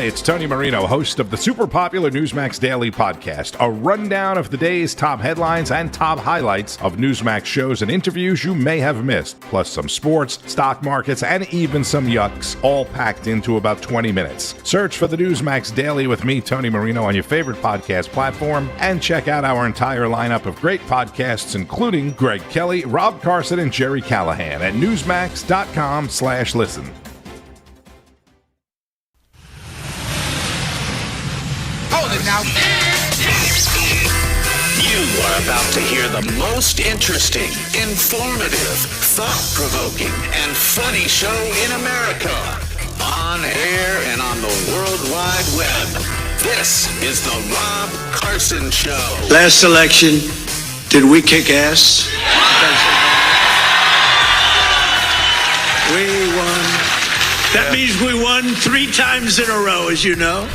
Hi, it's Tony Marino, host of the super popular Newsmax Daily podcast, a rundown of the day's top headlines and top highlights of Newsmax shows and interviews you may have missed, plus some sports, stock markets, and even some yucks, all packed into about 20 minutes. Search for the Newsmax Daily with me, Tony Marino, on your favorite podcast platform, and check out our entire lineup of great podcasts, including Greg Kelly, Rob Carson, and Jerry Callahan at newsmax.com/listen. Now, you are about to hear the most interesting, informative, thought-provoking, and funny show in America. On air and on the World Wide Web. This is the Rob Carson Show. Last election, did we kick ass? We won. That means we won 3 times in a row, as you know.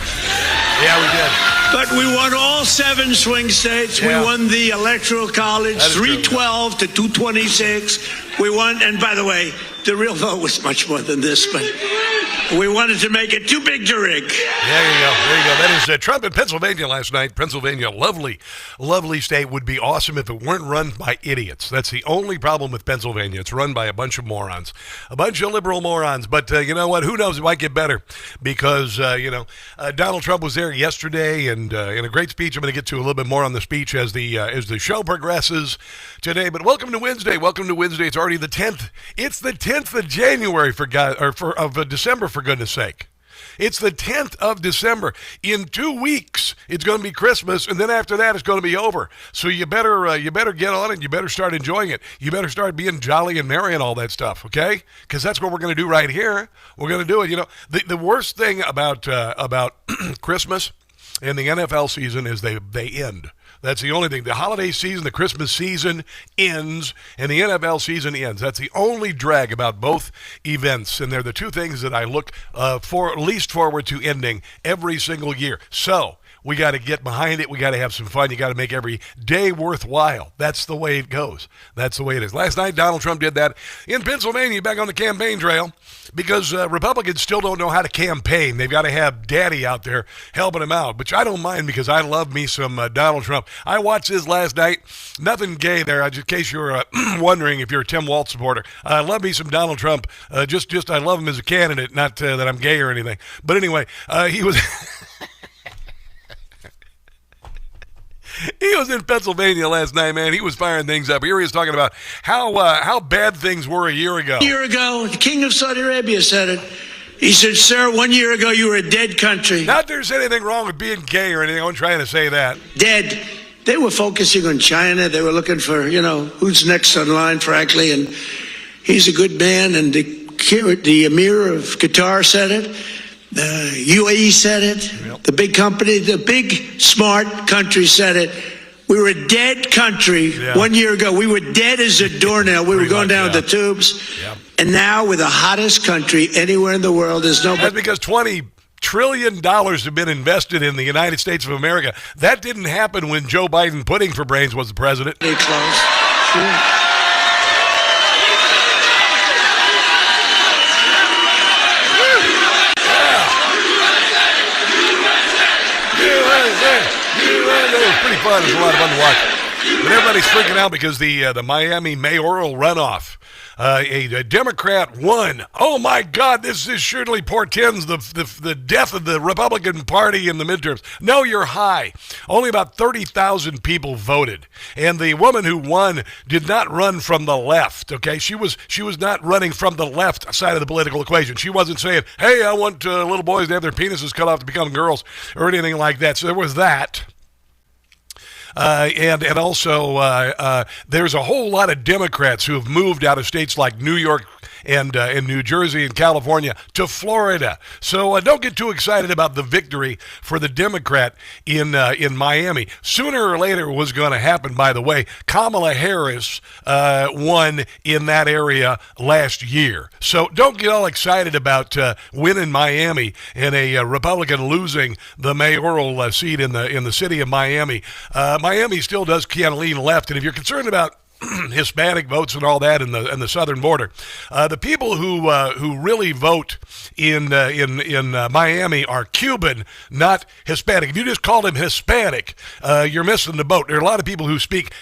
Yeah, we did. But we won all 7 swing states. Yeah. We won the Electoral College, 312 to 226. We won, and by the way, the real vote was much more than this, but we wanted to make it too big to rig. There you go. That is Trump in Pennsylvania last night. Pennsylvania, lovely, lovely state. Would be awesome if it weren't run by idiots. That's the only problem with Pennsylvania. It's run by a bunch of morons, a bunch of liberal morons. But you know what? Who knows? It might get better because, Donald Trump was there yesterday and in a great speech. I'm going to get to a little bit more on the speech as the show progresses today. But welcome to Wednesday. Welcome to Wednesday. It's already the 10th. It's the 10th of January, of December, for goodness sake. It's the 10th of December. In 2 weeks, it's going to be Christmas, and then after that, it's going to be over. So you better get on it. You better start enjoying it. You better start being jolly and merry and all that stuff, okay? Because that's what we're going to do right here. We're going to do it. You know, the worst thing about Christmas and the NFL season is they end. That's the only thing. The holiday season, the Christmas season ends, and the NFL season ends. That's the only drag about both events, and they're the 2 things that I look least forward to ending every single year. So we got to get behind it. We got to have some fun. You got to make every day worthwhile. That's the way it goes. That's the way it is. Last night, Donald Trump did that in Pennsylvania, back on the campaign trail, because Republicans still don't know how to campaign. They've got to have daddy out there helping them out, which I don't mind because I love me some Donald Trump. I watched his last night. Nothing gay there, just in case you're wondering if you're a Tim Walz supporter. I love me some Donald Trump. Just I love him as a candidate, not that I'm gay or anything. But anyway, he was... He was in Pennsylvania last night, man. He was firing things up. Here he was talking about how bad things were a year ago. A year ago, the king of Saudi Arabia said it. He said, sir, 1 year ago, you were a dead country. Not there's anything wrong with being gay or anything. I wasn't trying to say that. Dead. They were focusing on China. They were looking for, who's next on line, frankly. And he's a good man. And the emir of Qatar said it. The UAE said it. Yep. The big company, the big smart country said it. We were a dead country 1 year ago. We were dead as a doornail. We were going down the tubes. Yep. And now we're the hottest country anywhere in the world. There's nobody. That's because $20 trillion have been invested in the United States of America. That didn't happen when Joe Biden Pudding for Brains was the president. Pretty close. Sure. It was pretty fun. It was a lot of fun to watch. But everybody's freaking out because the Miami mayoral runoff, a Democrat won. Oh my God! This surely portends the death of the Republican Party in the midterms. No, you're high. Only about 30,000 people voted, and the woman who won did not run from the left. Okay, she was not running from the left side of the political equation. She wasn't saying, "Hey, I want little boys to have their penises cut off to become girls" or anything like that. So there was that. And also there's a whole lot of Democrats who have moved out of states like New York and in New Jersey and California to Florida. So don't get too excited about the victory for the Democrat in Miami. Sooner or later it was going to happen, by the way. Kamala Harris won in that area last year. So don't get all excited about winning Miami and a Republican losing the mayoral seat in the city of Miami. Miami still does kind of lean left, and if you're concerned about Hispanic votes and all that in the southern border. The people who really vote in Miami are Cuban, not Hispanic. If you just call them Hispanic, you're missing the boat. There are a lot of people who speak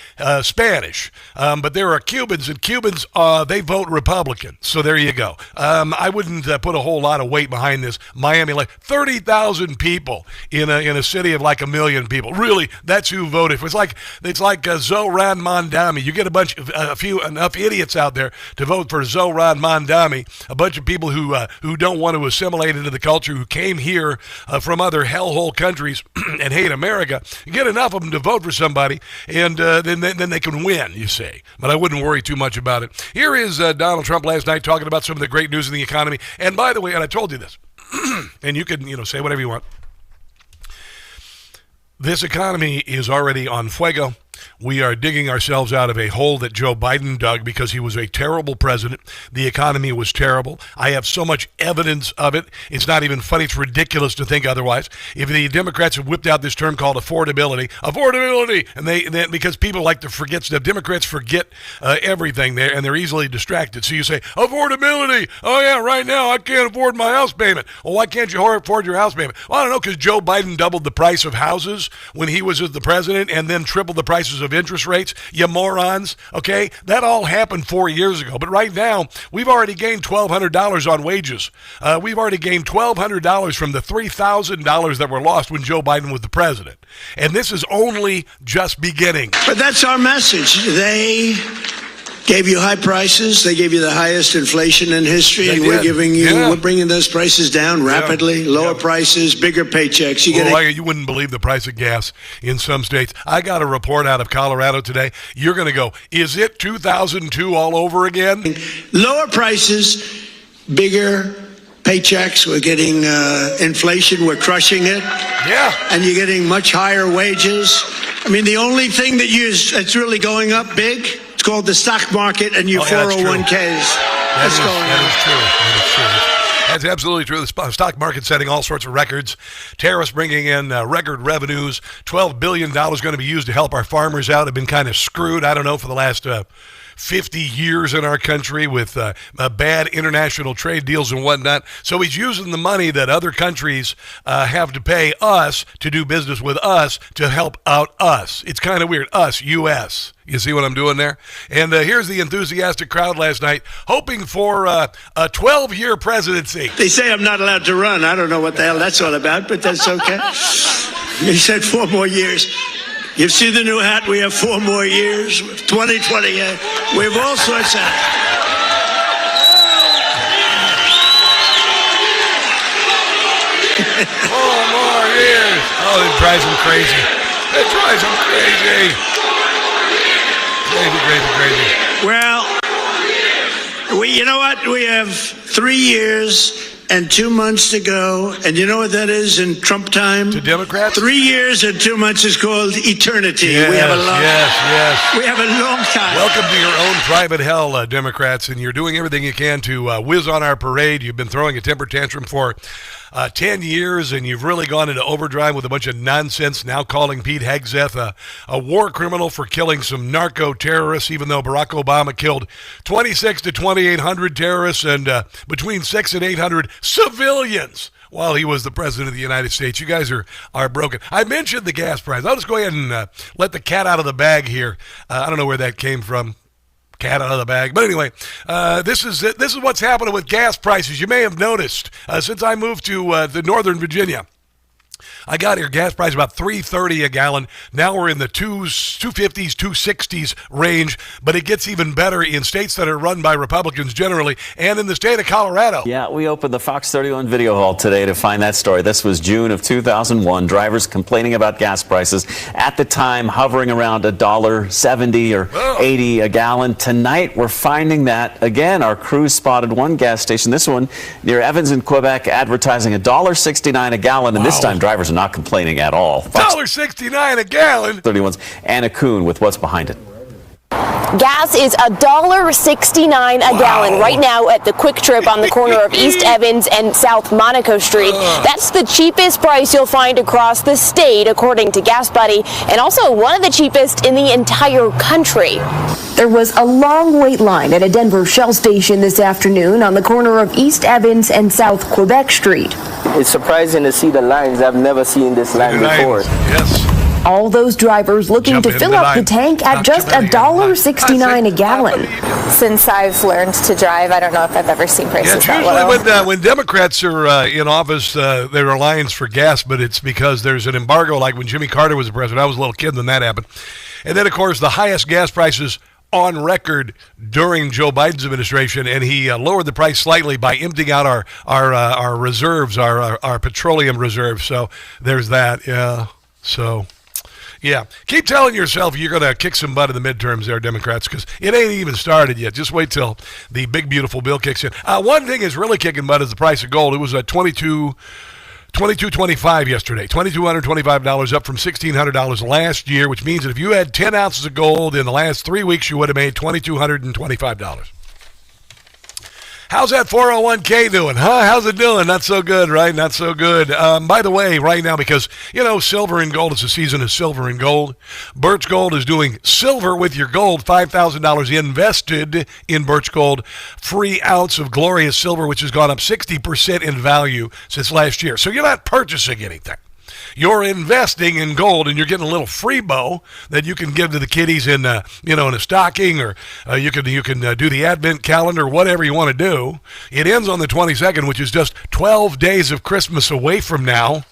Spanish, but there are Cubans, and Cubans they vote Republican. So there you go. I wouldn't put a whole lot of weight behind this. Miami, like 30,000 people in a city of like 1 million people. Really, that's who voted for. It's like Zoran Mondami. You get enough idiots out there to vote for Zoran Mondami, a bunch of people who don't want to assimilate into the culture, who came here from other hellhole countries and hate America. You get enough of them to vote for somebody, and then they can win, you say. But I wouldn't worry too much about it. Here is Donald Trump last night talking about some of the great news in the economy. And by the way, and I told you this, and you can say whatever you want. This economy is already on fuego. We are digging ourselves out of a hole that Joe Biden dug because he was a terrible president. The economy was terrible. I have so much evidence of it. It's not even funny. It's ridiculous to think otherwise. If the Democrats have whipped out this term called affordability, and they because people like to forget stuff. Democrats forget everything there, and they're easily distracted. So you say, affordability. Oh, yeah, right now I can't afford my house payment. Well, why can't you afford your house payment? Well, I don't know, because Joe Biden doubled the price of houses when he was the president and then tripled the prices of interest rates, you morons, okay? That all happened 4 years ago. But right now, we've already gained $1,200 on wages. We've already gained $1,200 from the $3,000 that were lost when Joe Biden was the president. And this is only just beginning. But that's our message. They gave you high prices. They gave you the highest inflation in history, and we're bringing those prices down rapidly. Lower prices, bigger paychecks. You wouldn't believe the price of gas in some states. I got a report out of Colorado today. You're going to go, is it 2002 all over again? Lower prices, bigger paychecks. We're getting inflation. We're crushing it. Yeah. And you're getting much higher wages. I mean, the only thing that's really going up big, it's called the stock market and your 401ks. That is true. That's absolutely true. The stock market setting all sorts of records. Tariffs bringing in record revenues. $12 billion going to be used to help our farmers out. Have been kind of screwed, I don't know, for the last 50 years in our country with bad international trade deals and whatnot. So he's using the money that other countries have to pay us to do business with us to help out us. It's kind of weird. Us, U.S. You see what I'm doing there? And here's the enthusiastic crowd last night hoping for a 12-year presidency. They say I'm not allowed to run. I don't know what the hell that's all about, but that's okay. He said 4 more years. You see the new hat? We have 4 more years. 2020. We have all sorts of. 4 more years. Oh, it drives him crazy. It drives him crazy. Crazy. Well, you know what? We have 3 years and 2 months to go. And you know what that is in Trump time? To Democrats? 3 years and 2 months is called eternity. Yes, we have a long yes. We have a long time. Welcome to your own private hell, Democrats, and you're doing everything you can to whiz on our parade. You've been throwing a temper tantrum for 10 years, and you've really gone into overdrive with a bunch of nonsense, now calling Pete Hegseth a war criminal for killing some narco-terrorists, even though Barack Obama killed 2,600 to 2,800 terrorists and between 600 and 800 civilians while he was the president of the United States. You guys are broken. I mentioned the gas price. I'll just go ahead and let the cat out of the bag here. I don't know where that came from. Cat out of the bag. But anyway, this is what's happening with gas prices. You may have noticed since I moved to the Northern Virginia. I got here gas price about $3.30 a gallon. Now we're in the 250s, 260s range, but it gets even better in states that are run by Republicans generally, and in the state of Colorado. Yeah, we opened the Fox 31 video hall today to find that story. This was June of 2001. Drivers complaining about gas prices at the time hovering around $1.70 or $80 a gallon. Tonight we're finding that again. Our crew spotted one gas station, this one near Evans in Quebec, advertising $1.69 a gallon, and this time drivers are not complaining at all. $1.69 a gallon. 31's Anna Kuhn with what's behind it. Gas is $1.69 a gallon right now at the Quick Trip on the corner of East Evans and South Monaco Street. That's the cheapest price you'll find across the state, according to Gas Buddy, and also one of the cheapest in the entire country. There was a long wait line at a Denver Shell station this afternoon on the corner of East Evans and South Quebec Street. It's surprising to see the lines. I've never seen this line before. Yes. All those drivers looking to fill up the tank at just $1.69 a gallon. Since I've learned to drive, I don't know if I've ever seen prices that low. Usually when Democrats are in office, there are lines for gas, but it's because there's an embargo, like when Jimmy Carter was the president. I was a little kid when that happened. And then, of course, the highest gas prices on record during Joe Biden's administration, and he lowered the price slightly by emptying out our reserves, our petroleum reserves. So there's that, yeah. So... yeah, keep telling yourself you're going to kick some butt in the midterms there, Democrats, because it ain't even started yet. Just wait till the big, beautiful bill kicks in. One thing is really kicking butt is the price of gold. It was at $22.25 yesterday, $2,225, up from $1,600 last year, which means that if you had 10 ounces of gold in the last 3 weeks, you would have made $2,225. How's that 401k doing, huh? How's it doing? Not so good, right? Not so good. By the way, right now, because, silver and gold, it's the season of silver and gold. Birch Gold is doing silver with your gold, $5,000 invested in Birch Gold, free ounce of glorious silver, which has gone up 60% in value since last year. So you're not purchasing anything. You're investing in gold, and you're getting a little free bow that you can give to the kiddies in a stocking, or you can do the Advent calendar, whatever you want to do. It ends on the 22nd, which is just 12 days of Christmas away from now.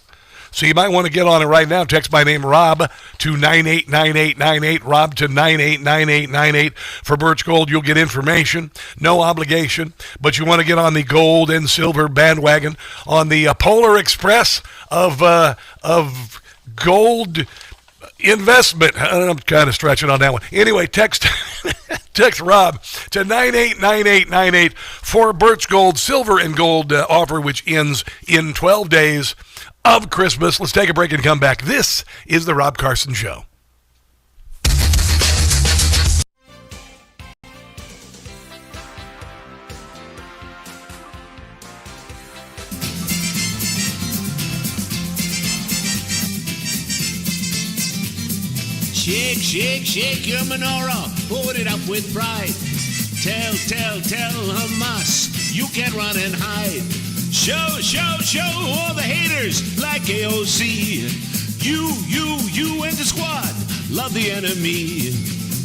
So you might want to get on it right now. Text my name, Rob, to 989898, Rob to 989898. For Birch Gold, you'll get information, no obligation, but you want to get on the gold and silver bandwagon, on the Polar Express of gold investment. I'm kind of stretching on that one. Anyway, text Rob to 989898 for Birch Gold, silver and gold offer, which ends in 12 days of Christmas. Let's take a break and come back. This is the Rob Carson Show. Shake, shake, shake your menorah, put it up with pride. Tell Hamas, you can't run and hide. Show all the haters like AOC. You and the squad love the enemy.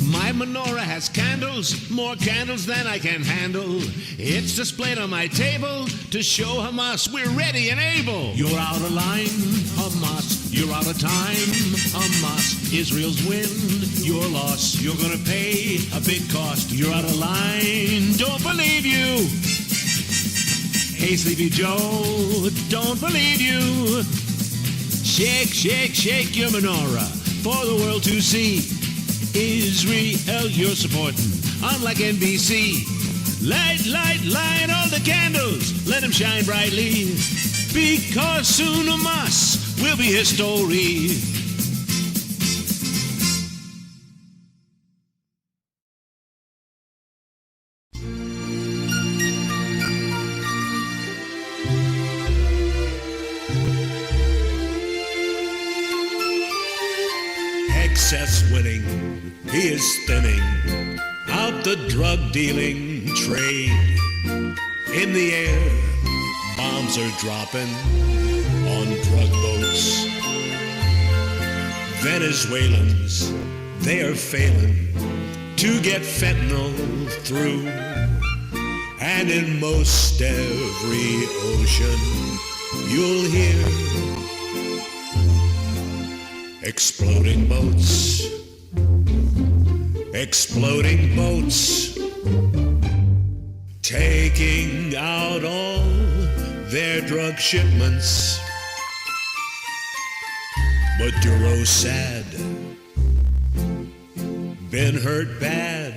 My menorah has candles, more candles than I can handle. It's displayed on my table to show Hamas we're ready and able. You're out of line, Hamas. You're out of time, Hamas. Israel's win, your loss. You're gonna pay a big cost. You're out of line, don't believe you. Hey, Sleepy Joe, don't believe you. Shake, shake, shake your menorah for the world to see. Israel, you're supporting, unlike NBC. Light all the candles, let them shine brightly. Because soon Hamas will be history. Excess winning, he is thinning out the drug dealing trade. In the air, bombs are dropping on drug boats. Venezuelans, they are failing to get fentanyl through. And in most every ocean, you'll hear exploding boats, taking out all their drug shipments. But Duro's sad, been hurt bad.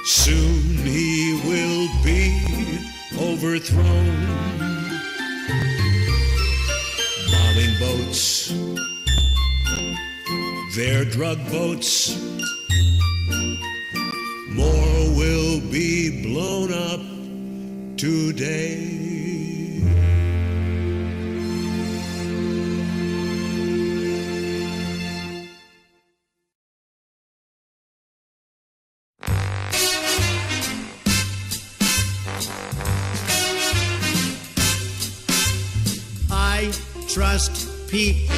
Soon he will be overthrown. Bombing boats, their drug boats, will be blown up today. I trust Pete.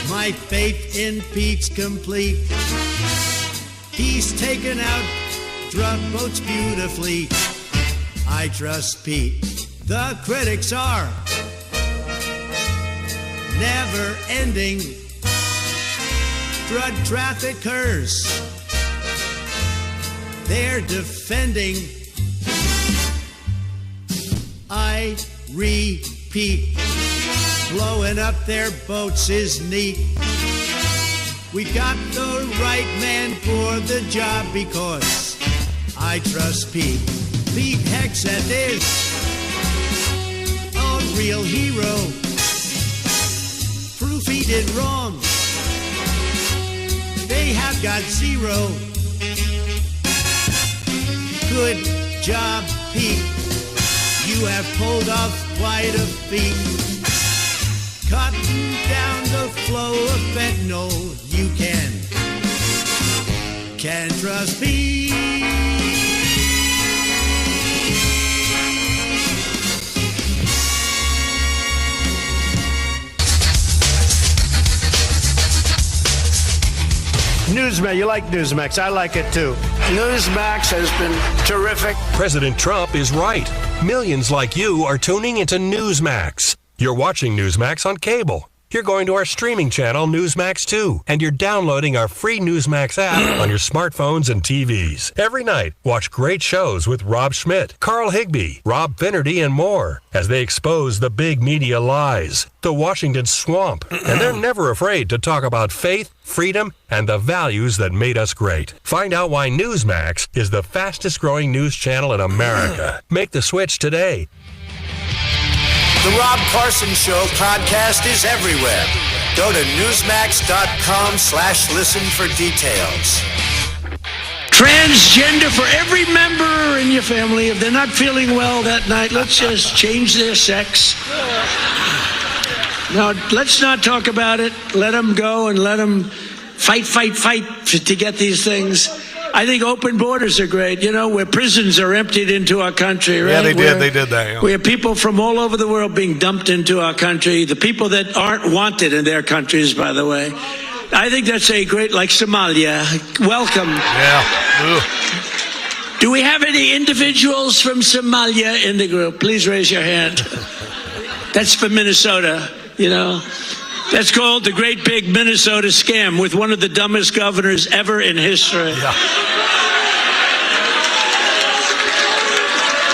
My faith in Pete's complete. He's taken out drug boats beautifully. I trust Pete. The critics are never ending. Drug traffickers, they're defending. I repeat, blowing up their boats is neat. We got the right man for the job because I trust Pete. Pete Hegseth is a real hero. Proof he did wrong. They have got zero. Good job, Pete. You have pulled off quite a feat. Cutting down the flow of fentanyl, you can trust me. Newsmax, you like Newsmax? I like it too. Newsmax has been terrific. President Trump is right. Millions like you are tuning into Newsmax. You're watching Newsmax on cable. You're going to our streaming channel, Newsmax 2, and you're downloading our free Newsmax app on your smartphones and TVs. Every night, watch great shows with Rob Schmidt, Carl Higbie, Rob Finnerty, and more as they expose the big media lies, the Washington swamp, and they're never afraid to talk about faith, freedom, and the values that made us great. Find out why Newsmax is the fastest-growing news channel in America. Make the switch today. The Rob Carson Show podcast is everywhere. Go to newsmax.com/listen for details. Transgender for every member in your family. If they're not feeling well that night, let's just change their sex. Now, let's not talk about it. Let them go and let them fight to get these things. I think open borders are great, where prisons are emptied into our country, right? Yeah, they did that. Yeah. We have people from all over the world being dumped into our country, the people that aren't wanted in their countries, by the way. I think that's a great, like Somalia. Welcome. Yeah. Ugh. Do we have any individuals from Somalia in the group? Please raise your hand. That's for Minnesota, That's called the Great Big Minnesota Scam with one of the dumbest governors ever in history.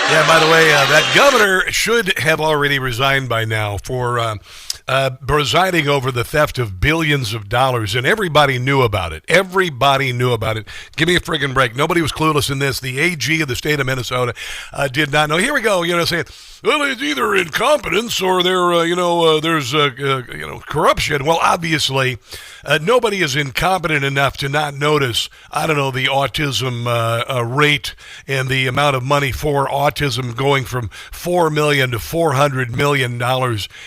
Yeah, by the way, that governor should have already resigned by now for presiding over the theft of billions of dollars, and everybody knew about it. Give me a friggin' break. Nobody was clueless in this. The AG of the state of Minnesota did not know. Here we go, saying, well, it's either incompetence or there's corruption. Well, obviously, nobody is incompetent enough to not notice, the autism rate and the amount of money for autism going from $4 million to $400 million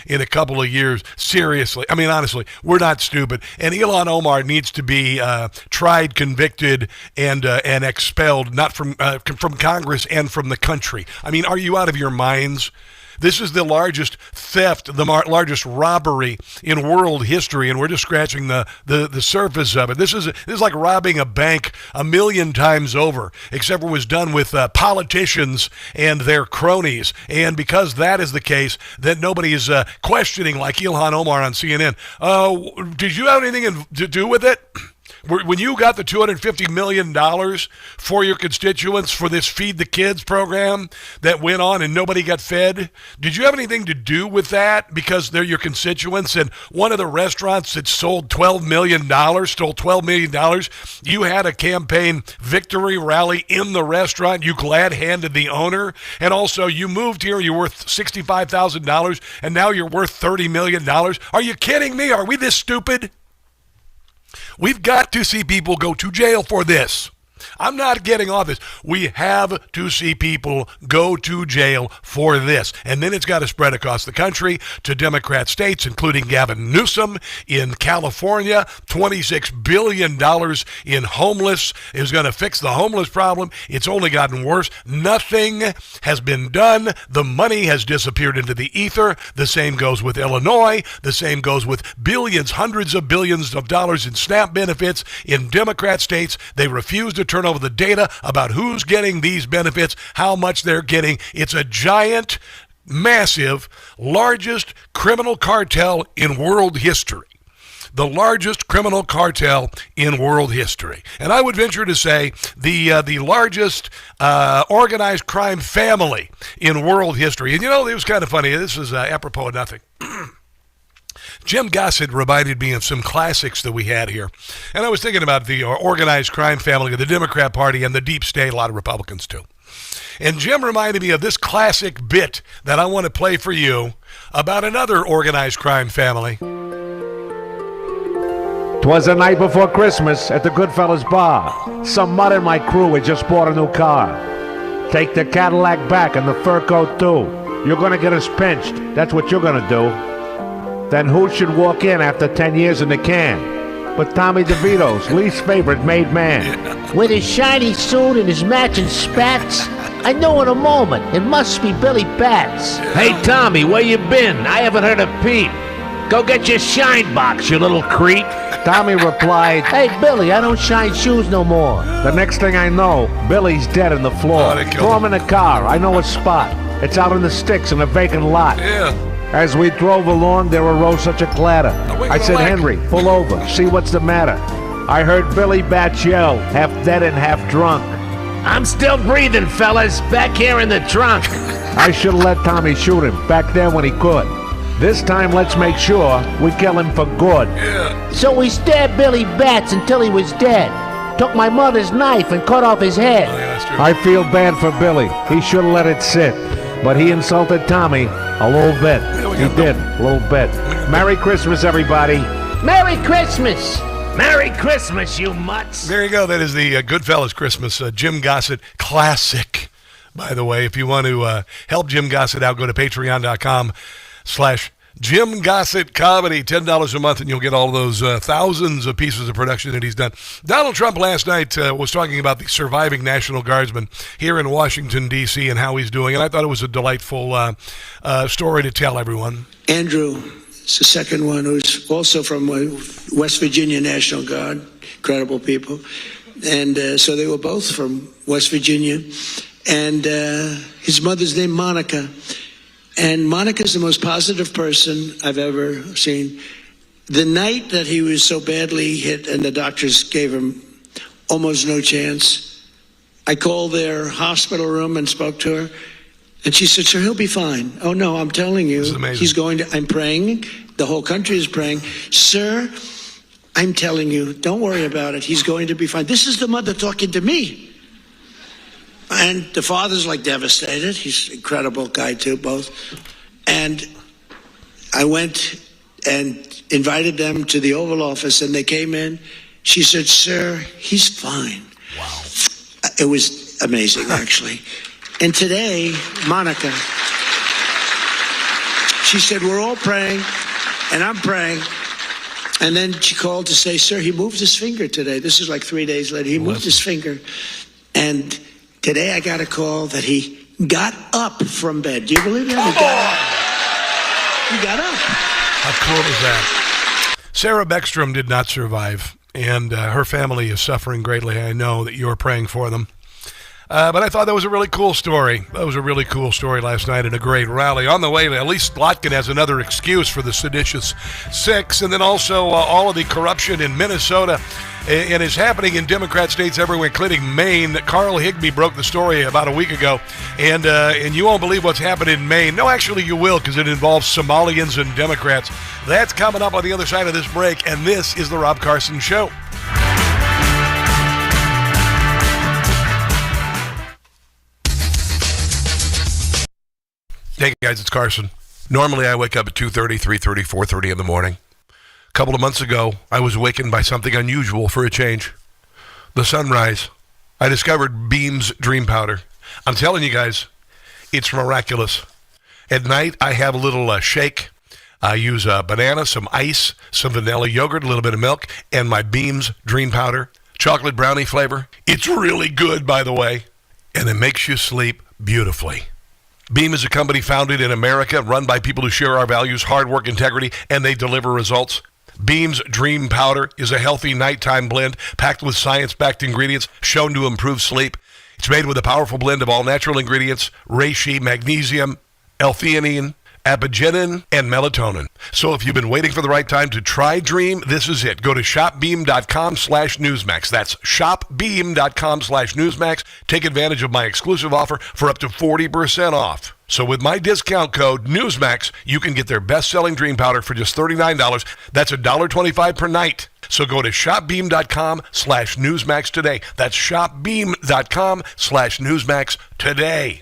in a couple of years. Seriously. I mean, honestly, we're not stupid. And Ilhan Omar needs to be tried, convicted, and expelled, not from Congress and from the country. I mean, are you out of your minds? This is the largest theft, the largest robbery in world history, and we're just scratching the surface of it. This is like robbing a bank 1,000,000 times over, except it was done with politicians and their cronies. And because that is the case, then nobody is questioning, like Ilhan Omar on CNN. Did you have anything to do with it? When you got the $250 million for your constituents for this Feed the Kids program that went on and nobody got fed, did you have anything to do with that because they're your constituents? And one of the restaurants that stole $12 million, you had a campaign victory rally in the restaurant. You glad-handed the owner. And also, you moved here, you're worth $65,000, and now you're worth $30 million. Are you kidding me? Are we this stupid? We've got to see people go to jail for this. I'm not getting off this. We have to see people go to jail for this. And then it's got to spread across the country to Democrat states, including Gavin Newsom in California. $26 billion in homeless is going to fix the homeless problem. It's only gotten worse. Nothing has been done. The money has disappeared into the ether. The same goes with Illinois. The same goes with billions, hundreds of billions of dollars in SNAP benefits in Democrat states. They refuse to turn over the data about who's getting these benefits, how much they're getting. It's a giant, massive, largest criminal cartel in world history. The largest criminal cartel in world history. And I would venture to say the largest organized crime family in world history. And you know, it was kind of funny. This is apropos of nothing. Jim Gossett reminded me of some classics that we had here. And I was thinking about the organized crime family of the Democrat Party and the deep state, a lot of Republicans too. And Jim reminded me of this classic bit that I want to play for you about another organized crime family. 'Twas the night before Christmas at the Goodfellas bar. Some mud in my crew had just bought a new car. Take the Cadillac back and the fur coat too. You're gonna get us pinched. That's what you're gonna do. Then who should walk in after 10 years in the can? But Tommy DeVito's least favorite made man. With his shiny suit and his matching spats, I knew in a moment it must be Billy Bats. Hey Tommy, where you been? I haven't heard a peep. Go get your shine box, you little creep. Tommy replied, Hey Billy, I don't shine shoes no more. The next thing I know, Billy's dead on the floor. Throw him in the car. I know a spot. It's out in the sticks in a vacant lot. Yeah. As we drove along, there arose such a clatter. I said, Henry, pull over, see what's the matter. I heard Billy Batch yell, half dead and half drunk. I'm still breathing, fellas, back here in the trunk. I should have let Tommy shoot him back then when he could. This time, let's make sure we kill him for good. Yeah. So we stabbed Billy Bats until he was dead. Took my mother's knife and cut off his head. Oh, yeah, that's true. I feel bad for Billy. He should have let it sit. But he insulted Tommy a little bit. He did, a little bit. Merry Christmas, everybody. Merry Christmas. Merry Christmas, you mutts. There you go. That is the Goodfellas Christmas Jim Gossett classic. By the way, if you want to help Jim Gossett out, go to patreon.com/Jim Gossett Comedy. $10 a month, and you'll get all those thousands of pieces of production that he's done. Donald Trump last night was talking about the surviving National Guardsman here in Washington, D.C., and how he's doing. And I thought it was a delightful story to tell everyone. Andrew is the second one, who's also from West Virginia National Guard. Incredible people. And so they were both from West Virginia. And his mother's named Monica. And Monica's the most positive person I've ever seen. The night that he was so badly hit and the doctors gave him almost no chance, I called their hospital room and spoke to her. And she said, sir, he'll be fine. Oh, no, I'm telling you, he's going to, I'm praying. The whole country is praying. Sir, I'm telling you, don't worry about it. He's going to be fine. This is the mother talking to me. And the father's like devastated. He's an incredible guy too, both. And I went and invited them to the Oval Office, and they came in. She said, sir, he's fine. Wow. It was amazing, actually. And today, Monica, she said, we're all praying, and I'm praying. And then she called to say, sir, he moved his finger today. This is like 3 days later. He moved his finger. And today I got a call that he got up from bed. Do you believe that? He got up. How cool is that? Sarah Beckstrom did not survive, and her family is suffering greatly. I know that you're praying for them. But I thought that was a really cool story. That was a really cool story last night and a great rally. On the way, Elise Slotkin has another excuse for the Seditious Six, and then also all of the corruption in Minnesota. It is happening in Democrat states everywhere, including Maine. Carl Higbee broke the story about a week ago, and you won't believe what's happened in Maine. No, actually you will, because it involves Somalians and Democrats. That's coming up on the other side of this break, and this is the Rob Carson Show. Hey guys, it's Carson. Normally I wake up at 2:30, 3:30, 4:30 in the morning. A couple of months ago, I was awakened by something unusual for a change. The sunrise. I discovered Beam's Dream Powder. I'm telling you guys, it's miraculous. At night, I have a little shake. I use a banana, some ice, some vanilla yogurt, a little bit of milk, and my Beam's Dream Powder. Chocolate brownie flavor. It's really good, by the way, and it makes you sleep beautifully. Beam is a company founded in America, run by people who share our values, hard work, integrity, and they deliver results. Beam's Dream Powder is a healthy nighttime blend packed with science-backed ingredients shown to improve sleep. It's made with a powerful blend of all natural ingredients, reishi, magnesium, L-theanine, apigenin, and melatonin. So if you've been waiting for the right time to try Dream, this is it. Go to shopbeam.com/Newsmax. That's shopbeam.com/Newsmax. Take advantage of my exclusive offer for up to 40% off. So with my discount code Newsmax, you can get their best-selling Dream Powder for just $39. That's $1.25 per night. So go to shopbeam.com/Newsmax today. That's shopbeam.com/Newsmax today.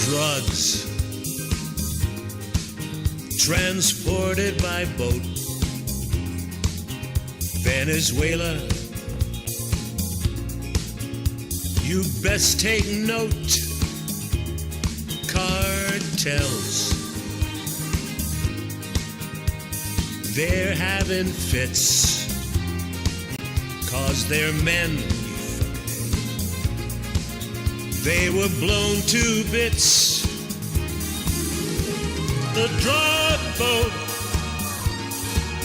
Drugs transported by boat, Venezuela. You best take note. Cartels, they're having fits 'cause they're men. They were blown to bits. The drug boat,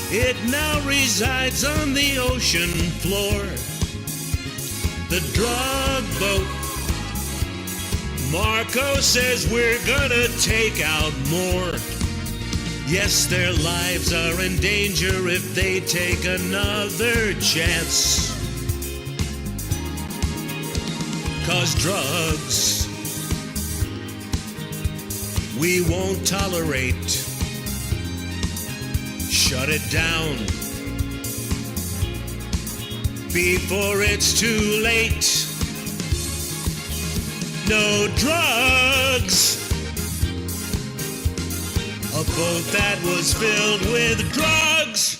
it now resides on the ocean floor. The drug boat, Marco says we're gonna take out more. Yes, their lives are in danger if they take another chance. 'Cause drugs, we won't tolerate. Shut it down before it's too late. No drugs. A boat that was filled with drugs.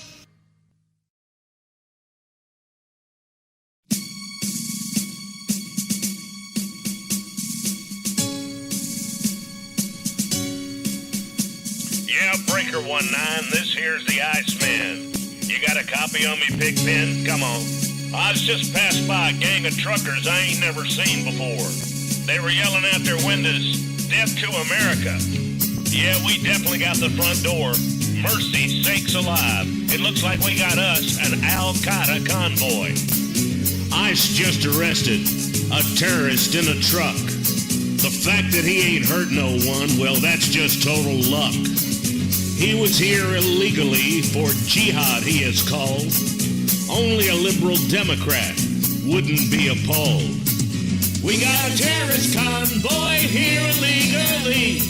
Breaker 19, this here's the Iceman. You got a copy on me, Pigpen? Come on. I was just passed by a gang of truckers I ain't never seen before. They were yelling out their windows, "Death to America." Yeah, we definitely got the front door. Mercy sakes alive. It looks like we got us an Al-Qaeda convoy. ICE just arrested a terrorist in a truck. The fact that he ain't hurt no one, well, that's just total luck. He was here illegally for jihad, he is called. Only a liberal Democrat wouldn't be appalled. We got a terrorist convoy here illegally.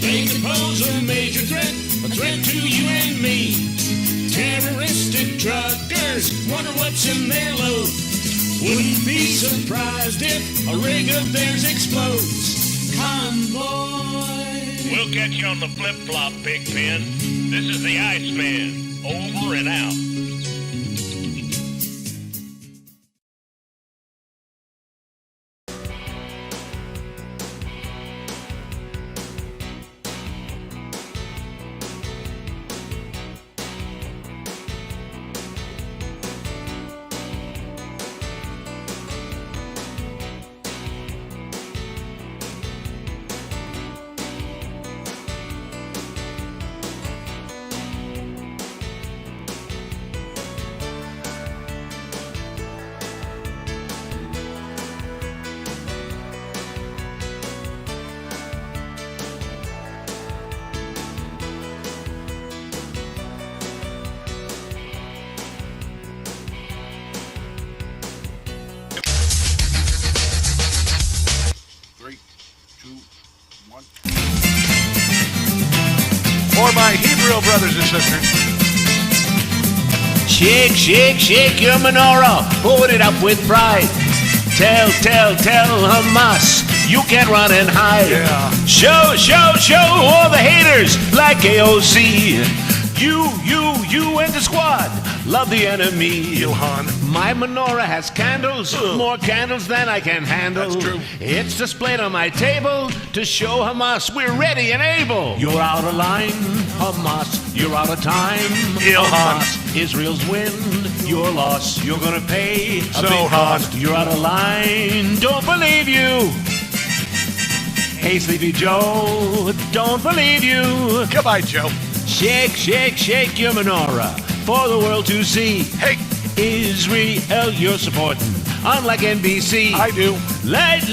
They could pose a major threat, a threat to you and me. Terroristic truckers, wonder what's in their load. Wouldn't be surprised if a rig of theirs explodes. Convoy. We'll catch you on the flip-flop, Pigpen. This is the Iceman. Over and out. for my Hebrew brothers and sisters. Shake, shake, shake your menorah. Put it up with pride. Tell Hamas you can't run and hide. Yeah. Show all the haters like AOC. You and the squad love the enemy. Ilhan. My menorah has candles, more candles than I can handle. That's true. It's displayed on my table to show Hamas we're ready and able. You're out of line, Hamas. You're out of time, Ilhan. Hamas. Israel's win, your loss. You're gonna pay a So big hot. cost. You're out of line. Don't believe you. Hey, Sleepy Joe, don't believe you. Goodbye, Joe. Shake, shake, shake your menorah for the world to see. Hey, Israel, you're supporting, unlike NBC. I do. Light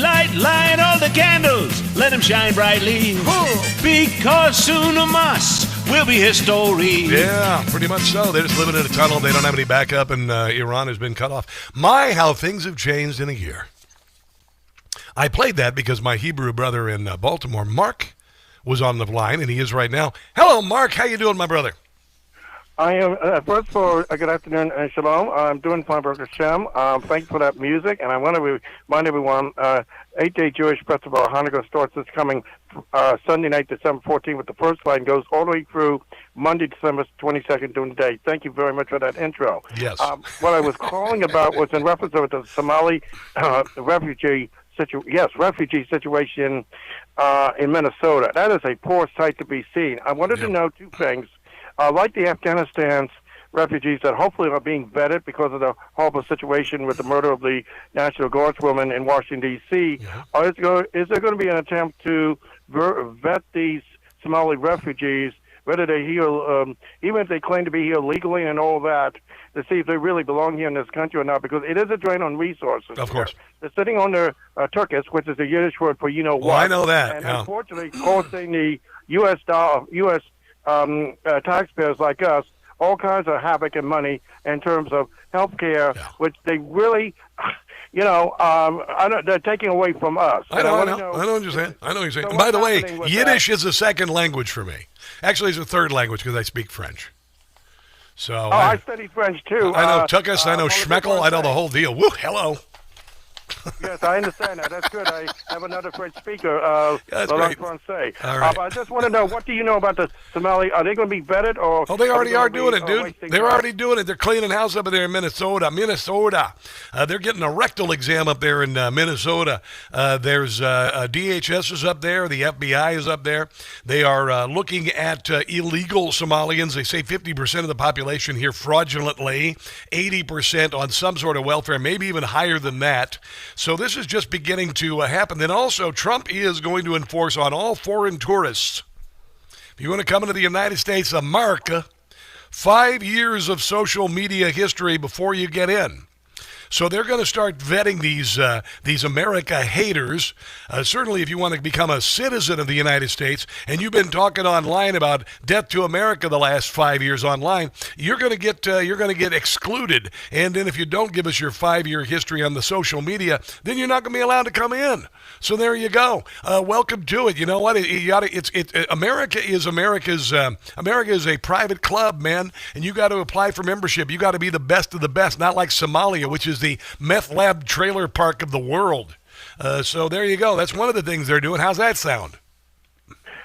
all the candles. Let them shine brightly. Because soon Hamas will be history. Yeah, pretty much so. They're just living in a tunnel. They don't have any backup, and Iran has been cut off. My, how things have changed in a year. I played that because my Hebrew brother in Baltimore, Mark, was on the line, and he is right now. Hello, Mark. How you doing, my brother? I am, first of all, good afternoon and shalom. I'm doing fine, Baruch Hashem. Thank you for that music. And I want to remind everyone, 8-Day Jewish Festival Hanukkah starts this coming Sunday night, December 14th, with the first line, goes all the way through Monday, December 22nd during the day. Thank you very much for that intro. Yes. What I was calling about was in reference to the Somali refugee situation in Minnesota. That is a poor sight to be seen. I wanted to know two things. Like the Afghanistan's refugees that hopefully are being vetted because of the horrible situation with the murder of the National Guardswoman in Washington, D.C., is there going to be an attempt to vet these Somali refugees, whether they're here, even if they claim to be here legally and all that, to see if they really belong here in this country or not, because it is a drain on resources. Of course. They're sitting on their Turkish, which is a Yiddish word for you-know-what. Well, I know that. And unfortunately, costing the U.S. taxpayers like us all kinds of havoc and money in terms of health care, which they really, they're taking away from us. I know what you're saying. And by the way, Yiddish is a second language for me. Actually, it's a third language because I speak French. So I studied French too. I know Tuckus, I know Schmeckel, I know the whole deal. Woo, hello. Yes, I understand that. That's good. I have another French speaker, That's Laurent great. Francais. All right. But I just want to know, what do you know about the Somali? Are they going to be vetted? Or they already are doing it, dude. wasting They're time? already doing it. They're cleaning house up there in Minnesota. They're getting a rectal exam up there in Minnesota. There's DHS is up there. The FBI is up there. They are looking at illegal Somalians. They say 50% of the population here fraudulently, 80% on some sort of welfare, maybe even higher than that. So this is just beginning to happen. Then also, Trump is going to enforce on all foreign tourists, if you want to come into the United States of America, 5 years of social media history before you get in. So they're going to start vetting these America haters. Certainly, if you want to become a citizen of the United States, and you've been talking online about death to America the last 5 years online, you're going to get excluded. And then if you don't give us your 5-year history on the social media, then you're not going to be allowed to come in. So there you go. Welcome to it. You know what? America is a private club, man, and you got to apply for membership. You got to be the best of the best, not like Somalia, which is the meth lab trailer park of the world. So there you go. That's one of the things they're doing. How's that sound?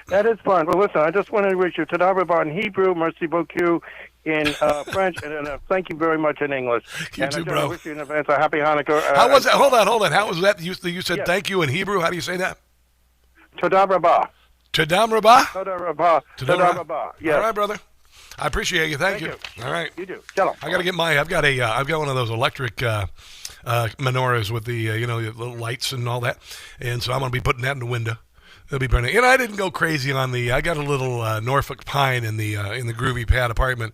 That is fun. Well, listen, I just wanted to wish you Toda Rabah in Hebrew, merci beaucoup in French, and thank you very much in English. You too, bro. I wish you in advance a happy Hanukkah. How was that? Hold on. How was that? You said thank you in Hebrew. How do you say that? Toda Rabah. Toda Rabah? Toda Rabah. Toda Rabah. Yes. All right, brother. I appreciate you. Thank you. All right. You do. Shalom. I got to get I've got one of those electric menorahs with the the little lights and all that, and so I'm going to be putting that in the window. It'll be burning. I didn't go crazy on I got a little Norfolk pine in the Groovy Pad apartment,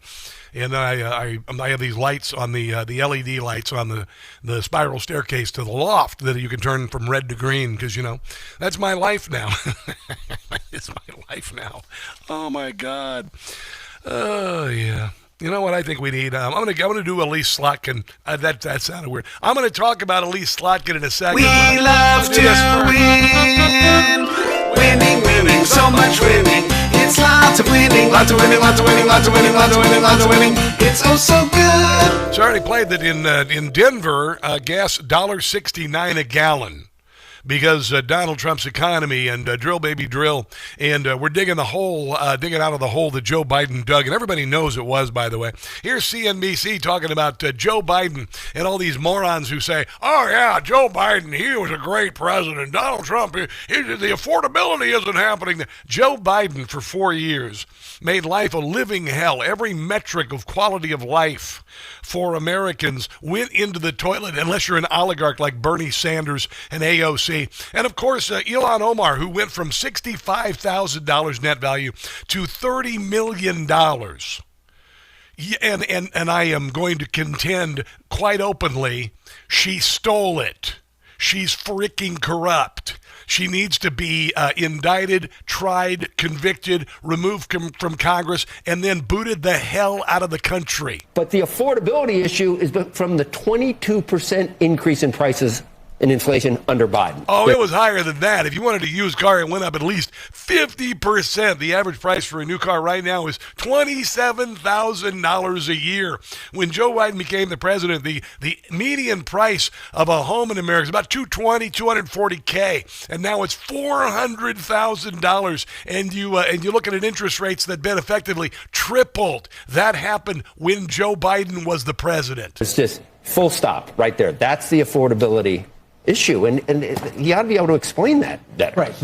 and then I have these lights on the LED lights on the spiral staircase to the loft that you can turn from red to green, because that's my life now. It's my life now. Oh my God. Oh yeah. You know what I think we need? I'm gonna do Elise Slotkin. That sounded weird. I'm gonna talk about Elise Slotkin in a second. We love to win. Winning, so much winning. It's lots of winning winning, lots of winning, lots of winning, lots of winning, lots of winning, lots of winning. It's oh so good. So I already played that in Denver, gas $1.69 a gallon. Because Donald Trump's economy and drill, baby, drill. And we're digging out of the hole that Joe Biden dug. And everybody knows it was, by the way. Here's CNBC talking about Joe Biden and all these morons who say, oh, yeah, Joe Biden, he was a great president. Donald Trump, the affordability isn't happening. Joe Biden, for 4 years, made life a living hell. Every metric of quality of life for Americans went into the toilet, unless you're an oligarch like Bernie Sanders and AOC. And, of course, Ilhan Omar, who went from $65,000 net value to $30 million. And I am going to contend quite openly, she stole it. She's freaking corrupt. She needs to be indicted, tried, convicted, removed from Congress, and then booted the hell out of the country. But the affordability issue is from the 22% increase in prices and inflation under Biden. Oh, it was higher than that. If you wanted a used car, it went up at least 50%. The average price for a new car right now is $27,000 a year. When Joe Biden became the president, the median price of a home in America is about $240K, and now it's $400,000. And you look at interest rates that have been effectively tripled. That happened when Joe Biden was the president. It's just full stop right there. That's the affordability issue, and he ought to be able to explain that better. Right,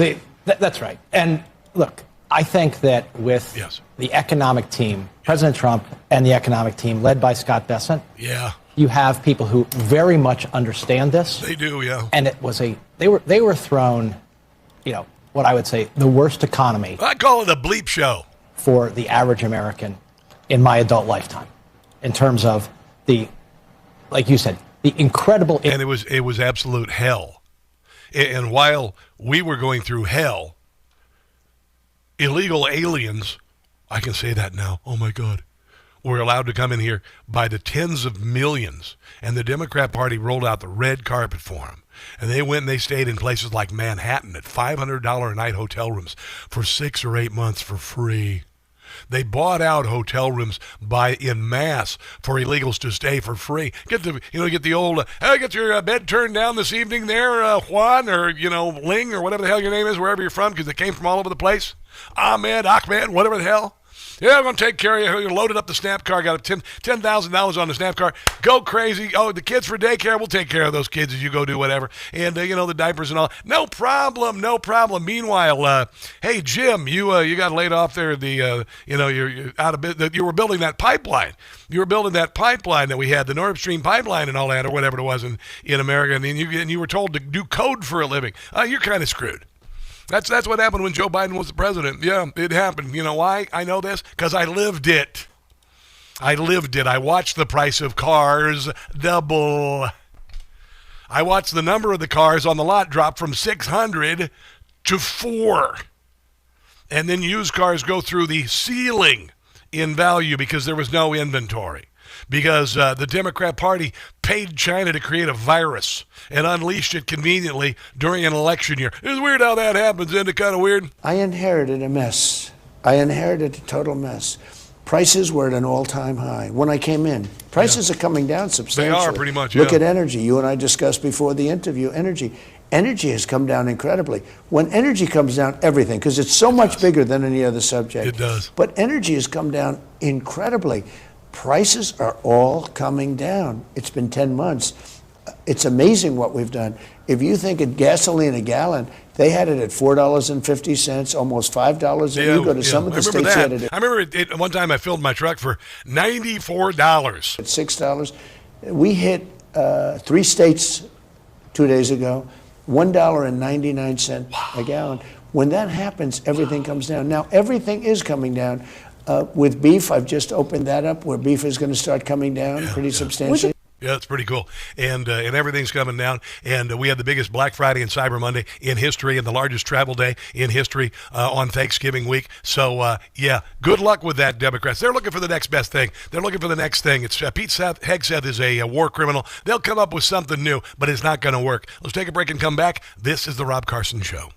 that's right. And look, I think that with the economic team, President Trump and the economic team led by Scott Bessent, you have people who very much understand this. They do, yeah. And it was they were thrown, what I would say, the worst economy. I call it a bleep show for the average American in my adult lifetime, in terms of like you said, the incredible... And it was absolute hell. And while we were going through hell, illegal aliens, I can say that now, oh my God, were allowed to come in here by the tens of millions. And the Democrat Party rolled out the red carpet for them. And they went and they stayed in places like Manhattan at $500 a night hotel rooms for 6 or 8 months for free. They bought out hotel rooms in mass for illegals to stay for free. Get the old, get your bed turned down this evening there, Juan, or, Ling, or whatever the hell your name is, wherever you're from, because they came from all over the place. Ahmed, whatever the hell. Yeah, I'm going to take care of you. You loaded up the Snap car, got $10,000 on the Snap car. Go crazy. Oh, the kids for daycare, we'll take care of those kids as you go do whatever. And, the diapers and all. No problem. Meanwhile, hey, Jim, you got laid off there. You're out of business. You were building that pipeline. You were building that pipeline that we had, the Nord Stream pipeline and all that, or whatever it was in America. And you were told to do code for a living. You're kind of screwed. That's what happened when Joe Biden was the president. Yeah, it happened. You know why I know this? Because I lived it. I watched the price of cars double. I watched the number of the cars on the lot drop from 600 to 4. And then used cars go through the ceiling in value because there was no inventory. Because the Democrat Party paid China to create a virus and unleashed it conveniently during an election year. It's weird how that happens, isn't it kind of weird? I inherited a mess. I inherited a total mess. Prices were at an all-time high when I came in. Prices are coming down substantially. They are pretty much, Look at energy. You and I discussed before the interview, energy. Energy has come down incredibly. When energy comes down, everything, because it's so much bigger than any other subject. It does. But energy has come down incredibly. Prices are all coming down. It's been 10 months. It's amazing what we've done. If you think of gasoline a gallon, they had it at $4.50, almost $5. And you go to some of the states had it. I remember one time I filled my truck for $94. At $6. We hit 3 states 2 days ago, $1.99 a gallon. When that happens, everything comes down. Now, everything is coming down. With beef, I've just opened that up where beef is going to start coming down pretty substantially. Yeah, it's pretty cool. And everything's coming down. And we had the biggest Black Friday and Cyber Monday in history and the largest travel day in history on Thanksgiving week. So, good luck with that, Democrats. They're looking for the next best thing. They're looking for the next thing. It's Pete Hegseth is a war criminal. They'll come up with something new, but it's not going to work. Let's take a break and come back. This is The Rob Carson Show.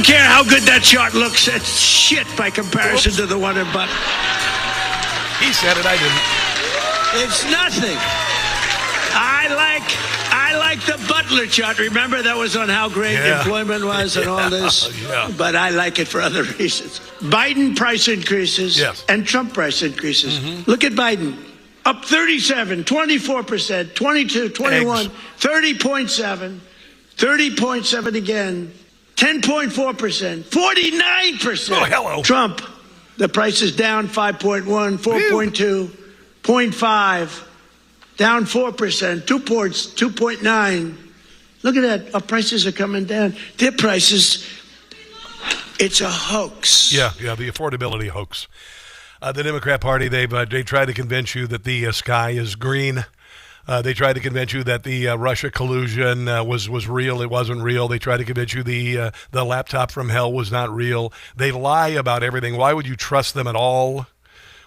don't care how good that chart looks. It's shit by comparison to the one in Butler. He said it, I didn't. It's nothing. I like the Butler chart. Remember, that was on how great employment was and all this? But I like it for other reasons. Biden price increases and Trump price increases. Look at Biden. Up 37, 24%, 22, 21, 30.7, 30.7 again, 10.4%, 49%. Oh, hello. Trump, the price is down 5.1, 4.2, 0.5. Down 4%, 2 points, 2.9. Look at that. Our prices are coming down. Their prices, it's a hoax. Yeah, the affordability hoax. The Democrat Party, they tried to convince you that the sky is green. They tried to convince you that the Russia collusion was real. It wasn't real. They tried to convince you the laptop from hell was not real. They lie about everything. Why would you trust them at all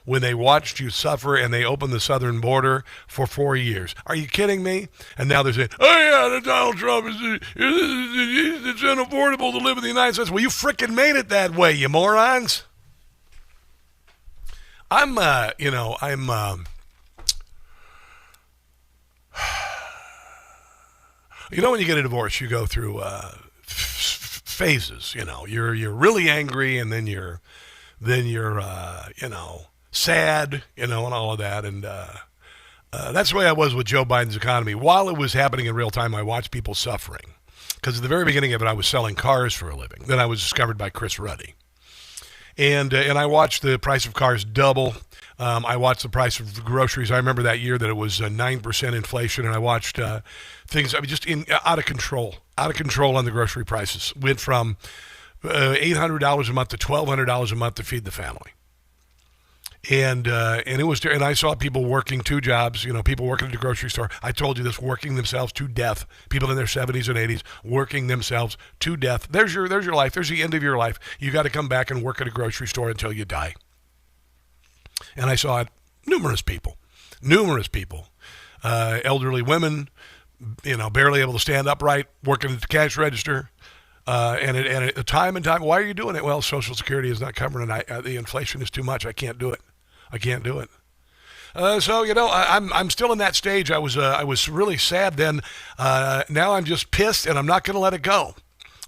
when they watched you suffer and they opened the southern border for 4 years? Are you kidding me? And now they're saying, oh, yeah, Donald Trump, it's unaffordable to live in the United States. Well, you frickin' made it that way, you morons. You know, when you get a divorce, you go through phases. You know, you're really angry, and then you're sad, and all of that. And that's the way I was with Joe Biden's economy. While it was happening in real time, I watched people suffering. Because at the very beginning of it, I was selling cars for a living. Then I was discovered by Chris Ruddy. And I watched the price of cars double. I watched the price of groceries. I remember that year that it was 9% inflation, and I watched things. I mean, just out of control on the grocery prices. Went from $800 a month to $1,200 a month to feed the family. And it was, and I saw people working 2 jobs, people working at the grocery store. I told you this, working themselves to death. People in their 70s and 80s working themselves to death. There's your life. There's the end of your life. You got to come back and work at a grocery store until you die. And I saw numerous people, elderly women, barely able to stand upright, working at the cash register. And at time and time, why are you doing it? Well, Social Security is not covering it. The inflation is too much. I can't do it. So I'm still in that stage. I was really sad then. Now I'm just pissed, and I'm not going to let it go.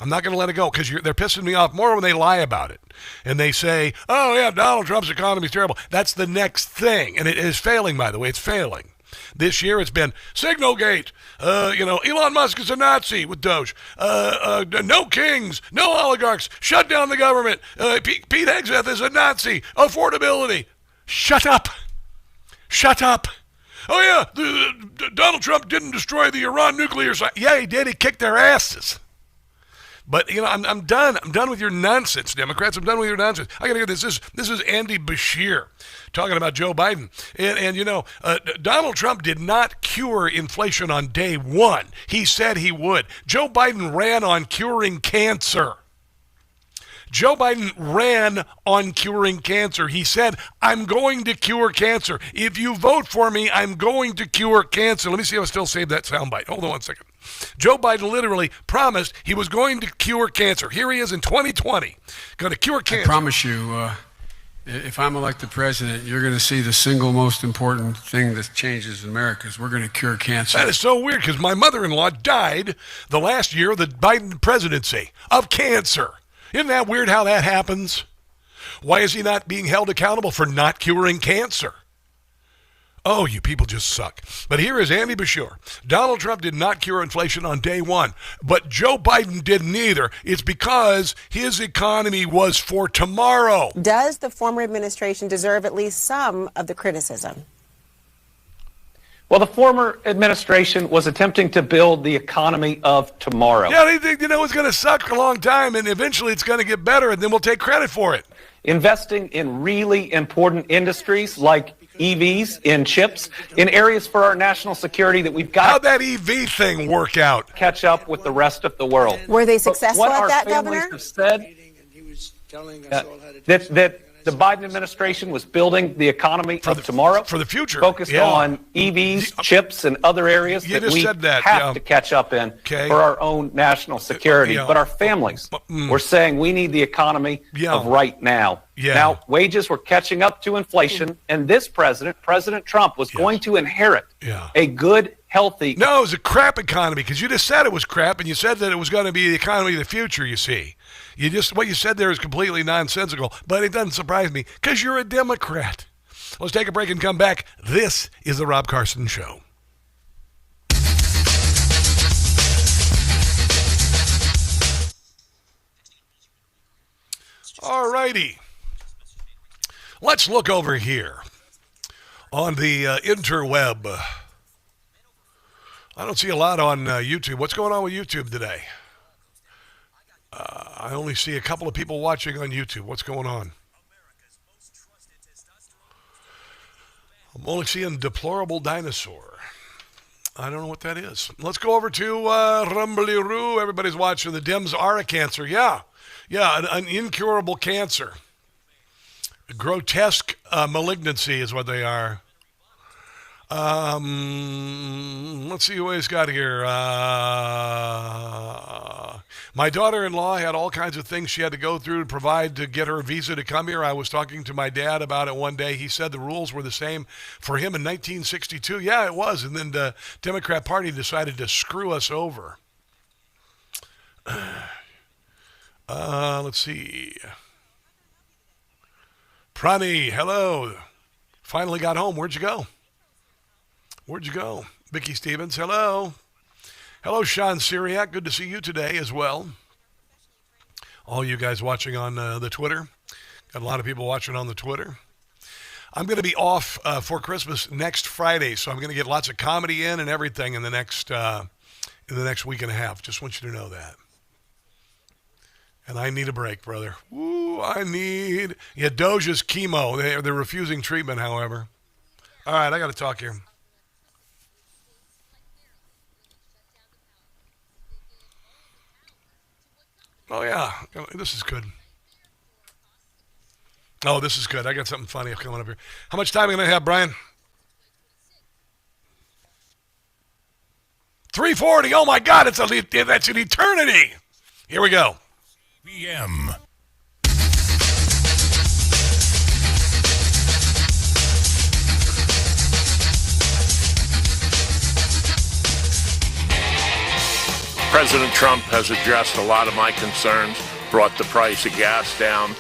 Because they're pissing me off more when they lie about it. And they say, oh, yeah, Donald Trump's economy is terrible. That's the next thing. And it is failing, by the way. It's failing. This year it's been Signalgate. Elon Musk is a Nazi with Doge. No kings, no oligarchs. Shut down the government. Pete Hegseth is a Nazi. Affordability. Shut up. Oh, yeah, Donald Trump didn't destroy the Iran nuclear site. Yeah, he did. He kicked their asses. But, I'm done. I'm done with your nonsense, Democrats. I'm done with your nonsense. I got to hear this. This is Andy Bashir talking about Joe Biden. And Donald Trump did not cure inflation on day one. He said he would. Joe Biden ran on curing cancer. He said, I'm going to cure cancer. If you vote for me, I'm going to cure cancer. Let me see if I still save that soundbite. Hold on 1 second. Joe Biden literally promised he was going to cure cancer. Here he is in 2020, going to cure cancer. I promise you, if I'm elected president, you're going to see the single most important thing that changes in America is we're going to cure cancer. That is so weird because my mother-in-law died the last year of the Biden presidency of cancer. Isn't that weird how that happens? Why is he not being held accountable for not curing cancer? Oh, you people just suck. But here is Andy Bashir. Donald Trump did not cure inflation on day one, but Joe Biden didn't either. It's because his economy was for tomorrow. Does the former administration deserve at least some of the criticism? Well, the former administration was attempting to build the economy of tomorrow. Yeah, they think, it's going to suck a long time, and eventually it's going to get better, and then we'll take credit for it. Investing in really important industries like EVs, in chips, in areas for our national security that we've got. How'd that EV thing work out? Catch up with the rest of the world. Were they successful at that, Governor? What our families have said, that The Biden administration was building the economy of tomorrow. For the future. Focused on EVs, chips, and other areas that we have to catch up in for our own national security. But our families, we're saying we need the economy of right now. Now, wages were catching up to inflation, and this president, President Trump, was going to inherit a good, healthy... No, it was a crap economy, because you just said it was crap, and you said that it was going to be the economy of the future, you see. What you said there is completely nonsensical, but it doesn't surprise me, because you're a Democrat. Let's take a break and come back. This is the Rob Carson Show. All righty. Let's look over here on the interweb. I don't see a lot on YouTube. What's going on with YouTube today? I only see a couple of people watching on YouTube. What's going on? I'm only seeing Deplorable Dinosaur. I don't know what that is. Let's go over to Rumbley-Roo. Everybody's watching. The Dems are a cancer. Yeah, an incurable cancer. A grotesque malignancy is what they are. Let's see who he's got here. My daughter-in-law had all kinds of things she had to go through to provide to get her a visa to come here. I was talking to my dad about it one day. He said the rules were the same for him in 1962. Yeah, it was. And then the Democrat Party decided to screw us over. Let's see. Prani, hello. Finally got home. Where'd you go? Vicky Stevens, hello. Hello, Sean Syriac. Good to see you today as well. All you guys watching on the Twitter. Got a lot of people watching on the Twitter. I'm going to be off for Christmas next Friday, so I'm going to get lots of comedy in and everything in the next week and a half. Just want you to know that. And I need a break, brother. Ooh, Doja's chemo. They're refusing treatment, however. All right, I got to talk here. Oh, yeah. This is good. Oh, this is good. I got something funny coming up here. How much time are we going to have, Brian? 3:40. Oh, my God. That's an eternity. Here we go. PM. President Trump has addressed a lot of my concerns, brought the price of gas down.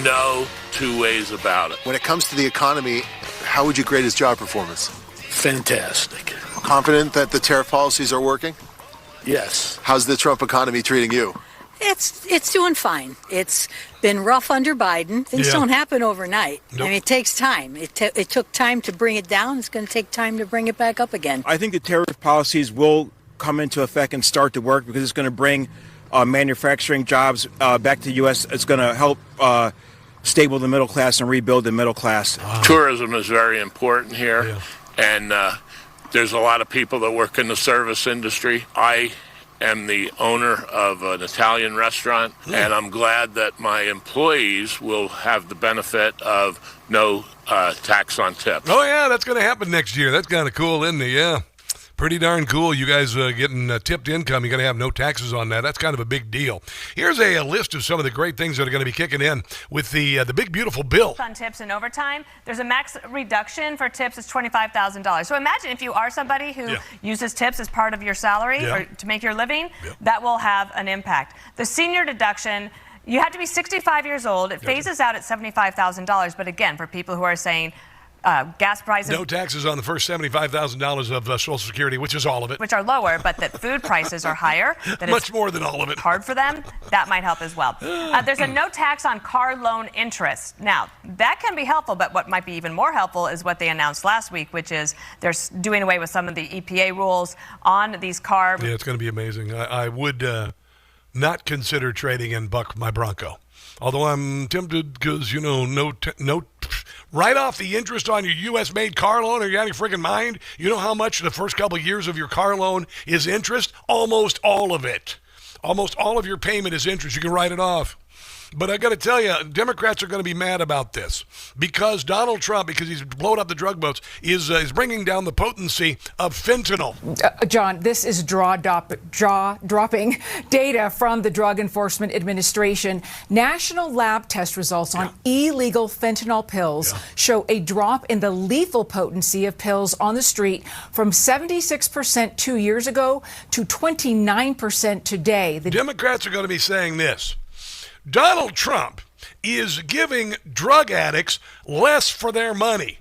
No two ways about it. When it comes to the economy, how would you grade his job performance? Fantastic. Confident that the tariff policies are working? Yes. How's the Trump economy treating you? It's doing fine. It's been rough under Biden. Things don't happen overnight. Nope. I mean, it takes time. It took time to bring it down. It's going to take time to bring it back up again. I think the tariff policies will come into effect and start to work because it's going to bring manufacturing jobs back to the U.S. It's going to help stable the middle class and rebuild the middle class. Tourism is very important here, and there's a lot of people that work in the service industry. I am the owner of an Italian restaurant, and I'm glad that my employees will have the benefit of no tax on tips. Oh, yeah, that's going to happen next year. That's kind of cool, isn't it? Yeah. Pretty darn cool. You guys getting tipped income. You're going to have no taxes on that. That's kind of a big deal. Here's a list of some of the great things that are going to be kicking in with the big, beautiful bill. On tips and overtime, there's a max reduction for tips. It's $25,000. So imagine if you are somebody who uses tips as part of your salary or to make your living, that will have an impact. The senior deduction, you have to be 65 years old. It phases out at $75,000. But again, for people who are saying, gas prices. No taxes on the first $75,000 of Social Security, which is all of it. Which are lower, but that food prices are higher. That much more than all of it. Hard for them. That might help as well. There's a no tax on car loan interest. Now, that can be helpful, but what might be even more helpful is what they announced last week, which is they're doing away with some of the EPA rules on these car. Yeah, it's going to be amazing. I would not consider trading in my Bronco. Although I'm tempted because, no right off the interest on your U.S.-made car loan, are you out of your freaking mind? You know how much the first couple of years of your car loan is interest? Almost all of it. Almost all of your payment is interest. You can write it off. But I got to tell you, Democrats are going to be mad about this because Donald Trump, because he's blown up the drug boats, is bringing down the potency of fentanyl. John, this is jaw-dropping data from the Drug Enforcement Administration. National lab test results on illegal fentanyl pills show a drop in the lethal potency of pills on the street from 76% 2 years ago to 29% today. The Democrats are going to be saying this. Donald Trump is giving drug addicts less for their money.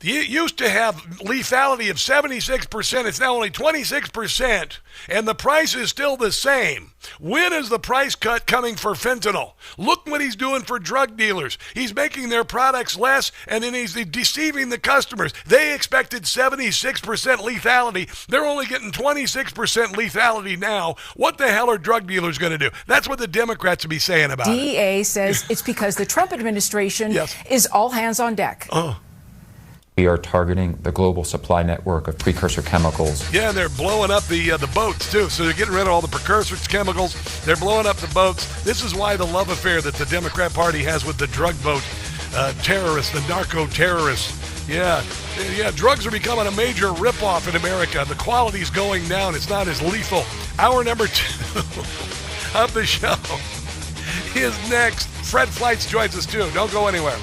It used to have lethality of 76%. It's now only 26%, and the price is still the same. When is the price cut coming for fentanyl? Look what he's doing for drug dealers. He's making their products less, and then he's deceiving the customers. They expected 76% lethality. They're only getting 26% lethality now. What the hell are drug dealers going to do? That's what the Democrats will be saying about it. DEA says it's because the Trump administration is all hands on deck. We are targeting the global supply network of precursor chemicals. Yeah, they're blowing up the boats, too. So they're getting rid of all the precursor chemicals. They're blowing up the boats. This is why the love affair that the Democrat Party has with the drug boat terrorists, the narco-terrorists. Yeah, drugs are becoming a major ripoff in America. The quality's going down. It's not as lethal. Hour number 2 of the show is next. Fred Fleitz joins us, too. Don't go anywhere.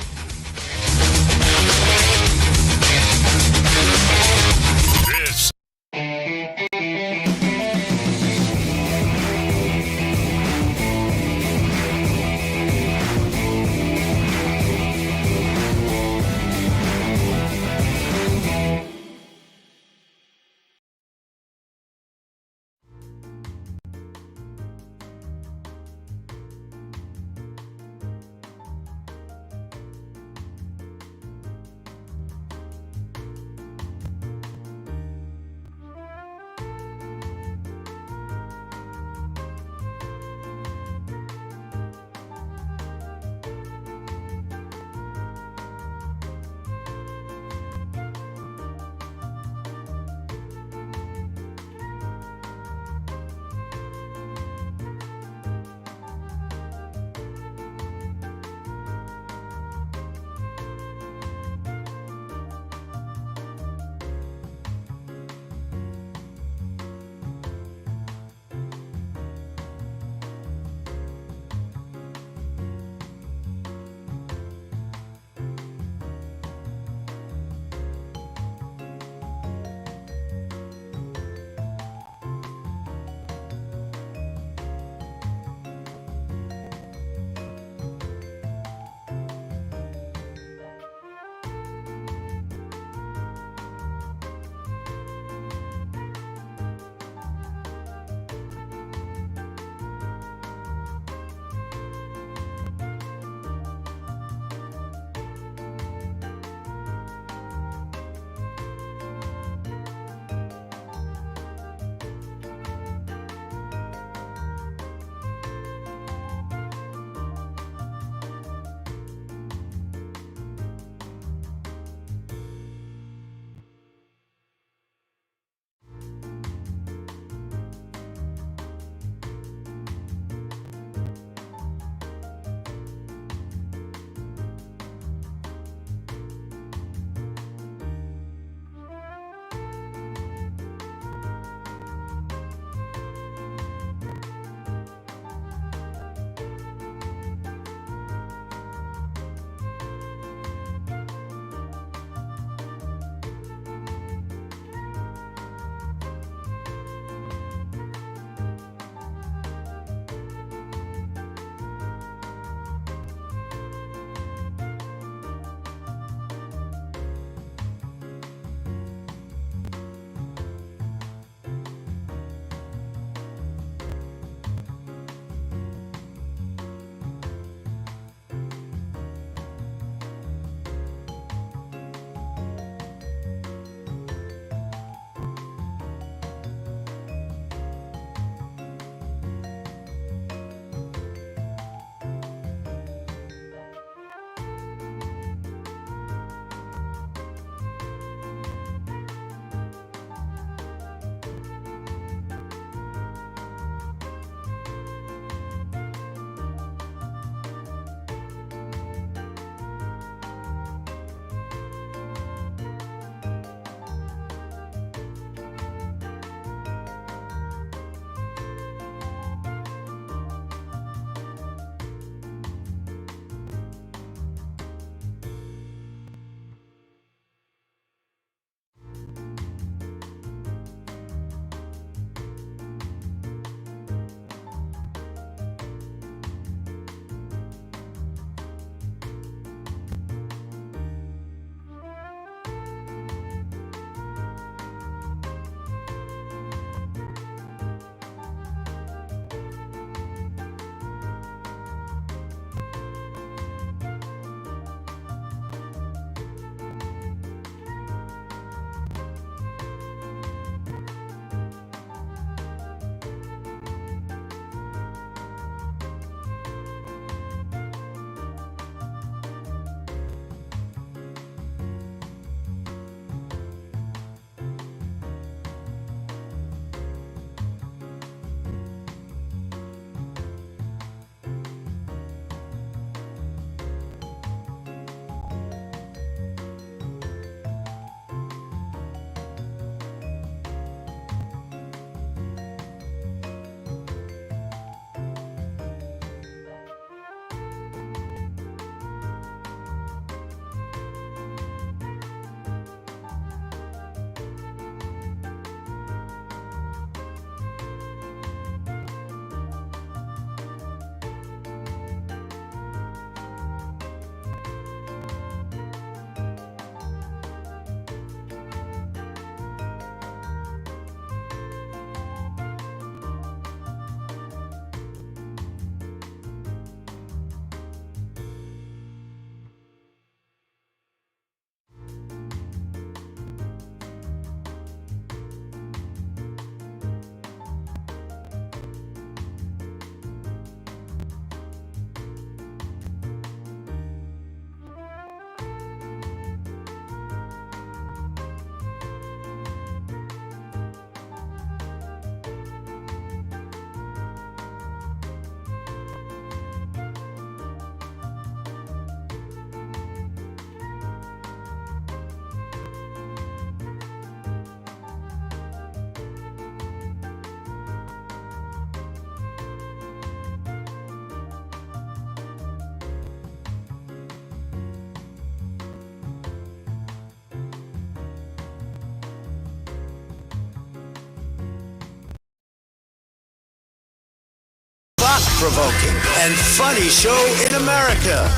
thought-provoking, and funny show in America.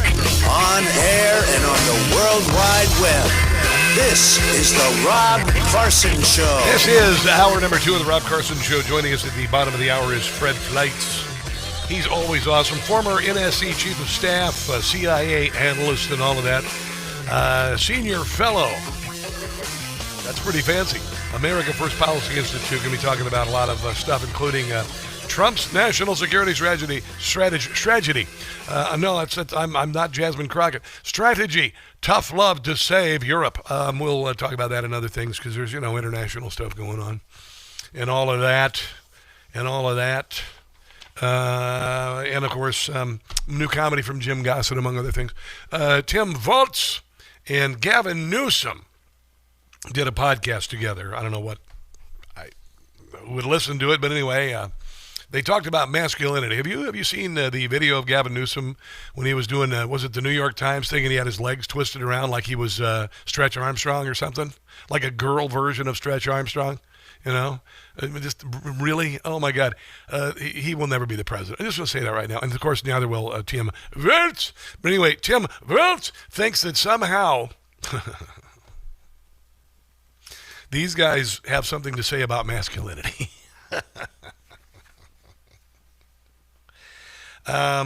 On air and on the World Wide Web. This is the Rob Carson Show. This is hour number 2 of the Rob Carson Show. Joining us at the bottom of the hour is Fred Fleitz. He's always awesome. Former NSC Chief of Staff, CIA analyst and all of that. Senior fellow. That's pretty fancy. America First Policy Institute. Going to be talking about a lot of stuff, including Trump's national security strategy. No, I'm not Jasmine Crockett. Strategy. Tough love to save Europe. We'll talk about that and other things because there's, international stuff going on. And all of that. And, of course, new comedy from Jim Gossett, among other things. Tim Walz and Gavin Newsom did a podcast together. I don't know what I would listen to it, but anyway, they talked about masculinity. Have you seen the video of Gavin Newsom when he was doing, was it the New York Times thing, and he had his legs twisted around like he was Stretch Armstrong or something? Like a girl version of Stretch Armstrong, Just really, oh my God, he will never be the president. I just want to say that right now. And of course, neither will Tim Walz. But anyway, Tim Walz thinks that somehow these guys have something to say about masculinity. Let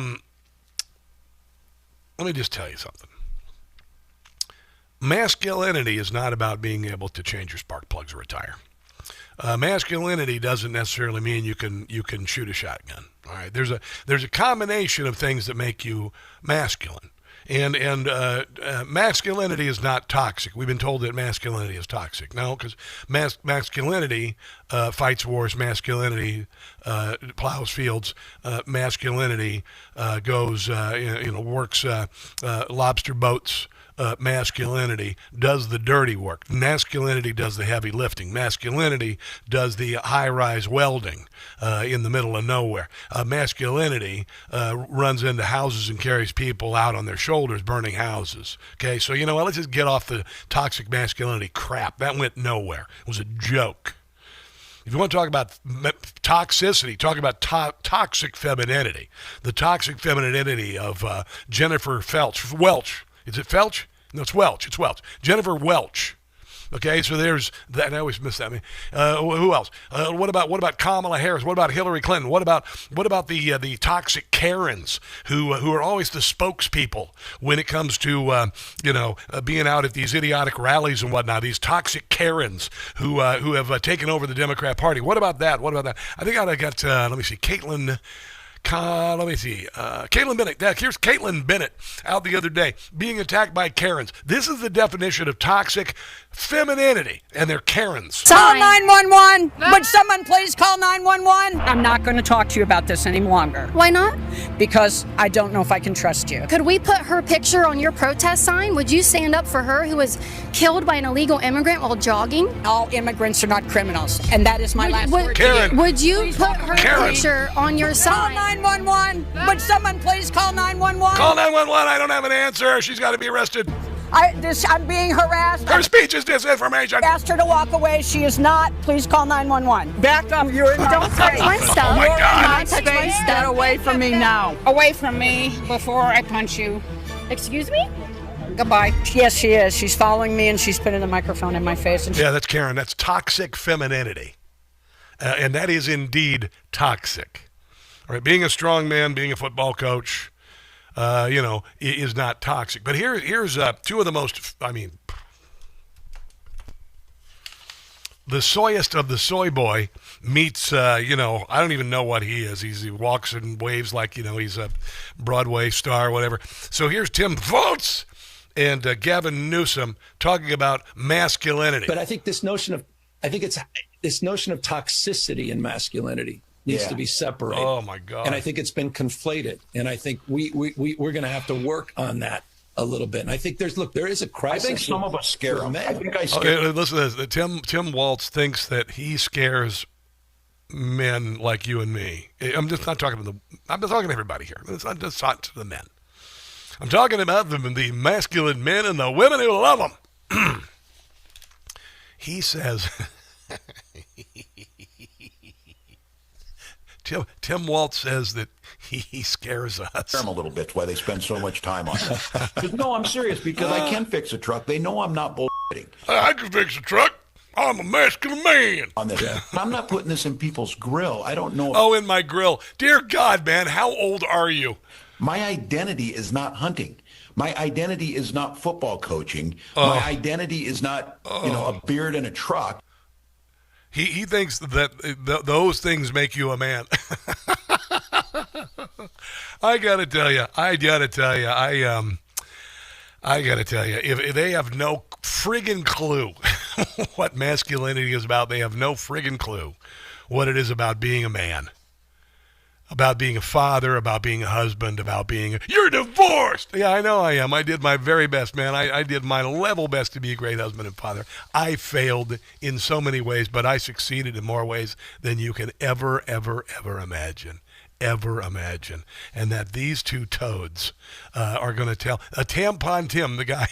me just tell you something. Masculinity is not about being able to change your spark plugs or retire. Masculinity doesn't necessarily mean you can shoot a shotgun. All right, there's a combination of things that make you masculine. And masculinity is not toxic. We've been told that masculinity is toxic. No, because masculinity fights wars. Masculinity plows fields. Masculinity goes, works lobster boats. Masculinity does the dirty work. Masculinity does the heavy lifting. Masculinity does the high-rise welding in the middle of nowhere. Masculinity runs into houses and carries people out on their shoulders, burning houses. Okay, so let's just get off the toxic masculinity crap. That went nowhere. It was a joke. If you want to talk about toxicity, talk about toxic femininity. The toxic femininity of Jennifer Welch. Is it Felch? No, it's Welch. It's Welch. Jennifer Welch. Okay, so there's that. I always miss that. Who else? What about Kamala Harris? What about Hillary Clinton? What about the toxic Karens who are always the spokespeople when it comes to being out at these idiotic rallies and whatnot? These toxic Karens who have taken over the Democrat Party. What about that? I think I got let me see, Caitlin Bennett. Here's Caitlin Bennett out the other day being attacked by Karens. This is the definition of toxic femininity, and they're Karens. Call 911. Would someone please call 911? I'm not going to talk to you about this any longer. Why not? Because I don't know if I can trust you. Could we put her picture on your protest sign? Would you stand up for her who was killed by an illegal immigrant while jogging? All immigrants are not criminals, and that is my last word. Karen. Would you put her picture on your sign? Call 911. Would someone please call 911? Call 911. I don't have an answer. She's got to be arrested. I'm being harassed. Her speech is disinformation. I asked her to walk away. She is not. Please call 911. Back up. You're in Don't touch my stuff. You're in my Don't touch my space. stuff. Get away from me now. Away from me before I punch you. Excuse me? Goodbye. Yes, she is. She's following me, and she's putting the microphone in my face. And yeah, that's Karen. That's toxic femininity. And that is indeed toxic. All right, being a strong man, being a football coach, is not toxic. But here's two of the most, the soyest of the soy boy meets, I don't even know what he is. He walks and waves like, he's a Broadway star or whatever. So here's Tim Walz and Gavin Newsom talking about masculinity. But I think this notion of toxicity and masculinity needs to be separated. Oh my God! And I think it's been conflated. And I think we're going to have to work on that a little bit. And I think there is a crisis. I think some of us scare them. I think I scare. Okay, listen to this. Tim Walz thinks that he scares men like you and me. I'm just not talking to I'm just talking to everybody here. It's not just talking to the men. I'm talking about the masculine men and the women who love them. He says. Tim Walz says that he scares us. I'm a little bit why they spend so much time on it. No, I'm serious because I can fix a truck. They know I'm not bullshitting. I can fix a truck. I'm a masculine man. On this. Yeah. I'm not putting this in people's grill. I don't know. Oh, in my grill. Dear God, man, how old are you? My identity is not hunting. My identity is not football coaching. My identity is not, a beard and a truck. He thinks that those things make you a man. I gotta tell you, if they have no friggin' clue what masculinity is about, they have no friggin' clue what it is about being a man. About being a father, about being a husband, about being you're divorced! Yeah, I know I am. I did my very best, man. I did my level best to be a great husband and father. I failed in so many ways, but I succeeded in more ways than you can ever imagine. And that these two toads are going to tell Tampon Tim, the guy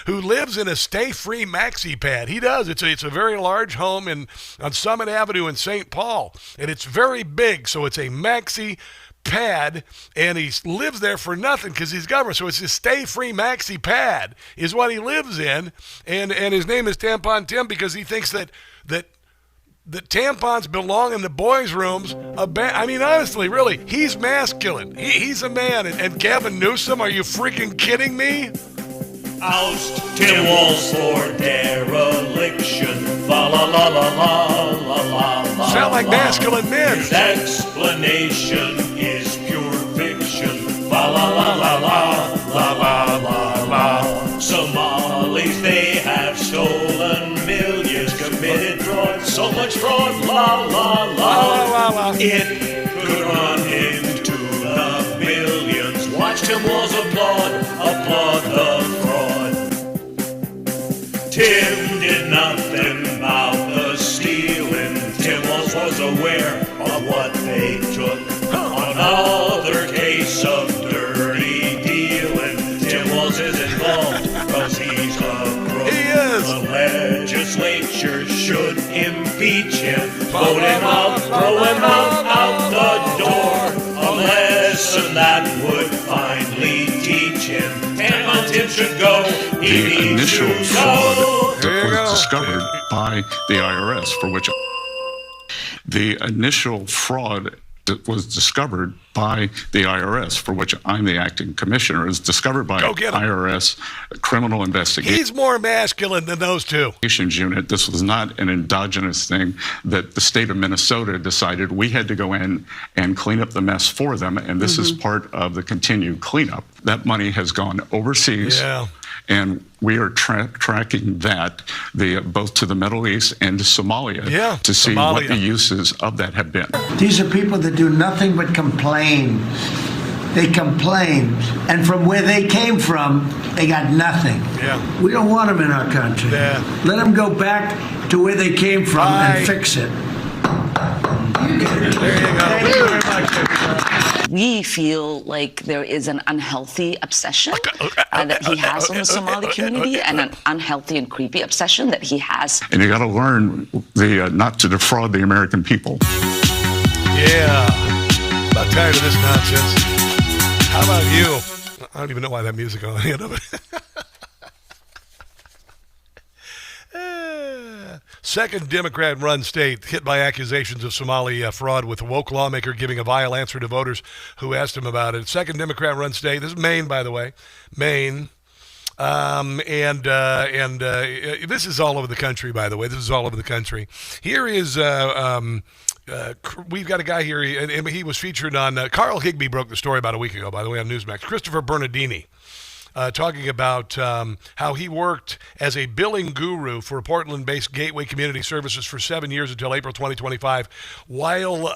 who lives in a stay-free maxi pad. He does. It's a very large home on Summit Avenue in St. Paul, and it's very big, so it's a maxi pad, and he lives there for nothing because he's government. So it's a stay-free maxi pad is what he lives in, and his name is Tampon Tim because he thinks that tampons belong in the boys' rooms. I mean, honestly, really, he's masculine. He's a man. And Gavin Newsom, are you freaking kidding me? Oust Tim Walz for dereliction. La la la la la la la la. Sound like masculine men. His explanation is pure fiction. La la la la la la la la la. Somalis, they have stolen millions, committed fraud, so much fraud. La la la la. It could run into the billions. Watch Tim Walz applaud the fraud. Tim did nothing about the stealing. Tim Walz was aware of what they took. Another case of dirty dealing. Tim Walz is involved because he's a crook. He is. The legislature should impeach him. Vote him out, throw him out the door. A lesson that would finally teach him. And Tim should go. The initial fraud that was discovered by the IRS, for which the initial fraud that was discovered by the IRS, for which I'm the acting commissioner, is discovered by IRS Criminal Investigation. He's more masculine than those two. Unit. This was not an endogenous thing that the state of Minnesota decided we had to go in and clean up the mess for them, and this is part of the continued cleanup. That money has gone overseas. Yeah. And we are tracking that both to the Middle East and to Somalia to see what the uses of that have been. These are people that do nothing but complain. They complain. And from where they came from, they got nothing. Yeah. We don't want them in our country. Yeah. Let them go back to where they came from and fix it. There you go. Thank you very much, everybody. We feel like there is an unhealthy obsession that he has on the Somali community, and an unhealthy and creepy obsession that he has. And you got to learn not to defraud the American people. Yeah, about tired of this nonsense. How about you? I don't even know why that music on the end of it. Second Democrat-run state hit by accusations of Somali fraud, with a woke lawmaker giving a vile answer to voters who asked him about it. Second Democrat-run state. This is Maine, by the way. Maine. This is all over the country, by the way. This is all over the country. Here is... we've got a guy here, and he was featured on... Carl Higbee broke the story about a week ago, by the way, on Newsmax. Christopher Bernardini. Talking about how he worked as a billing guru for Portland-based Gateway Community Services for 7 years until April 2025, while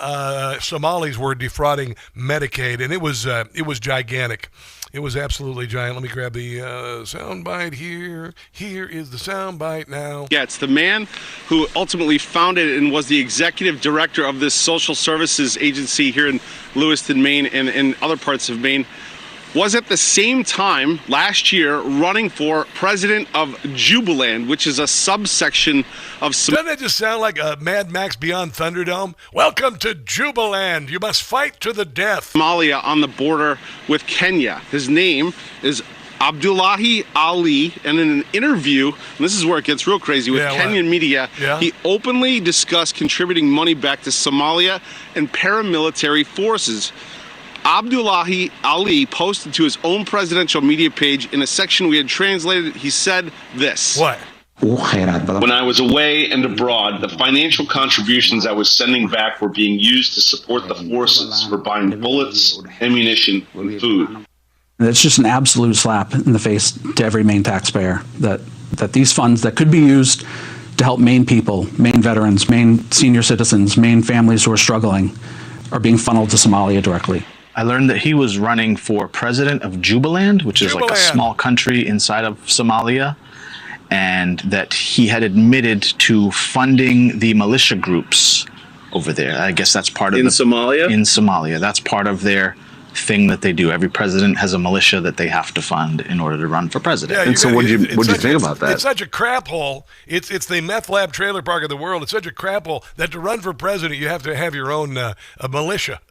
Somalis were defrauding Medicaid, and it was gigantic. It was absolutely giant. Let me grab the soundbite here. Here is the soundbite now. Yeah, it's the man who ultimately founded and was the executive director of this social services agency here in Lewiston, Maine, and in other parts of Maine, was at the same time last year running for president of Jubaland, which is a subsection of Doesn't that just sound like a Mad Max Beyond Thunderdome? Welcome to Jubaland. You must fight to the death. Somalia on the border with Kenya. His name is Abdullahi Ali, and in an interview, and this is where it gets real crazy, with Kenyan media, he openly discussed contributing money back to Somalia and paramilitary forces. Abdullahi Ali posted to his own presidential media page in a section we had translated. He said this. What? When I was away and abroad, the financial contributions I was sending back were being used to support the forces for buying bullets, ammunition, and food. It's just an absolute slap in the face to every Maine taxpayer that these funds that could be used to help Maine people, Maine veterans, Maine senior citizens, Maine families who are struggling are being funneled to Somalia directly. I learned that he was running for president of Jubaland, which is like a small country inside of Somalia, and that he had admitted to funding the militia groups over there. I guess that's part of Somalia? In Somalia. That's part of their thing that they do. Every president has a militia that they have to fund in order to run for president. Yeah, and so what'd you think about that? It's such a crap hole. It's the meth lab trailer park of the world. It's such a crap hole that to run for president, you have to have your own militia.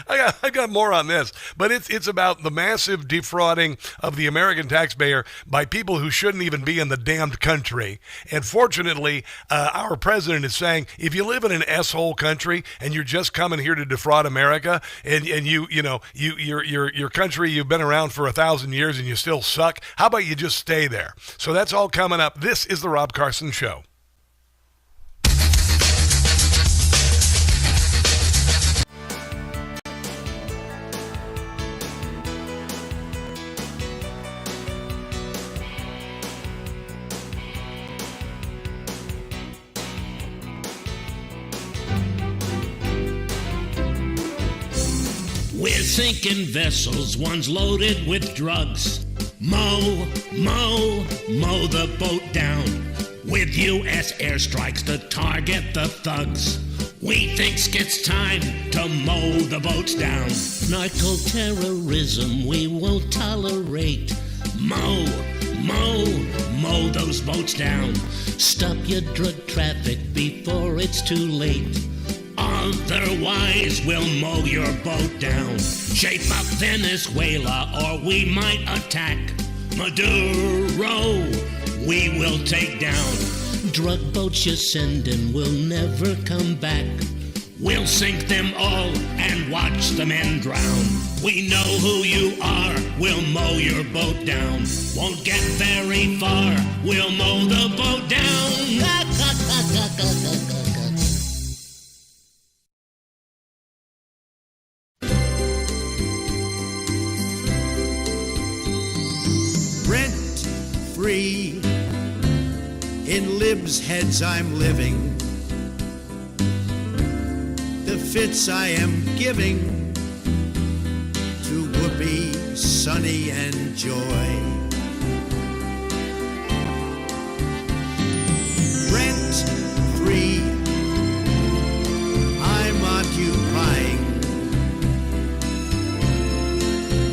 I got more on this, but it's about the massive defrauding of the American taxpayer by people who shouldn't even be in the damned country. And fortunately, our president is saying, if you live in an S-hole country and you're just coming here to defraud America, and your country, you've been around for 1,000 years and you still suck, how about you just stay there? So that's all coming up. This is the Rob Carson Show. We're sinking vessels, one's loaded with drugs. Mow the boat down. With U.S. airstrikes to target the thugs. We thinks it's time to mow the boats down. Narco-terrorism we won't tolerate. Mow those boats down. Stop your drug traffic before it's too late. Otherwise, we'll mow your boat down. Shape up Venezuela or we might attack. Maduro, we will take down. Drug boats you're sending will never come back. We'll sink them all and watch the men drown. We know who you are, we'll mow your boat down. Won't get very far, we'll mow the boat down. Rent-free, in libs' heads I'm living. The fits I am giving to Whoopi, Sunny, and Joy. Rent-free, I'm occupying.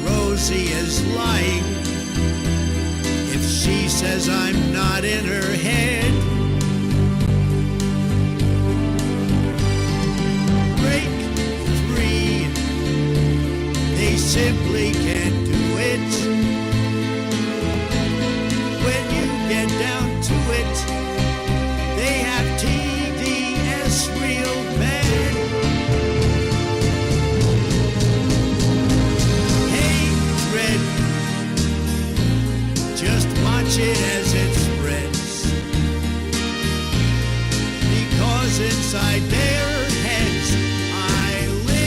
Rosie is lying if she says I'm not in her head. Break free, they simply can't do it. When you get down to it, they have TDS real bad. Hatred, just watch it as it spreads, because inside their heads I live.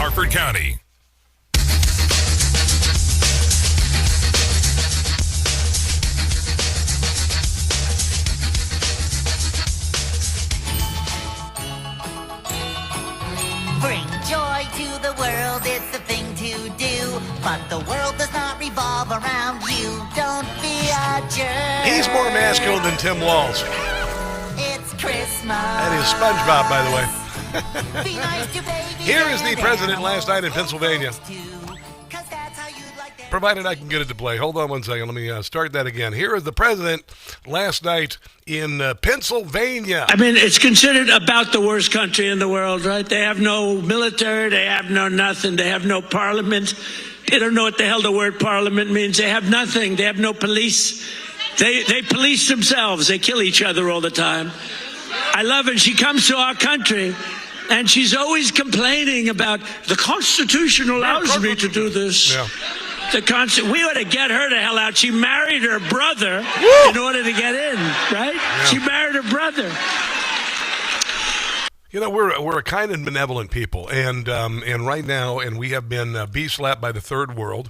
Harford County. Bring joy to the world, it's the thing to do. But the world does not revolve around you. Don't be a jerk. He's more masculine than Tim Walz. It's Christmas. That is SpongeBob, by the way. Be nice to babies. Here is the president last night in Pennsylvania. Provided I can get it to play. Hold on one second. Let me start that again. Here is the president last night in Pennsylvania. I mean, it's considered about the worst country in the world, right? They have no military. They have no nothing. They have no parliament. They don't know what the hell the word parliament means. They have nothing. They have no police. They police themselves. They kill each other all the time. I love it. She comes to our country, and she's always complaining about the Constitution allows me to do this. Yeah. We ought to get her the hell out. She married her brother in order to get in, right? Yeah. She married her brother. You know, we're a kind and benevolent people, and right now, and we have been bee-slapped by the third world.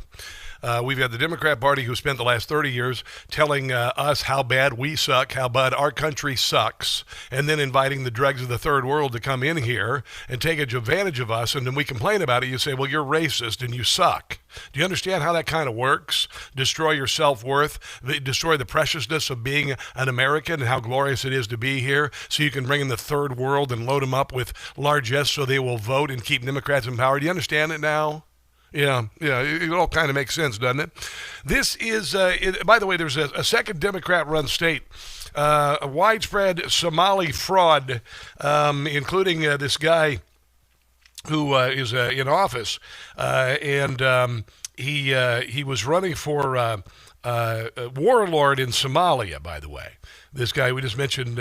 We've got the Democrat Party who spent the last 30 years telling us how bad we suck, how bad our country sucks, and then inviting the dregs of the third world to come in here and take advantage of us, and then we complain about it. You say, well, you're racist and you suck. Do you understand how that kind of works? Destroy your self-worth, destroy the preciousness of being an American and how glorious it is to be here, so you can bring in the third world and load them up with largesse so they will vote and keep Democrats in power. Do you understand it now? Yeah, it all kind of makes sense, doesn't it? This is, by the way, there's a second Democrat-run state, a widespread Somali fraud, including this guy who is in office, and he was running for warlord in Somalia, by the way. This guy, we just mentioned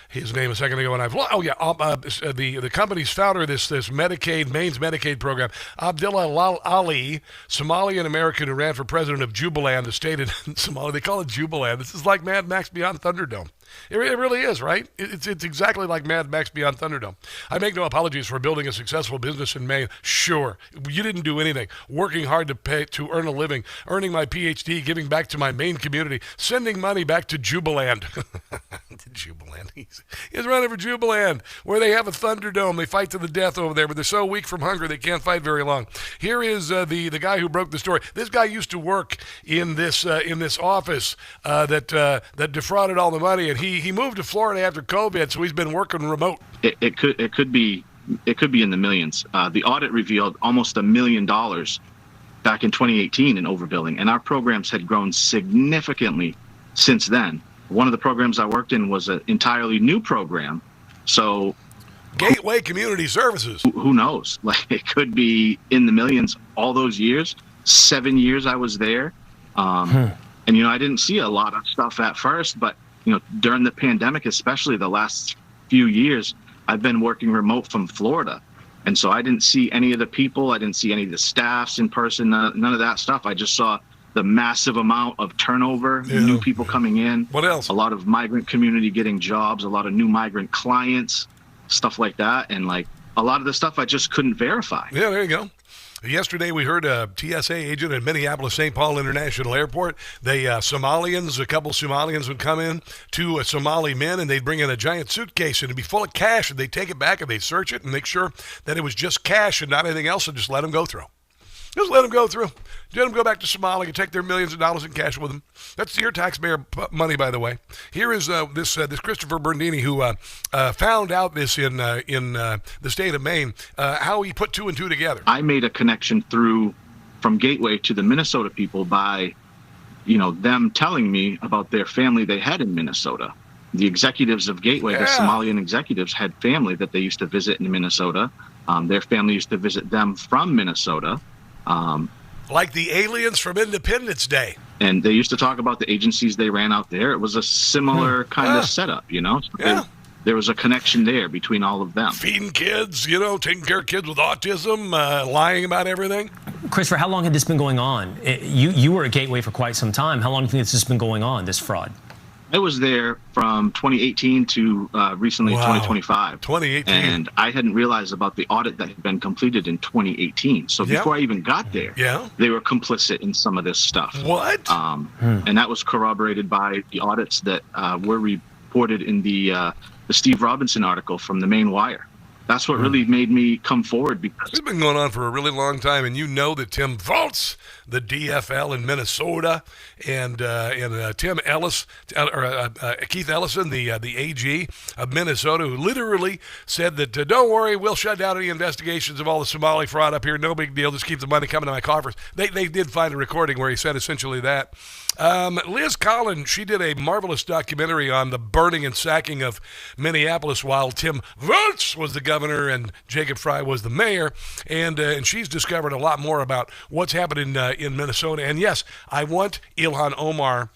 his name a second ago, and the company's founder, this Medicaid, Maine's Medicaid program, Abdullah Ali, Somalian American who ran for president of Jubaland, the state in Somalia. They call it Jubaland. This is like Mad Max Beyond Thunderdome. It really is, right? It's exactly like Mad Max Beyond Thunderdome. I make no apologies for building a successful business in Maine. Sure, you didn't do anything. Working hard to earn a living, earning my PhD, giving back to my Maine community, sending money back to Jubaland. To Jubaland. He's running for Jubaland, where they have a Thunderdome. They fight to the death over there, but they're so weak from hunger they can't fight very long. Here is the guy who broke the story. This guy used to work in this office that defrauded all the money, and he moved to Florida after COVID, so he's been working remote. It could be in the millions. The audit revealed almost $1 million back in 2018 in overbilling, and our programs had grown significantly since then. One of the programs I worked in was an entirely new program, so Gateway Community Services. Who knows? Like, it could be in the millions all those years. 7 years I was there, and I didn't see a lot of stuff at first, but during the pandemic, especially the last few years, I've been working remote from Florida. And so I didn't see any of the people. I didn't see any of the staffs in person, none of that stuff. I just saw the massive amount of turnover, new people coming in. What else? A lot of migrant community getting jobs, a lot of new migrant clients, stuff like that. And like a lot of the stuff I just couldn't verify. Yeah, there you go. Yesterday, we heard a TSA agent at Minneapolis-St. Paul International Airport. A couple Somalians would come in, two Somali men, and they'd bring in a giant suitcase, and it'd be full of cash, and they'd take it back, and they'd search it and make sure that it was just cash and not anything else, and just let them go through. Just let them go through. Let them go back to Somalia and take their millions of dollars in cash with them. That's your taxpayer money, by the way. Here is this Christopher Bernini, who found out this in the state of Maine, how he put two and two together. I made a connection from Gateway to the Minnesota people by, them telling me about their family they had in Minnesota. The executives of Gateway, the Somalian executives, had family that they used to visit in Minnesota. Their family used to visit them from Minnesota. Like the aliens from Independence Day. And they used to talk about the agencies they ran out there. It was a similar kind of setup, So there was a connection there between all of them. Feeding kids, taking care of kids with autism, lying about everything. Christopher, how long had this been going on? You were at Gateway for quite some time. How long do you think this has been going on, this fraud? I was there from 2018 to recently 2025. 2018. And I hadn't realized about the audit that had been completed in 2018. So before I even got there, they were complicit in some of this stuff. What? And that was corroborated by the audits that were reported in the Steve Robinson article from the Main Wire. That's what really made me come forward. Because it's been going on for a really long time, and you know that Tim Walz, the DFL in Minnesota, and Tim Ellis, Keith Ellison, the AG of Minnesota, who literally said that, don't worry, we'll shut down any investigations of all the Somali fraud up here. No big deal. Just keep the money coming to my coffers. They did find a recording where he said essentially that. Liz Collins, she did a marvelous documentary on the burning and sacking of Minneapolis while Tim Walz was the governor and Jacob Frey was the mayor, and she's discovered a lot more about what's happened in Minnesota. And yes, I want Ilhan Omar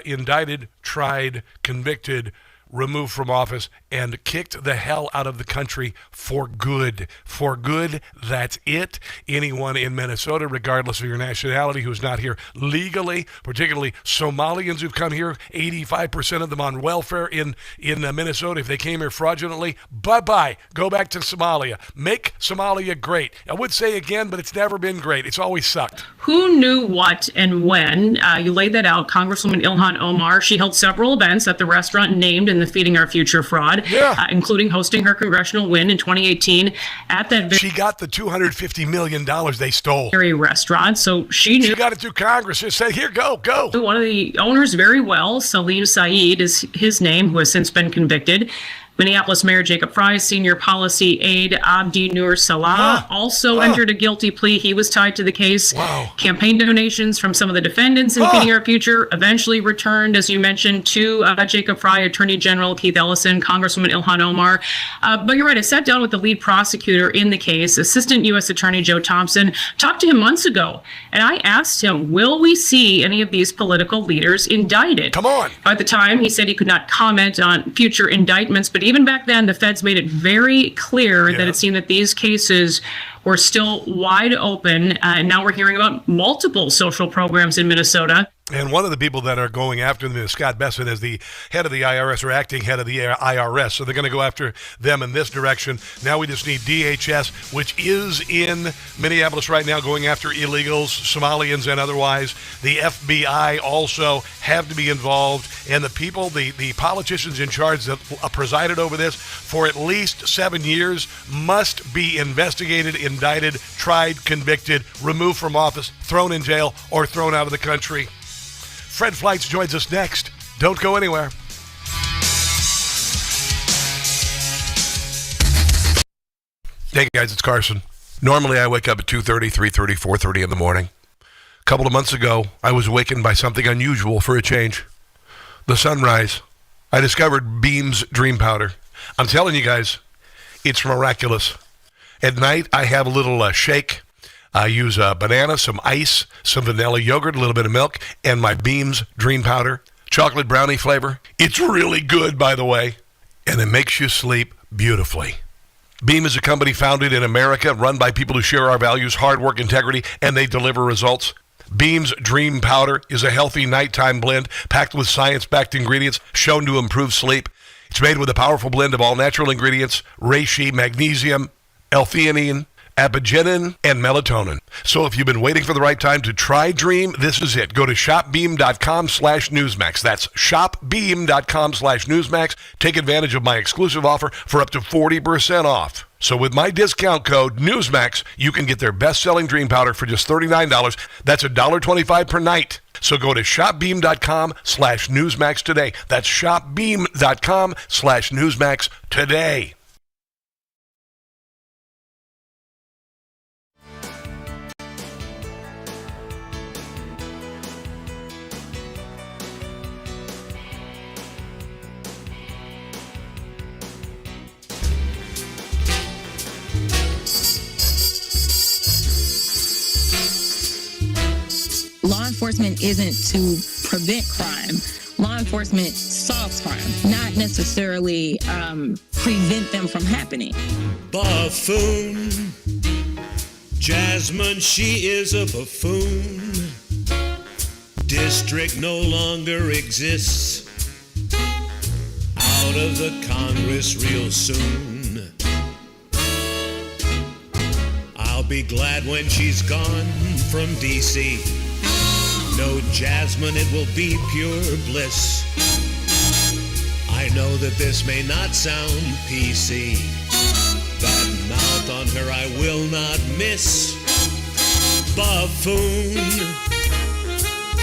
indicted, tried, convicted, removed from office, and kicked the hell out of the country for good. For good, that's it. Anyone in Minnesota, regardless of your nationality, who's not here legally, particularly Somalians who've come here, 85% of them on welfare in Minnesota. If they came here fraudulently, bye-bye. Go back to Somalia. Make Somalia great. I would say again, but it's never been great. It's always sucked. Who knew what and when? You laid that out. Congresswoman Ilhan Omar, she held several events at the restaurant named in the Feeding Our Future fraud, including hosting her congressional win in 2018 at that she got the $250 million they stole. Very restaurant, so she knew. She got it through Congress. She said, here, go. One of the owners very well, Salim Saeed is his name, who has since been convicted. Minneapolis Mayor Jacob Frey's senior policy aide, Abdi Nur Salah, also entered a guilty plea. He was tied to the case. Campaign donations from some of the defendants in Feeding Our Future eventually returned, as you mentioned, to Jacob Frey, Attorney General Keith Ellison, Congresswoman Ilhan Omar. But you're right, I sat down with the lead prosecutor in the case, Assistant U.S. Attorney Joe Thompson, talked to him months ago, and I asked him, will we see any of these political leaders indicted? Come on. At the time, he said he could not comment on future indictments, but even back then, the feds made it very clear that it seemed that these cases were still wide open. And now we're hearing about multiple social programs in Minnesota. And one of the people that are going after them is Scott Besson as the head of the IRS or acting head of the IRS. So they're going to go after them in this direction. Now we just need DHS, which is in Minneapolis right now, going after illegals, Somalians and otherwise. The FBI also have to be involved. And the people, the politicians in charge that presided over this for at least 7 years must be investigated, indicted, tried, convicted, removed from office, thrown in jail, or thrown out of the country. Fred Fleitz joins us next. Don't go anywhere. Hey guys, it's Carson. Normally I wake up at 2:30, 3:30, 4:30 in the morning. A couple of months ago, I was awakened by something unusual for a change. The sunrise. I discovered Beam's Dream Powder. I'm telling you guys, it's miraculous. At night, I have a little shake. I use a banana, some ice, some vanilla yogurt, a little bit of milk, and my Beam's Dream Powder. Chocolate brownie flavor. It's really good, by the way, and it makes you sleep beautifully. Beam is a company founded in America, run by people who share our values, hard work, integrity, and they deliver results. Beam's Dream Powder is a healthy nighttime blend packed with science-backed ingredients shown to improve sleep. It's made with a powerful blend of all natural ingredients, reishi, magnesium, L-theanine, apigenin, and melatonin. So if you've been waiting for the right time to try Dream, this is it. Go to shopbeam.com/Newsmax. That's shopbeam.com/Newsmax. Take advantage of my exclusive offer for up to 40% off. So with my discount code Newsmax, you can get their best-selling Dream Powder for just $39. That's $1.25 per night. So go to shopbeam.com/Newsmax today. That's shopbeam.com/Newsmax today. Law enforcement isn't to prevent crime. Law enforcement solves crime, not necessarily prevent them from happening. Buffoon. Jasmine, she is a buffoon. District no longer exists. out of the Congress real soon. I'll be glad when she's gone from D.C. No Jasmine, it will be pure bliss. I know that this may not sound PC. That mouth on her I will not miss. Buffoon.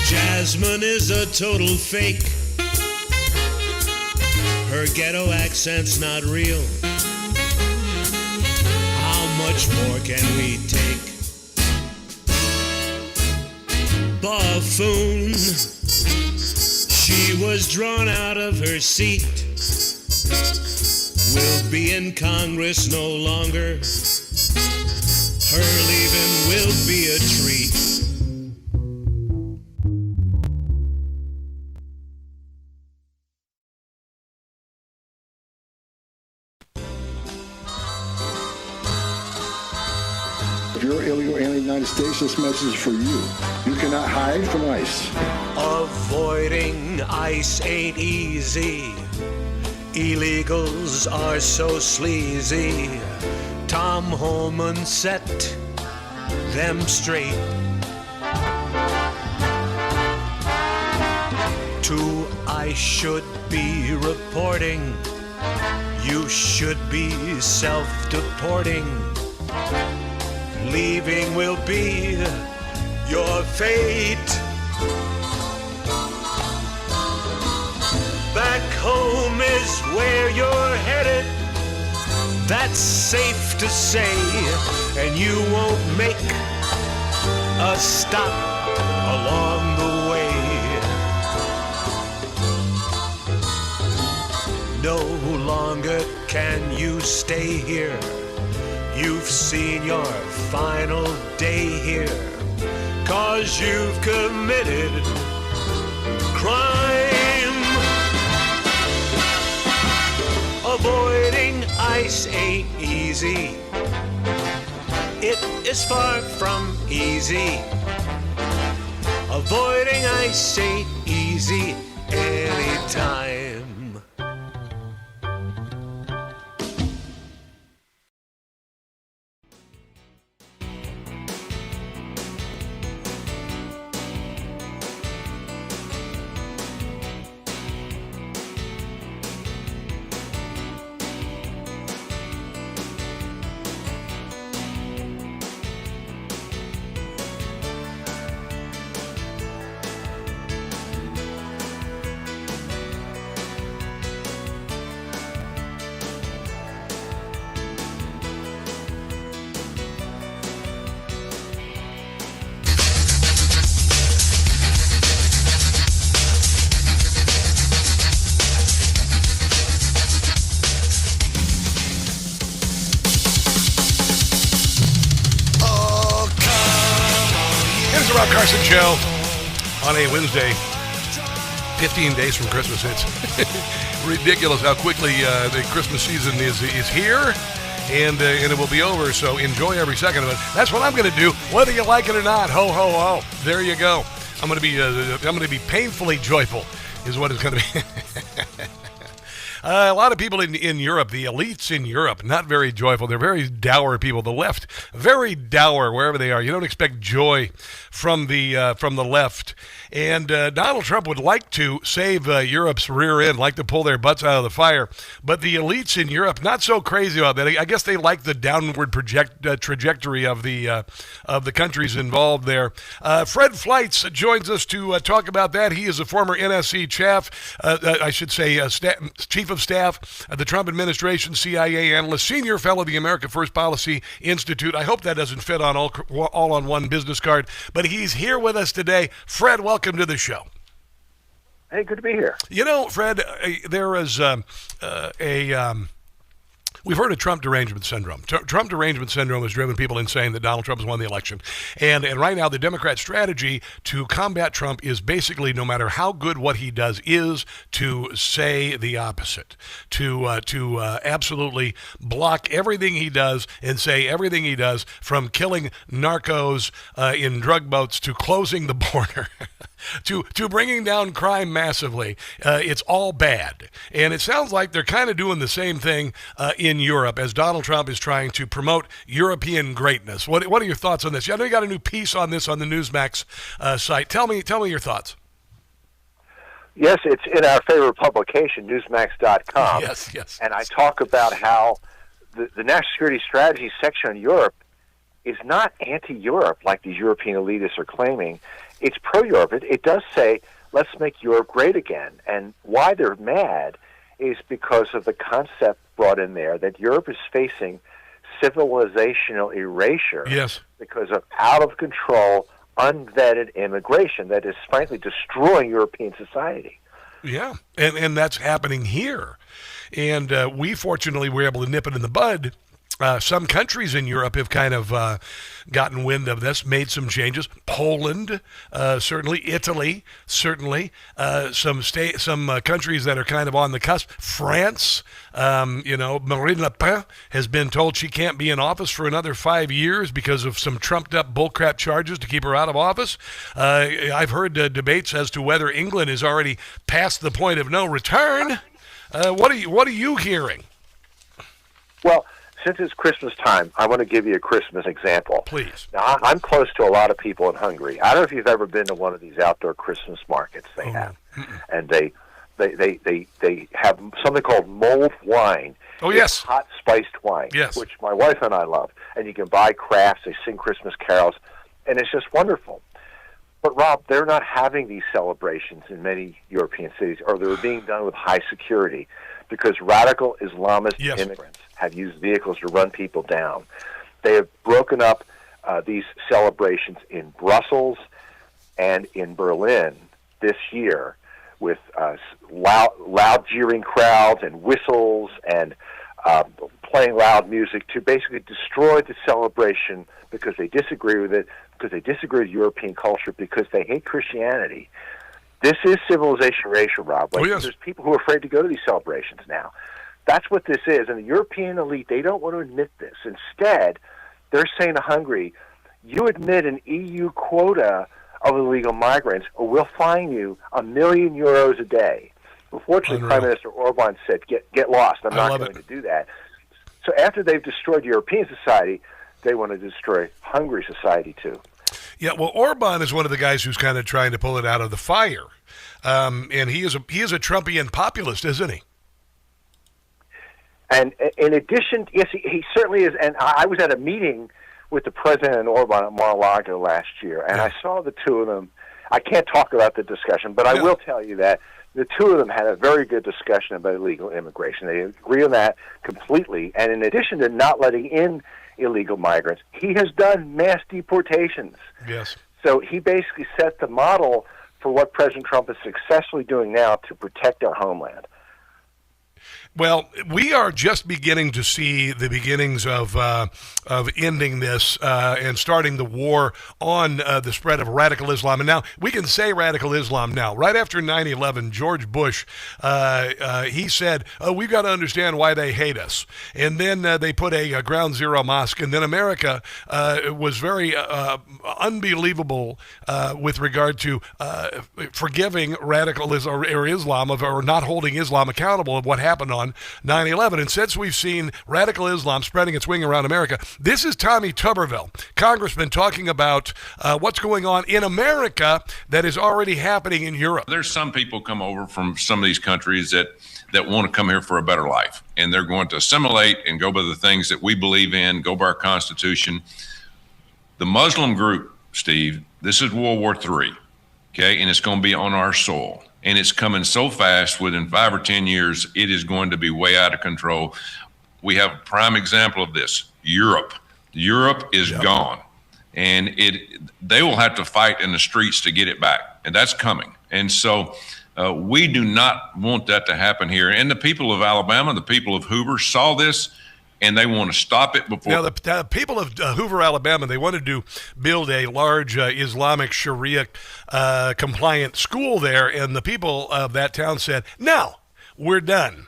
Jasmine is a total fake. Her ghetto accent's not real. How much more can we take? Buffoon. She was drawn out of her seat. Will be in Congress no longer. Her leaving will be a treat. If you're illegal alien in the United States, this message is for you. You cannot hide from ICE. Avoiding ICE ain't easy. Illegals are so sleazy. Tom Holman set them straight. To ICE should be reporting. You should be self-deporting. Leaving will be your fate. Back home is where you're headed. That's safe to say. And you won't make a stop along the way. No longer can you stay here. You've seen your final day here, 'cause you've committed crime. Avoiding ICE ain't easy. It is far from easy. Avoiding ICE ain't easy anytime. Rob Carson Show on a Wednesday, 15 days from Christmas. It's ridiculous how quickly the Christmas season is here, and it will be over. So enjoy every second of it. That's what I'm going to do, whether you like it or not. Ho ho ho! There you go. I'm going to be painfully joyful, is what it's going to be. A lot of people in Europe, the elites in Europe, not very joyful. They're very dour people. The left, very dour wherever they are. You don't expect joy from the left. And Donald Trump would like to save Europe's rear end, like to pull their butts out of the fire. But the elites in Europe, not so crazy about that. I guess they like the downward trajectory of the countries involved there. Fred Fleitz joins us to talk about that. He is a former NSC chief of staff at the Trump administration, CIA analyst, senior fellow of the America First Policy Institute. I hope that doesn't fit on all on one business card, but he's here with us today. Fred, welcome to the show. Hey, good to be here. You know, Fred, there is We've heard of Trump derangement syndrome. Trump derangement syndrome has driven people insane that Donald Trump has won the election. And right now, the Democrat strategy to combat Trump is basically, no matter how good what he does is, to say the opposite, to absolutely block everything he does and say everything he does, from killing narcos in drug boats to closing the border. To bringing down crime massively. It's all bad. And it sounds like they're kind of doing the same thing in Europe as Donald Trump is trying to promote European greatness. What are your thoughts on this? I know you got a new piece on this on the Newsmax site. Tell me your thoughts. Yes, it's in our favorite publication, newsmax.com. Yes. And I talk about how the national security strategy section on Europe is not anti-Europe like these European elitists are claiming. It's pro-Europe. It does say, let's make Europe great again. And why they're mad is because of the concept brought in there that Europe is facing civilizational erasure because of out-of-control, unvetted immigration that is, frankly, destroying European society. Yeah, and that's happening here. And we, fortunately, were able to nip it in the bud. Some countries in Europe have kind of gotten wind of this, made some changes. Poland, certainly. Italy, certainly. Some countries that are kind of on the cusp. France, Marine Le Pen has been told she can't be in office for another 5 years because of some trumped-up bullcrap charges to keep her out of office. I've heard debates as to whether England is already past the point of no return. What are you hearing? Well, since it's Christmas time, I want to give you a Christmas example. Please. Now, I'm close to a lot of people in Hungary. I don't know if you've ever been to one of these outdoor Christmas markets they have. And they have something called mulled wine. Oh, yes. It's hot spiced wine, which my wife and I love. And you can buy crafts. They sing Christmas carols. And it's just wonderful. But, Rob, they're not having these celebrations in many European cities, or they're being done with high security because radical Islamist immigrants have used vehicles to run people down. They have broken up these celebrations in Brussels and in Berlin this year with loud jeering crowds and whistles and playing loud music to basically destroy the celebration because they disagree with it, because they disagree with European culture, because they hate Christianity. This is civilization erasure, Rob. There's people who are afraid to go to these celebrations now. That's what this is. And the European elite, they don't want to admit this. Instead, they're saying to Hungary, you admit an EU quota of illegal migrants, or we'll fine you €1 million a day. Unfortunately, Prime Minister Orban said, get lost. I'm not going to do that. So after they've destroyed European society, they want to destroy Hungary society too. Yeah, well, Orban is one of the guys who's kind of trying to pull it out of the fire. And he is a Trumpian populist, isn't he? And in addition, yes, he certainly is. And I was at a meeting with the president and Orban at Mar-a-Lago last year, and I saw the two of them. I can't talk about the discussion, but I will tell you that the two of them had a very good discussion about illegal immigration. They agree on that completely. And in addition to not letting in illegal migrants, he has done mass deportations. Yes. So he basically set the model for what President Trump is successfully doing now to protect our homeland. Well, we are just beginning to see the beginnings of ending this and starting the war on the spread of radical Islam. And now we can say radical Islam now. Right after 9/11, George Bush, he said, we've got to understand why they hate us. And then they put a ground zero mosque. And then America was very unbelievable with regard to forgiving radical Islam or Islam or not holding Islam accountable of what happened on 9/11. And since we've seen radical Islam spreading its wing around America, this is Tommy Tuberville, congressman, talking about what's going on in America that is already happening in Europe. There's some people come over from some of these countries that want to come here for a better life, and they're going to assimilate and go by the things that we believe in, go by our Constitution. The Muslim group, Steve, this is World War III, okay, and it's going to be on our soil. And it's coming so fast, within 5 or 10 years, it is going to be way out of control. We have a prime example of this, Europe. Europe is gone. And they will have to fight in the streets to get it back. And that's coming. And so we do not want that to happen here. And the people of Alabama, the people of Hoover saw this. and they want to stop it before. Now, the people of Hoover, Alabama, they wanted to build a large Islamic Sharia compliant school there, and the people of that town said, no, we're done.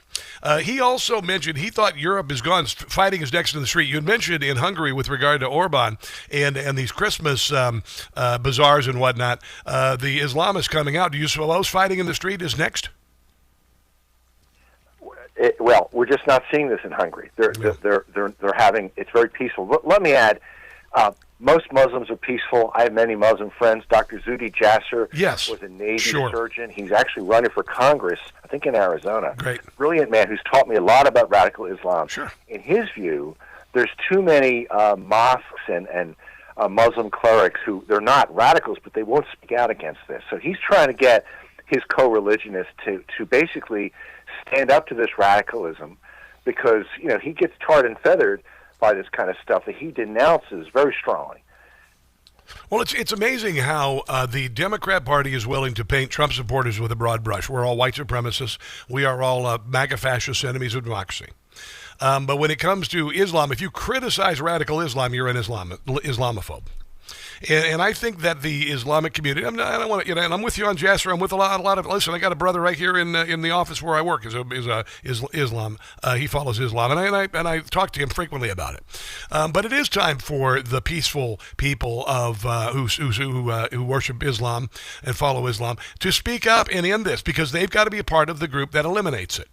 He also mentioned he thought Europe is gone, fighting his next in the street. You had mentioned in Hungary with regard to Orban and these Christmas bazaars and whatnot, the Islamists coming out. Do you suppose fighting in the street is next? Well, we're just not seeing this in Hungary. They're having, it's very peaceful. Let me add, most Muslims are peaceful. I have many Muslim friends. Dr. Zuhdi Jasser was a Navy surgeon. He's actually running for Congress, I think in Arizona. Great. Brilliant man who's taught me a lot about radical Islam. Sure. In his view, there's too many mosques and Muslim clerics who, they're not radicals, but they won't speak out against this. So he's trying to get his co-religionists to basically stand up to this radicalism, because he gets tarred and feathered by this kind of stuff that he denounces very strongly. Well, it's amazing how the Democrat Party is willing to paint Trump supporters with a broad brush. We're all white supremacists. We are all MAGA fascist enemies of democracy. But when it comes to Islam, if you criticize radical Islam, you're an Islamophobe. And I think that the Islamic community, and I'm with you on Jasser. I'm with a lot of. Listen, I got a brother right here in the office where I work is Islam. He follows Islam, and I talk to him frequently about it. But it is time for the peaceful people of who worship Islam and follow Islam to speak up and end this, because they've got to be a part of the group that eliminates it.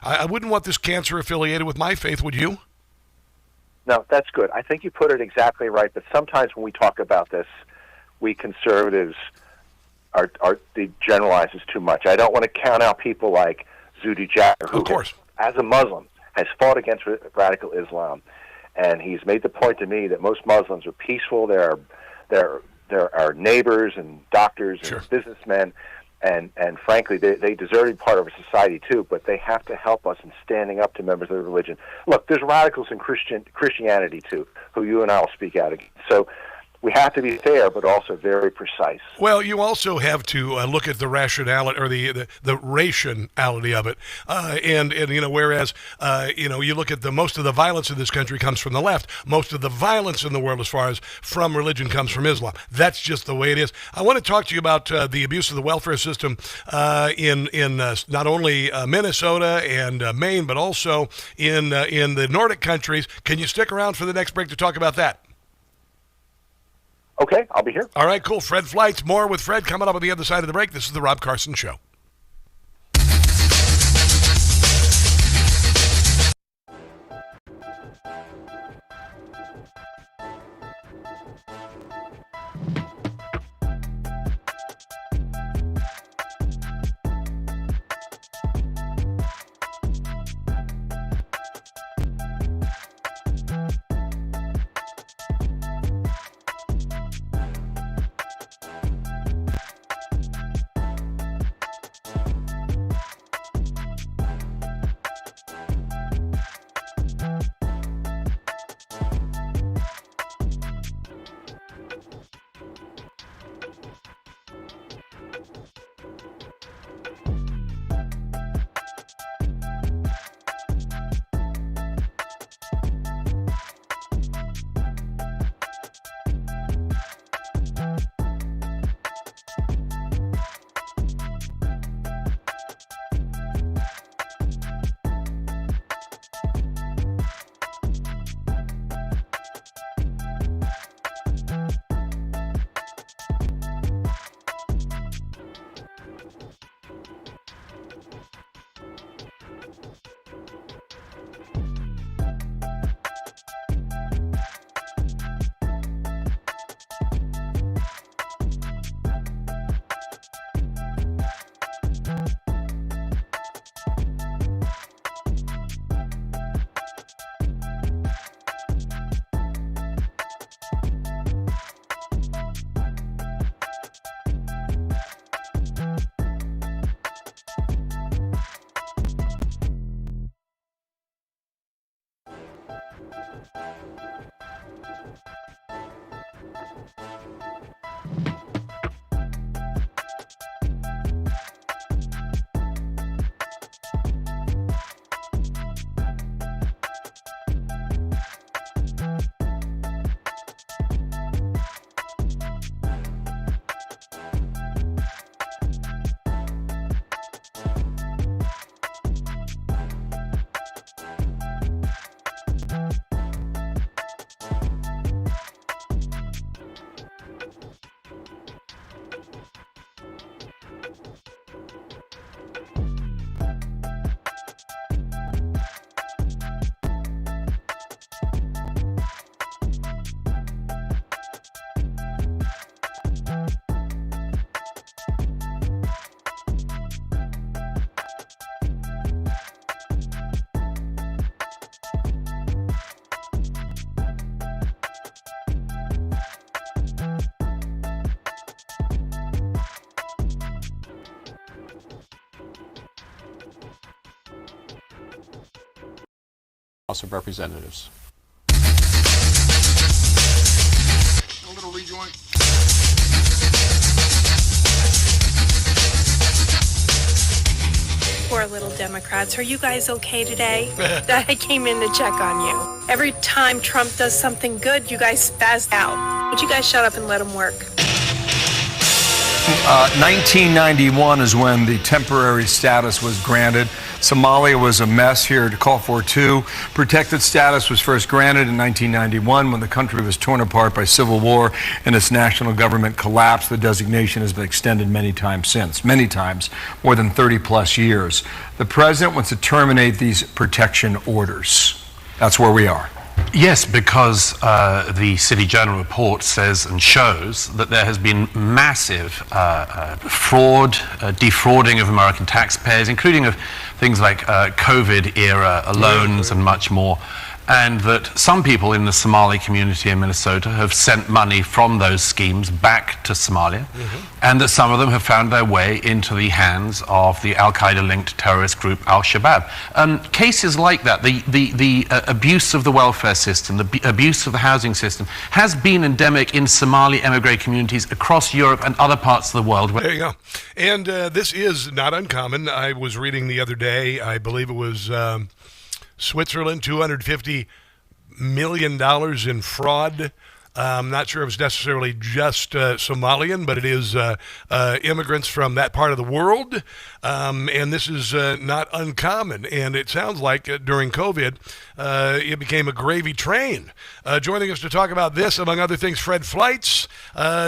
I wouldn't want this cancer affiliated with my faith. Would you? No, that's good. I think you put it exactly right. But sometimes when we talk about this, we conservatives they generalize this too much. I don't want to count out people like Zuhdi Jasser, who, as a Muslim, has fought against radical Islam, and he's made the point to me that most Muslims are peaceful. They're our neighbors and doctors and businessmen. And frankly, they deserve to be part of our society too, but they have to help us in standing up to members of the religion. Look, there's radicals in Christianity too, who you and I will speak out against. So we have to be fair, but also very precise. Well, you also have to look at the rationality or the rationality of it, and whereas you look at most of the violence in this country comes from the left. Most of the violence in the world, as far as from religion, comes from Islam. That's just the way it is. I want to talk to you about the abuse of the welfare system in not only Minnesota and Maine, but also in the Nordic countries. Can you stick around for the next break to talk about that? Okay, I'll be here. All right, cool. Fred Fleitz, more with Fred coming up on the other side of the break. This is the Rob Carson Show. House of Representatives. A little rejoin. Poor little Democrats. Are you guys okay today? I came in to check on you. Every time Trump does something good, you guys spaz out. Would you guys shut up and let him work? 1991 is when the temporary status was granted. Somalia was a mess here to call for too. Protected status was first granted in 1991 when the country was torn apart by civil war and its national government collapsed. The designation has been extended many times since, many times, more than 30 plus years. The president wants to terminate these protection orders. That's where we are. Yes, because the City Journal report says and shows that there has been massive fraud, defrauding of American taxpayers, including of things like COVID-era loans and much more, and that some people in the Somali community in Minnesota have sent money from those schemes back to Somalia, and that some of them have found their way into the hands of the Al-Qaeda-linked terrorist group Al-Shabaab. Cases like that, the abuse of the welfare system, the abuse of the housing system, has been endemic in Somali emigre communities across Europe and other parts of the world. There you go. And this is not uncommon. I was reading the other day, I believe it was Switzerland, $250 million in fraud. I'm not sure if it's necessarily just Somalian, but it is immigrants from that part of the world. And this is not uncommon. And it sounds like during COVID, it became a gravy train. Joining us to talk about this, among other things, Fred Fleitz,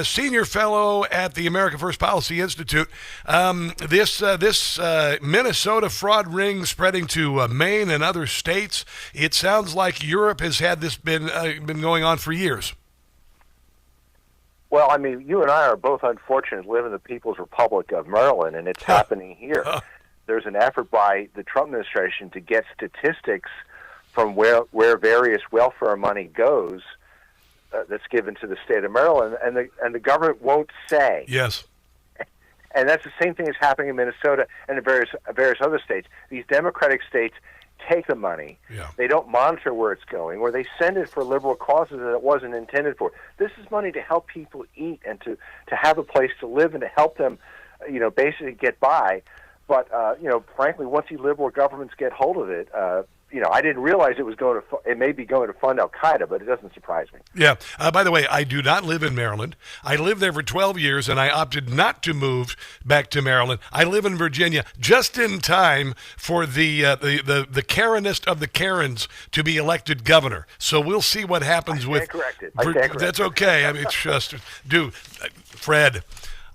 senior fellow at the America First Policy Institute. This Minnesota fraud ring spreading to Maine and other states. It sounds like Europe has had this been going on for years. Well, I mean, you and I are both unfortunate to live in the People's Republic of Maryland, and it's happening here. There's an effort by the Trump administration to get statistics from where various welfare money goes that's given to the state of Maryland, and the government won't say. Yes. And that's the same thing that's happening in Minnesota and in various other states. These Democratic states take the money. Yeah. They don't monitor where it's going, or they send it for liberal causes that it wasn't intended for. This is money to help people eat and to have a place to live and to help them, basically get by. But, frankly, once the liberal governments get hold of it, I didn't realize it may be going to fund Al-Qaeda, but it doesn't surprise me. Yeah. By the way, I do not live in Maryland. I lived there for 12 years, and I opted not to move back to Maryland. I live in Virginia just in time for the Karenist of the Karens to be elected governor. So we'll see what happens with. That's okay. I mean, it's just, Fred.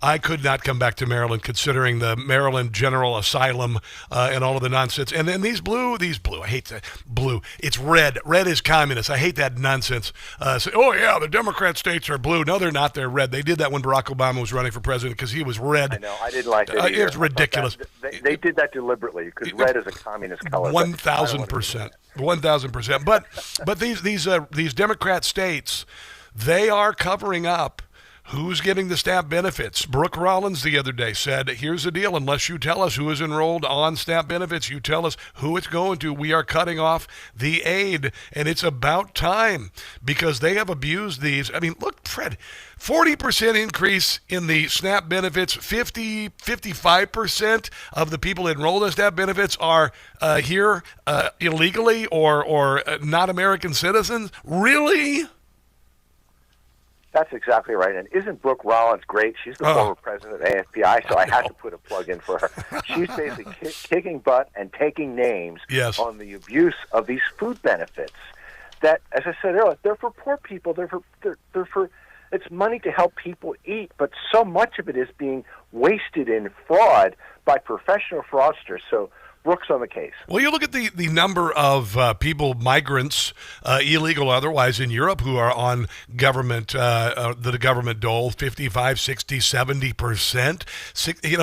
I could not come back to Maryland considering the Maryland General Asylum and all of the nonsense. And then these blue, I hate that blue. It's red. Red is communist. I hate that nonsense. The Democrat states are blue. No, they're not. They're red. They did that when Barack Obama was running for president because he was red. I know. I didn't like that either. It's ridiculous. They did that deliberately because red is a communist color. 1,000%. 1,000%. But these Democrat states, they are covering up who's getting the SNAP benefits. Brooke Rollins the other day said, here's the deal, unless you tell us who is enrolled on SNAP benefits, you tell us who it's going to, we are cutting off the aid. And it's about time because they have abused these. I mean, look, Fred, 40% increase in the SNAP benefits, 55% of the people enrolled in SNAP benefits are here illegally or not American citizens. Really? That's exactly right. And isn't Brooke Rollins great? She's the former president of AFPI, so I had to put a plug in for her. She's basically kicking butt and taking names on the abuse of these food benefits that, as I said earlier, they're for poor people. They're for it's money to help people eat, but so much of it is being wasted in fraud by professional fraudsters. So Brooks on the case. Well, you look at the number of people, migrants, illegal or otherwise, in Europe who are on government, the government dole, 55, 60, 70%.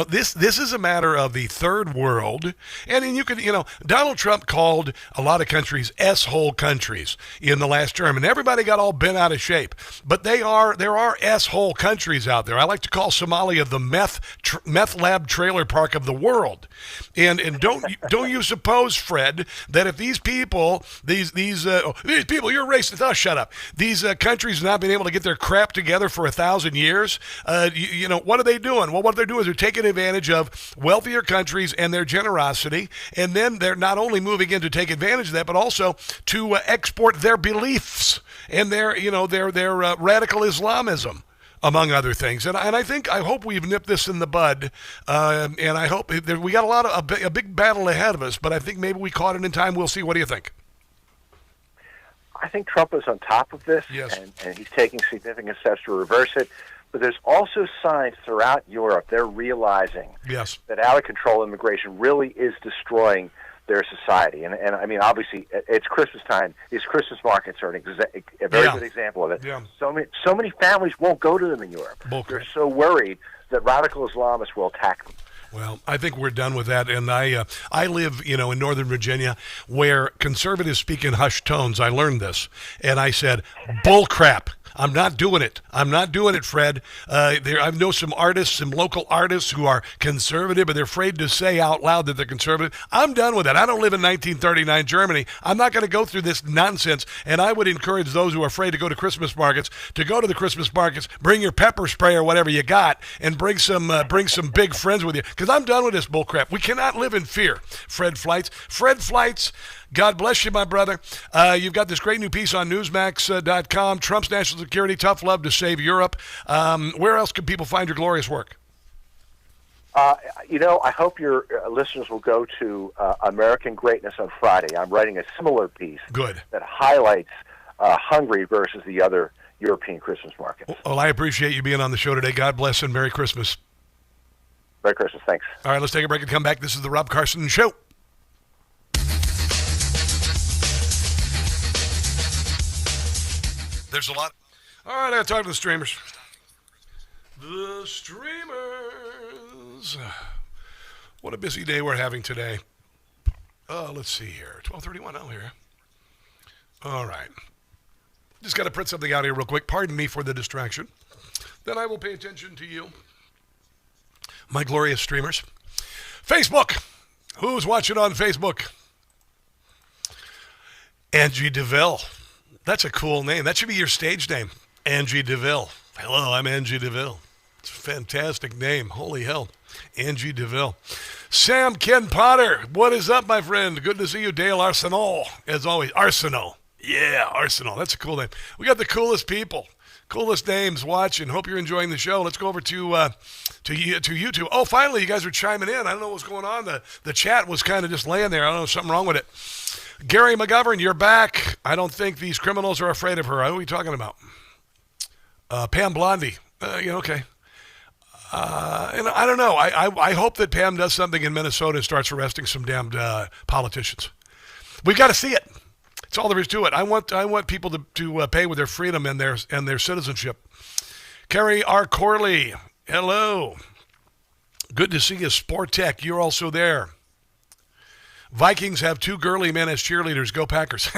This is a matter of the third world. And you can, Donald Trump called a lot of countries S-hole countries in the last term, and everybody got all bent out of shape. But there are S-hole countries out there. I like to call Somalia the meth lab trailer park of the world. And don't don't you suppose, Fred, that if these people, these people, you're racist. Oh, shut up. These countries have not been able to get their crap together for 1,000 years. What are they doing? Well, what they're doing is they're taking advantage of wealthier countries and their generosity, and then they're not only moving in to take advantage of that, but also to export their beliefs and their radical Islamism, among other things. And I hope we've nipped this in the bud, and I hope we got a big battle ahead of us, but I think maybe we caught it in time. We'll see. What do you think? I think Trump is on top of this, yes. and he's taking significant steps to reverse it. But there's also signs throughout Europe. They're realizing yes. that out-of-control immigration really is destroying their society. And I mean, obviously, it's Christmas time. These Christmas markets are a very good example of it. Yeah. So many families won't go to them in Europe. They're so worried that radical Islamists will attack them. Well, I think we're done with that, and I live, in Northern Virginia, where conservatives speak in hushed tones. I learned this, and I said, "Bull crap! I'm not doing it. I'm not doing it, Fred." I know some local artists who are conservative, but they're afraid to say out loud that they're conservative. I'm done with that. I don't live in 1939 Germany. I'm not going to go through this nonsense, and I would encourage those who are afraid to go to Christmas markets to go to the Christmas markets, bring your pepper spray or whatever you got, and bring some big friends with you, because I'm done with this bullcrap. We cannot live in fear. Fred Fleitz, God bless you, my brother. You've got this great new piece on NewsMax.com, Trump's national security, tough love to save Europe. Where else can people find your glorious work? I hope your listeners will go to American Greatness on Friday. I'm writing a similar piece that highlights Hungary versus the other European Christmas markets. Well, I appreciate you being on the show today. God bless and Merry Christmas. Merry Christmas. Thanks. All right, let's take a break and come back. This is the Rob Carson Show. There's a lot. All right, I got to talk to the streamers. The streamers. What a busy day we're having today. Let's see here. 12:31 out here. All right. Just got to print something out here real quick. Pardon me for the distraction. Then I will pay attention to you, my glorious streamers. Facebook. Who's watching on Facebook? Angie DeVille. That's a cool name. That should be your stage name, Angie DeVille. Hello, I'm Angie DeVille. It's a fantastic name. Holy hell, Angie DeVille. Sam Ken Potter, what is up, my friend? Good to see you, Dale Arsenal. As always, Arsenal. Yeah, Arsenal. That's a cool name. We got the coolest people, coolest names watching. Hope you're enjoying the show. Let's go over to YouTube. Oh, finally, you guys are chiming in. I don't know what's going on. The chat was kind of just laying there. I don't know, something wrong with it. Gary McGovern, you're back. I don't think these criminals are afraid of her. Who are you talking about? Pam Blondie. Okay. And I don't know. I hope that Pam does something in Minnesota and starts arresting some damned politicians. We've got to see it. That's all there is to it. I want people to pay with their freedom and their citizenship. Carrie R. Corley, hello. Good to see you, Sport Tech. You're also there. Vikings have 2 girly men as cheerleaders. Go Packers.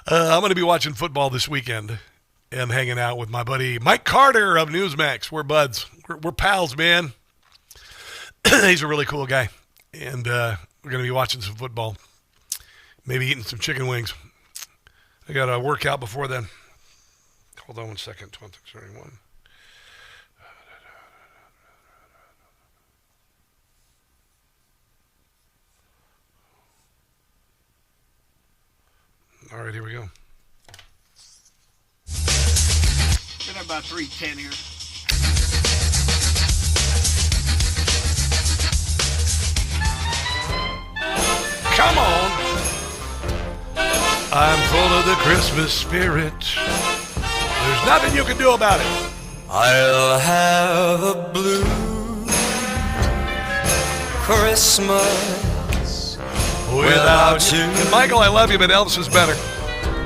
I'm going to be watching football this weekend and hanging out with my buddy Mike Carter of Newsmax. We're buds. We're pals, man. He's a really cool guy. And we're going to be watching some football. Maybe eating some chicken wings. I got a workout before then. Hold on one second. 26:31. All right, here we go. Been about 3:10 here. Come on. I'm full of the Christmas spirit. There's nothing you can do about it. I'll have a blue Christmas without you. And Michael, I love you, but Elvis is better.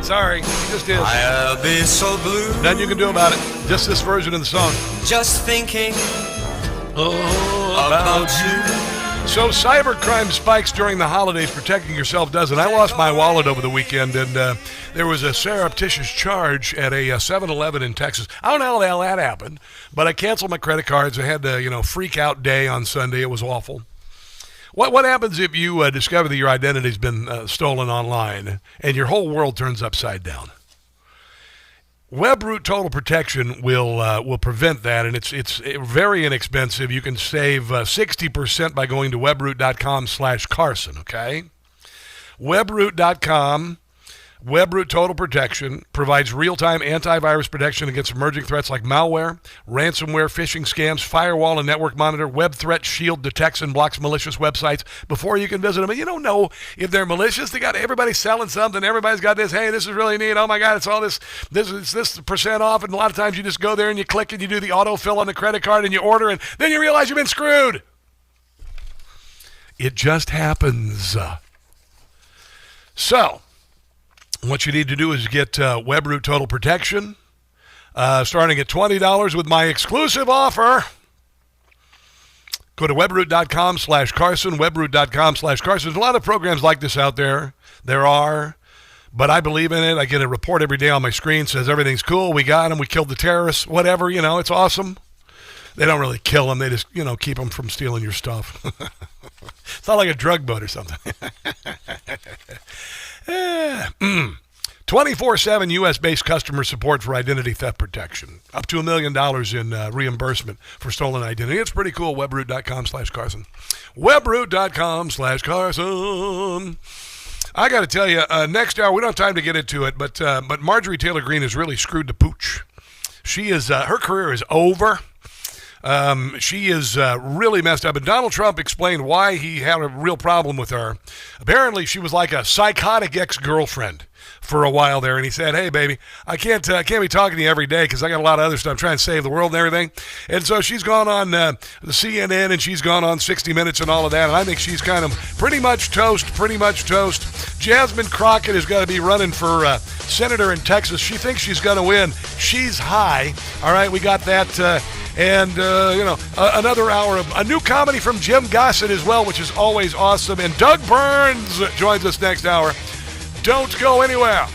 Sorry, he just is. I'll be so blue. Nothing you can do about it. Just this version of the song. Just thinking about you. So cybercrime spikes during the holidays, protecting yourself doesn't. I lost my wallet over the weekend, and there was a surreptitious charge at a 7-Eleven in Texas. I don't know how the hell that happened, but I canceled my credit cards. I had a freak out day on Sunday. It was awful. What happens if you discover that your identity's been stolen online and your whole world turns upside down? WebRoot Total Protection will prevent that, and it's very inexpensive. You can save 60% by going to webroot.com/Carson, okay? Webroot.com, WebRoot Total Protection provides real-time antivirus protection against emerging threats like malware, ransomware, phishing scams, firewall and network monitor. Web Threat Shield detects and blocks malicious websites before you can visit them. And you don't know if they're malicious. They got everybody selling something. Everybody's got this, hey, this is really neat. Oh, my God, it's all this percent off. And a lot of times you just go there and you click and you do the autofill on the credit card and you order, and then you realize you've been screwed. It just happens. So what you need to do is get WebRoot Total Protection, starting at $20 with my exclusive offer. Go to webroot.com/Carson, webroot.com/Carson. There's a lot of programs like this out there. There are, but I believe in it. I get a report every day on my screen, says everything's cool. We got them. We killed the terrorists. Whatever, it's awesome. They don't really kill them. They just, keep them from stealing your stuff. It's not like a drug boat or something. 24/7 U.S.-based customer support for identity theft protection. Up to $1 million in reimbursement for stolen identity. It's pretty cool. Webroot.com/Carson. Webroot.com/Carson. I got to tell you, next hour, we don't have time to get into it, but Marjorie Taylor Greene has really screwed the pooch. She is, her career is over. She is really messed up, and Donald Trump explained why he had a real problem with her. Apparently, she was like a psychotic ex-girlfriend for a while there, and he said, hey, baby, I can't be talking to you every day because I got a lot of other stuff. I'm trying to save the world and everything. And so she's gone on the CNN, and she's gone on 60 Minutes and all of that, and I think she's kind of pretty much toast. Jasmine Crockett is going to be running for senator in Texas. She thinks she's going to win. She's high. All right, we got that. And, another hour of a new comedy from Jim Gossett as well, which is always awesome. And Doug Burns joins us next hour. Don't go anywhere.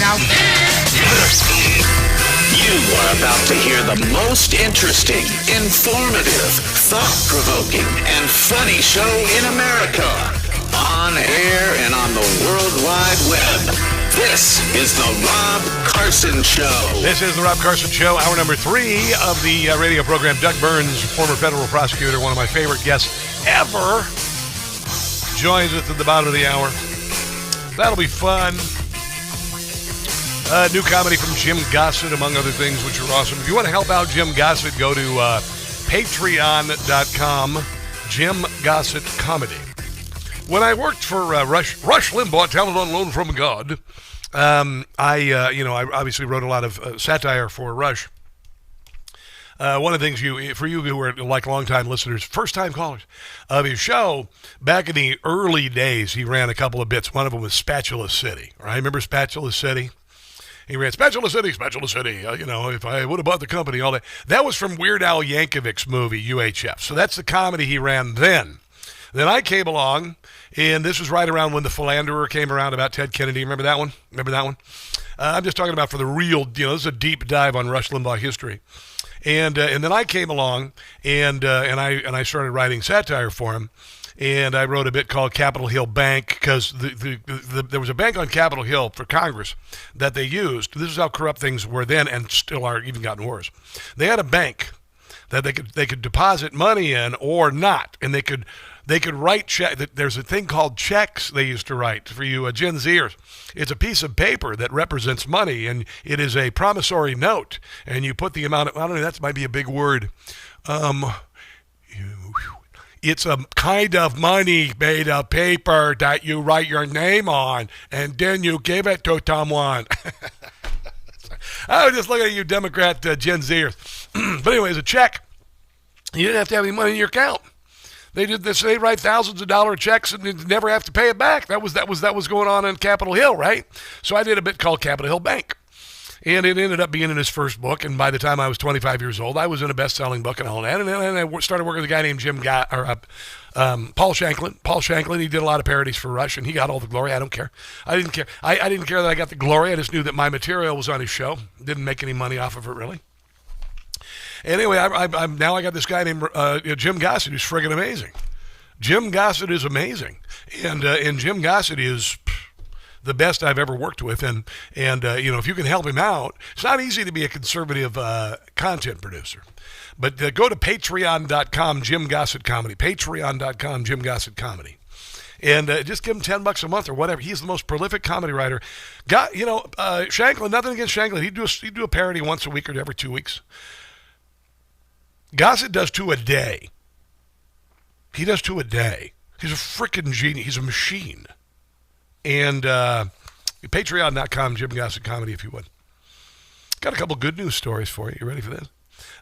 now. You are about to hear the most interesting, informative, thought-provoking, and funny show in America. On air and on the World Wide Web. This is the Rob Carson Show. This is the Rob Carson Show, hour number 3 of the radio program. Doug Burns, former federal prosecutor, one of my favorite guests ever, joins us at the bottom of the hour. That'll be fun. New comedy from Jim Gossett, among other things, which are awesome. If you want to help out Jim Gossett, go to patreon.com, Jim Gossett Comedy. When I worked for Rush Limbaugh, talent on loan from God, I obviously wrote a lot of satire for Rush. One of the things for you who are like longtime listeners, first-time callers of his show, back in the early days, he ran a couple of bits. One of them was Spatula City. Right? Remember Spatula City? He ran Spatula City. If I would have bought the company, all that. That was from Weird Al Yankovic's movie, UHF. So that's the comedy he ran then. Then I came along, and this was right around when The Philanderer came around about Ted Kennedy. Remember that one? I'm just talking about for the real, this is a deep dive on Rush Limbaugh history. And then I came along, and I started writing satire for him. And I wrote a bit called Capitol Hill Bank, because there was a bank on Capitol Hill for Congress that they used. This is how corrupt things were then, and still are, even gotten worse. They had a bank that they could deposit money in or not, and they could write check. There's a thing called checks they used to write for you Gen Zers. It's a piece of paper that represents money, and it is a promissory note. And you put the amount of, I don't know, that might be a big word. It's a kind of money made of paper that you write your name on, and then you give it to someone. I was just looking at you Democrat Gen Zers. But anyways, a check. You didn't have to have any money in your account. They did this. They write thousands of dollar checks and you'd never have to pay it back. That was going on in Capitol Hill, right? So I did a bit called Capitol Hill Bank. And it ended up being in his first book. And by the time I was 25 years old, I was in a best-selling book and all that. And then I started working with a guy named Paul Shanklin. Paul Shanklin, he did a lot of parodies for Rush, and he got all the glory. I don't care. I didn't care. I didn't care that I got the glory. I just knew that my material was on his show. Didn't make any money off of it, really. Anyway, I'm now I got this guy named Jim Gossett, who's friggin' amazing. Jim Gossett is amazing. And Jim Gossett is the best I've ever worked with, and if you can help him out, it's not easy to be a conservative content producer. But go to patreon.com, Jim Gossett Comedy, patreon.com, Jim Gossett Comedy, and just give him $10 a month or whatever. He's the most prolific comedy writer. Shanklin, nothing against Shanklin. He'd do a parody once a week or every 2 weeks. Gossett does 2 a day. He does 2 a day. He's a freaking genius. He's a machine. And patreon.com, Jim Gossett Comedy, if you would. Got a couple good news stories for you. You ready for this?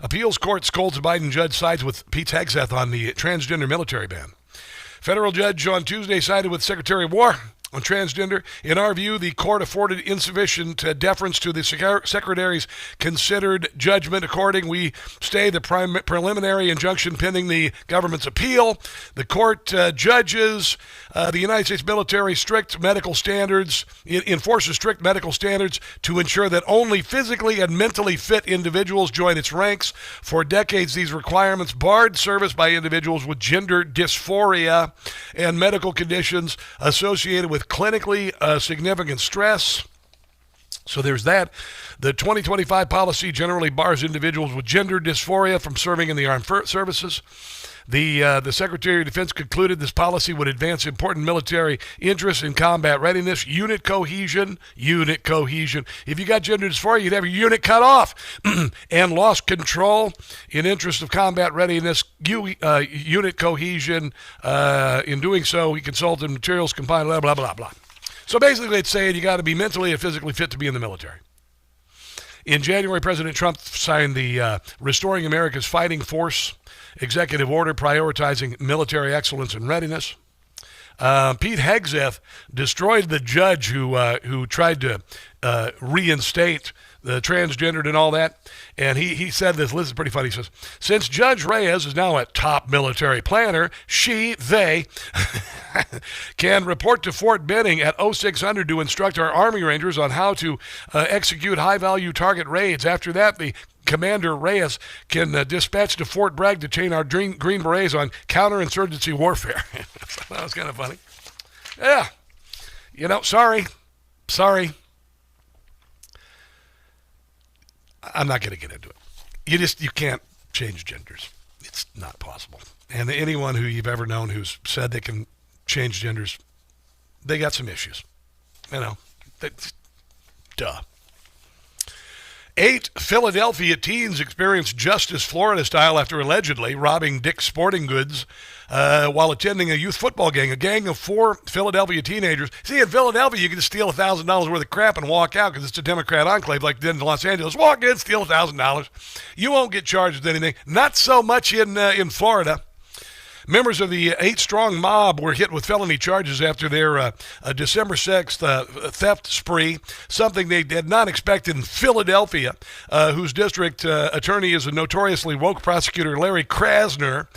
Appeals court scolds Biden judge, sides with Pete Hegseth on the transgender military ban. Federal judge on Tuesday sided with Secretary of War on transgender. In our view, the court afforded insufficient deference to the Secretary's considered judgment. According, we stay the preliminary injunction pending the government's appeal. The court judges the United States military enforces strict medical standards to ensure that only physically and mentally fit individuals join its ranks. For decades, these requirements barred service by individuals with gender dysphoria and medical conditions associated with clinically significant stress. So there's that. The 2025 policy generally bars individuals with gender dysphoria from serving in the armed services. The Secretary of Defense concluded this policy would advance important military interests in combat readiness, unit cohesion. If you got gender dysphoria, you'd have your unit cut off and lost control. In interest of combat readiness, unit cohesion. In doing so, he consulted materials combined, blah, blah, blah, blah. So basically, it's saying you got to be mentally and physically fit to be in the military. In January, President Trump signed the Restoring America's Fighting Force executive order prioritizing military excellence and readiness. Pete Hegseth destroyed the judge who tried to reinstate the transgendered and all that. And he said this is pretty funny. He says, since Judge Reyes is now a top military planner, they can report to Fort Benning at 0600 to instruct our Army Rangers on how to execute high-value target raids. After that, the Commander Reyes can dispatch to Fort Bragg to train our Green Berets on counterinsurgency warfare. That was kind of funny. Yeah. Sorry. I'm not going to get into it. You can't change genders. It's not possible. And anyone who you've ever known who's said they can change genders, they got some issues. Duh. 8 Philadelphia teens experienced justice Florida style after allegedly robbing Dick's Sporting Goods while attending a youth football gang. A gang of 4 Philadelphia teenagers. See, in Philadelphia, you can just steal $1,000 worth of crap and walk out because it's a Democrat enclave like they did in Los Angeles. Walk in, steal $1,000. You won't get charged with anything. Not so much in Florida. Members of the 8-strong mob were hit with felony charges after their December 6th theft spree, something they did not expect in Philadelphia, whose district attorney is a notoriously woke prosecutor, Larry Krasner.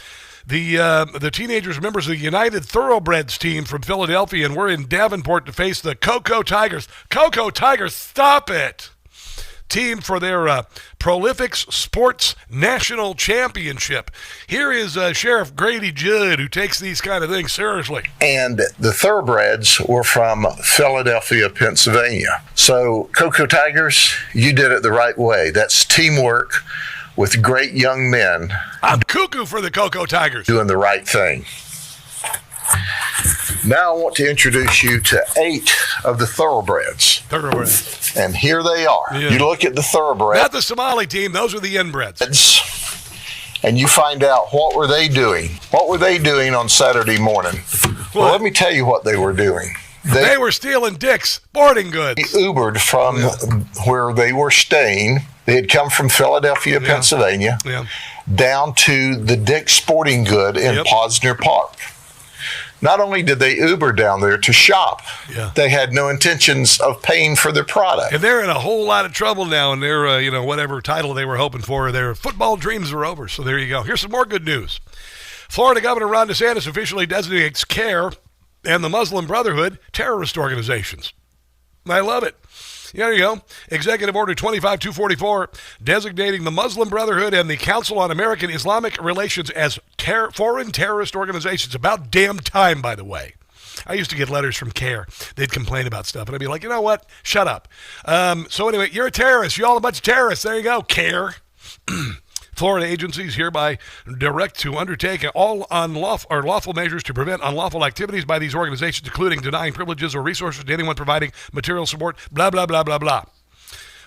The teenagers are members of the United Thoroughbreds team from Philadelphia and were in Davenport to face the Cocoa Tigers. Cocoa Tigers, stop it! Team for their Prolifics Sports National Championship. Here is Sheriff Grady Judd, who takes these kind of things seriously. And the Thoroughbreds were from Philadelphia, Pennsylvania. So, Cocoa Tigers, you did it the right way. That's teamwork with great young men. I'm cuckoo for the Cocoa Tigers. Doing the right thing. Now I want to introduce you to 8 of the Thoroughbreds. And here they are. Yeah. You look at the Thoroughbreds. Not the Somali team. Those are the inbreds. And you find out what were they doing. What were they doing on Saturday morning? Well, let me tell you what they were doing. They were stealing Dick's Sporting Goods. They Ubered from where they were staying. They had come from Philadelphia, Pennsylvania, down to the Dick's Sporting Good in Posner Park. Not only did they Uber down there to shop, they had no intentions of paying for their product. And they're in a whole lot of trouble now, and their, whatever title they were hoping for, their football dreams are over. So there you go. Here's some more good news. Florida Governor Ron DeSantis officially designates CARE and the Muslim Brotherhood terrorist organizations. I love it. There you go. Executive Order 25244, designating the Muslim Brotherhood and the Council on American Islamic Relations as foreign terrorist organizations. About damn time, by the way. I used to get letters from CARE. They'd complain about stuff, and I'd be like, you know what? Shut up. So anyway, you're a terrorist. You're all a bunch of terrorists. There you go, CARE. Florida agencies hereby direct to undertake all lawful measures to prevent unlawful activities by these organizations, including denying privileges or resources to anyone providing material support, blah, blah, blah, blah, blah.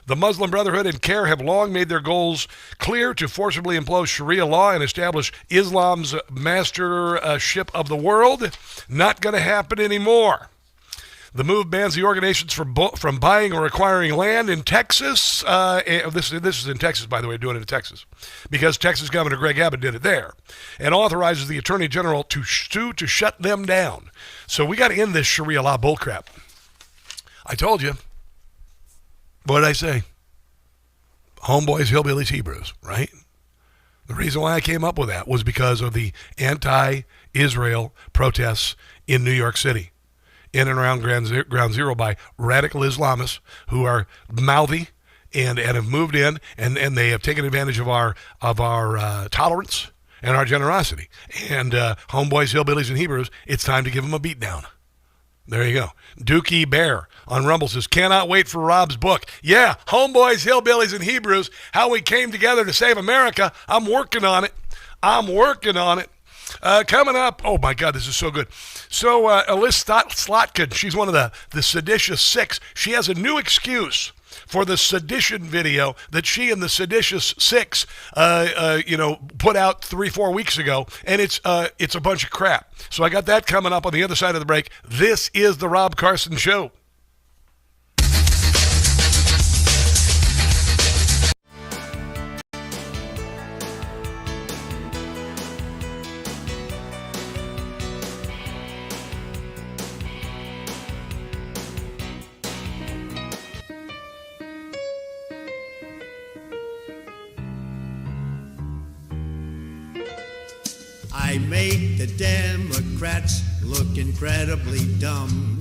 The Muslim Brotherhood and CARE have long made their goals clear to forcibly impose Sharia law and establish Islam's mastership of the world. Not going to happen anymore. The move bans the organizations from buying or acquiring land in Texas. This is in Texas, by the way, doing it in Texas, because Texas Governor Greg Abbott did it there, and authorizes the Attorney General to sue to shut them down. So we got to end this Sharia law bullcrap. I told you. What did I say? Homeboys, hillbillies, Hebrews, right? The reason why I came up with that was because of the anti-Israel protests in New York City, in and around Ground Zero, by radical Islamists who are mouthy and have moved in, and they have taken advantage of our tolerance and our generosity. And homeboys, hillbillies, and Hebrews, it's time to give them a beatdown. There you go. Dookie Bear on Rumble says, cannot wait for Rob's book. Yeah, homeboys, hillbillies, and Hebrews, how we came together to save America. I'm working on it. Coming up, oh my God, this is so good. So Elise Slotkin, she's one of the Seditious Six. She has a new excuse for the sedition video that she and the Seditious Six, put out 3-4 weeks ago, and it's a bunch of crap. So I got that coming up on the other side of the break. This is the Rob Carson Show. I make the Democrats look incredibly dumb.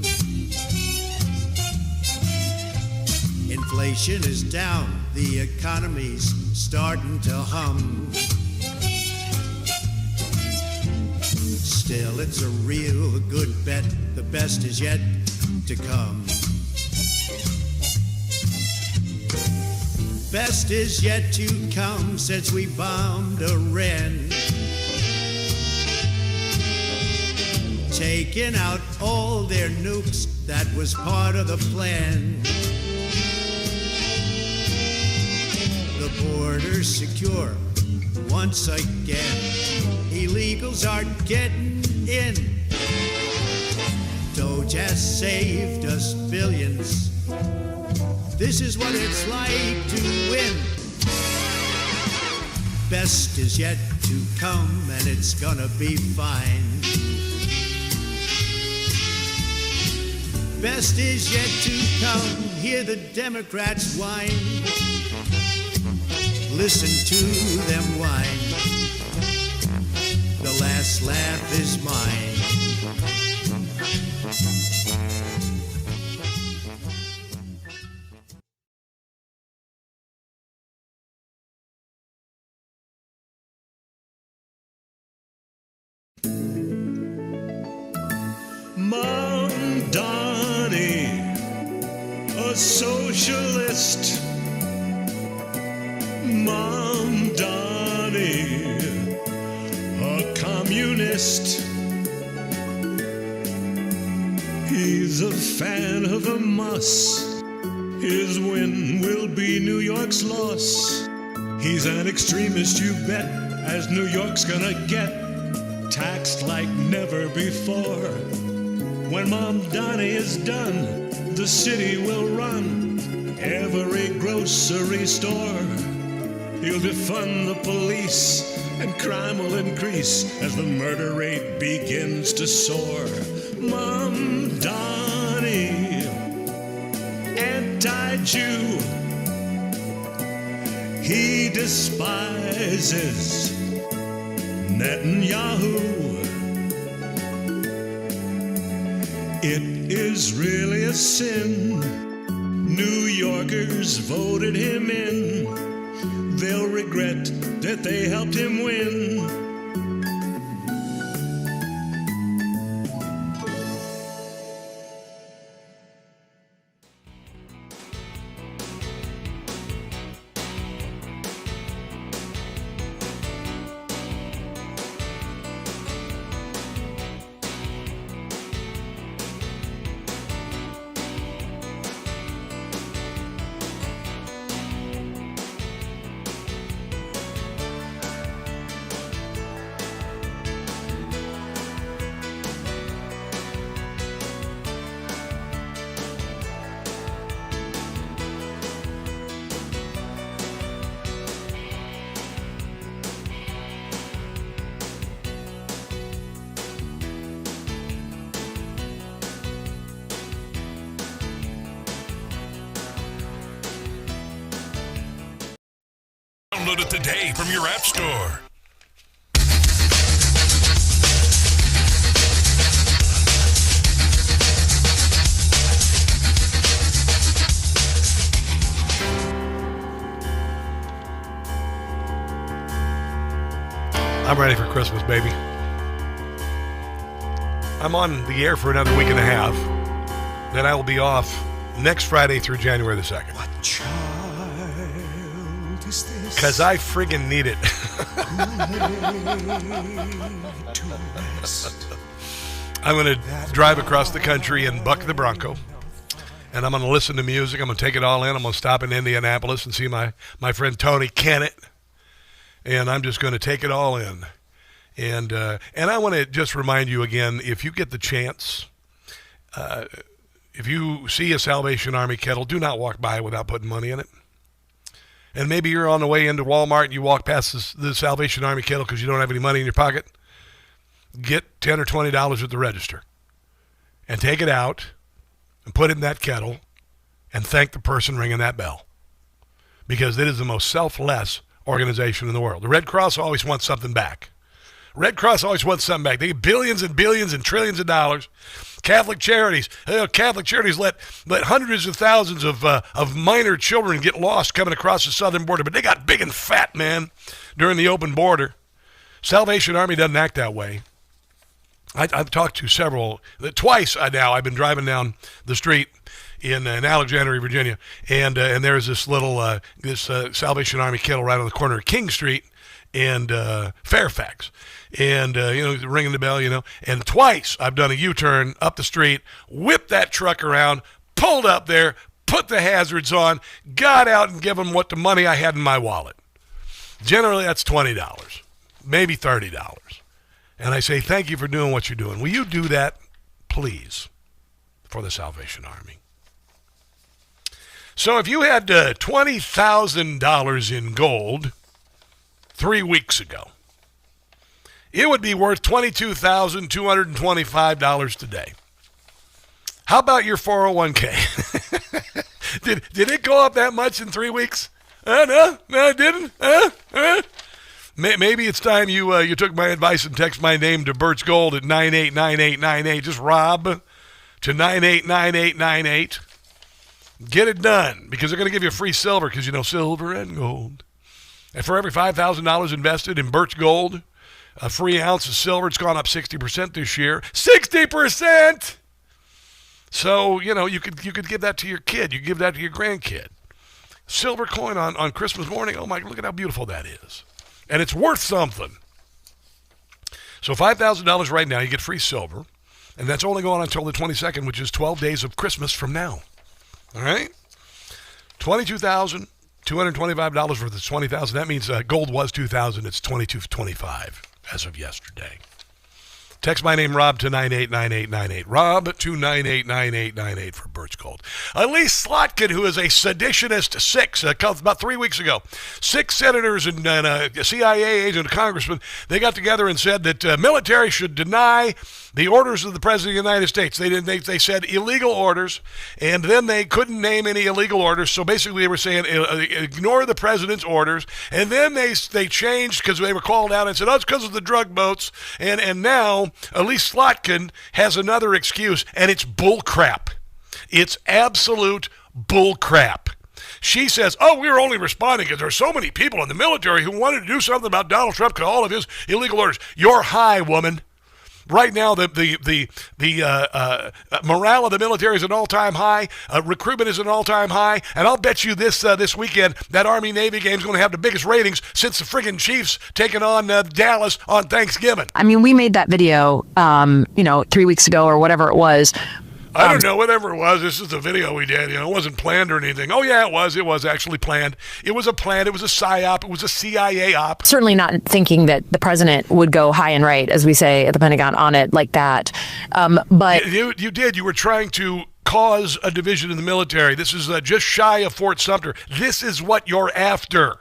Inflation is down, the economy's starting to hum. Still, it's a real good bet, the best is yet to come. Best is yet to come since we bombed Iran. Taking out all their nukes, that was part of the plan. The border's secure once again. Illegals are getting in. Doge has saved us billions. This is what it's like to win. Best is yet to come, and it's gonna be fine. Best is yet to come. Hear the Democrats whine. Listen to them whine. The last laugh is mine. Mom Donnie, a socialist. Mom Donnie, a communist. He's a fan of a muss. His win will be New York's loss. He's an extremist, you bet, as New York's gonna get taxed like never before. When Mom Donnie is done, the city will run every grocery store. He'll defund the police and crime will increase as the murder rate begins to soar. Mom Donnie, anti-Jew, he despises Netanyahu. It is really a sin. New Yorkers voted him in. They'll regret that they helped him win. Download it today from your app store. I'm ready for Christmas, baby. I'm on the air for another week and a half. Then I will be off next Friday through January the 2nd. What child is this? Because I friggin' need it. I'm going to drive across the country and buck the Bronco. And I'm going to listen to music. I'm going to take it all in. I'm going to stop in Indianapolis and see my friend Tony Kennett. And I'm just going to take it all in. And I want to just remind you again, if you get the chance, if you see a Salvation Army kettle, do not walk by without putting money in it. And maybe you're on the way into Walmart and you walk past the Salvation Army kettle because you don't have any money in your pocket. Get $10 or $20 at the register and take it out and put it in that kettle and thank the person ringing that bell, because it is the most selfless organization in the world. The Red Cross always wants something back. Red Cross always wants something back. They get billions and billions and trillions of dollars. Catholic Charities let hundreds of thousands of minor children get lost coming across the southern border, but they got big and fat, man, during the open border. Salvation Army doesn't act that way. I've talked to several, twice now. I've been driving down the street in Alexandria, Virginia, and there's this little Salvation Army kettle right on the corner of King Street and Fairfax, and ringing the bell, and twice I've done a U-turn up the street, whipped that truck around, pulled up there, put the hazards on, got out and give them what the money I had in my wallet. Generally, that's $20, maybe $30. And I say, thank you for doing what you're doing. Will you do that, please, for the Salvation Army? So if you had $20,000 in gold 3 weeks ago, it would be worth $22,225 today. How about your 401k? Did it go up that much in 3 weeks? No, it didn't. Maybe it's time you took my advice and text my name to Bert's Gold at 989898. Just Rob to 989898. Get it done, because they're going to give you free silver, because silver and gold. And for every $5,000 invested in Bert's Gold, a free ounce of silver, it's gone up 60% this year. 60%! So, you could give that to your kid. You give that to your grandkid. Silver coin on Christmas morning. Oh, my, look at how beautiful that is. And it's worth something. So $5,000 right now, you get free silver. And that's only going on until the 22nd, which is 12 days of Christmas from now. All right? $22,225 for the $20,000. That means gold was $2,000. It's $22.25 as of yesterday. Text my name, Rob, to 989898. Rob to 989898 for Bert's Gold. Elise Slotkin, who is a Seditious Six, about 3 weeks ago. 6 senators and a CIA agent, a congressman, they got together and said that military should deny the orders of the President of the United States. They said illegal orders, and then they couldn't name any illegal orders, so basically they were saying ignore the President's orders, and then they changed because they were called out and said, it's because of the drug boats, and now Elise Slotkin has another excuse, and it's bull crap. It's absolute bull crap. She says, we were only responding because there's so many people in the military who wanted to do something about Donald Trump because all of his illegal orders. You're high, woman. Right now, the morale of the military is an all-time high. Recruitment is an all-time high. And I'll bet you this weekend, that Army-Navy game is going to have the biggest ratings since the friggin' Chiefs taking on Dallas on Thanksgiving. I mean, we made that video, 3 weeks ago or whatever it was. I don't know, whatever it was. This is the video we did. It wasn't planned or anything. Oh, yeah, it was. It was actually planned. It was a plan. It was a PSYOP. It was a CIA op. Certainly not thinking that the president would go high and right, as we say at the Pentagon, on it like that. But you did. You were trying to cause a division in the military. This is just shy of Fort Sumter. This is what you're after.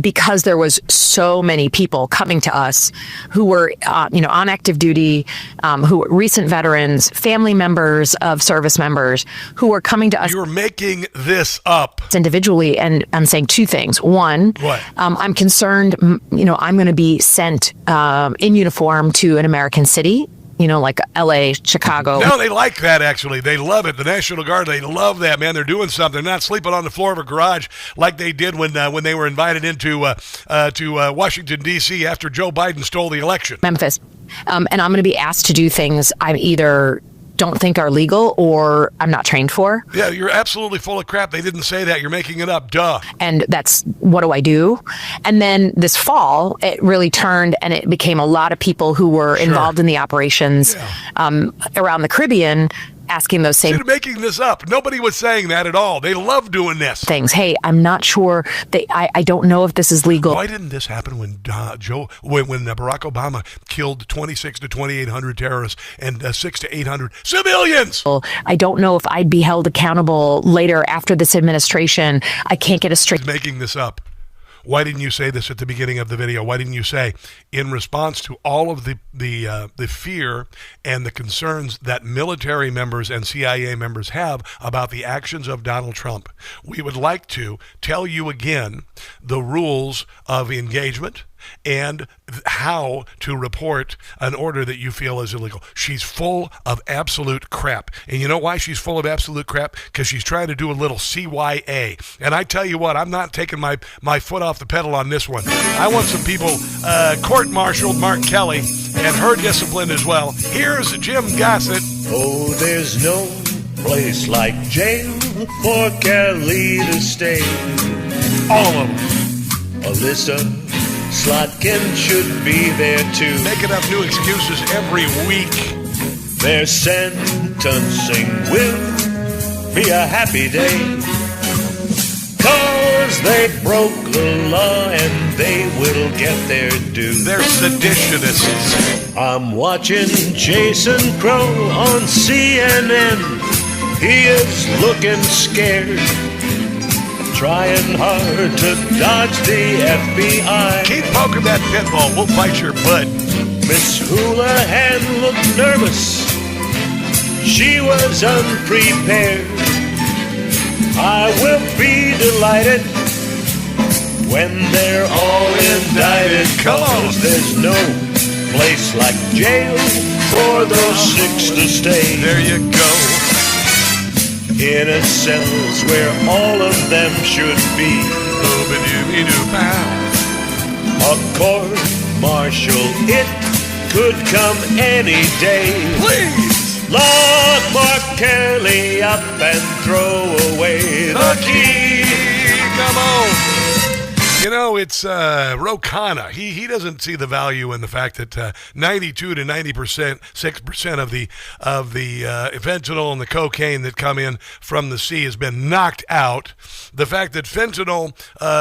Because there was so many people coming to us who were, on active duty, who were recent veterans, family members of service members who were coming to us. You're making this up. Individually, and I'm saying two things. One, what? I'm concerned, I'm going to be sent in uniform to an American city. Like L.A., Chicago. No, they like that, actually. They love it. The National Guard, they love that, man. They're doing something. They're not sleeping on the floor of a garage like they did when they were invited into to Washington, D.C. after Joe Biden stole the election. Memphis. And I'm going to be asked to do things I either don't think are legal or I'm not trained for. Yeah, you're absolutely full of crap. They didn't say that. You're making it up. Duh. And that's, what do I do? And then this fall, it really turned and it became a lot of people who were involved in the operations around the Caribbean asking those same... You're making this up. Nobody was saying that at all. They love doing this. Things. Hey, I'm not sure. I don't know if this is legal. Why didn't this happen when Barack Obama killed 2,600 to 2,800 terrorists and 600 to 800 civilians? I don't know if I'd be held accountable later after this administration. I can't get a straight... Making this up. Why didn't you say this at the beginning of the video? Why didn't you say, in response to all of the fear and the concerns that military members and CIA members have about the actions of Donald Trump, we would like to tell you again the rules of engagement, and how to report an order that you feel is illegal. She's full of absolute crap. And you know why she's full of absolute crap? Because she's trying to do a little CYA. And I tell you what, I'm not taking my foot off the pedal on this one. I want some people court-martialed Mark Kelly and her discipline as well. Here's Jim Gossett. Oh, there's no place like jail for Kelly to stay. All of them. Elise Slotkin should be there too. Making up new excuses every week. Their sentencing will be a happy day. 'Cause they broke the law and they will get their due. They're seditionists. I'm watching Jason Crow on CNN. He is looking scared, trying hard to dodge the FBI. Keep poking that pit bull, we'll bite your butt. Miss Houlihan looked nervous. She was unprepared. I will be delighted when they're all indicted. Come on. There's no place like jail for those six to stay. There you go. In a cells where all of them should be. A court-martial, it could come any day. Please! Lock Mark Kelly up and throw away the key. Come on. You know, it's Rokana. He doesn't see the value in the fact that 92 to 90%, 6% of the fentanyl and the cocaine that come in from the sea has been knocked out. The fact that fentanyl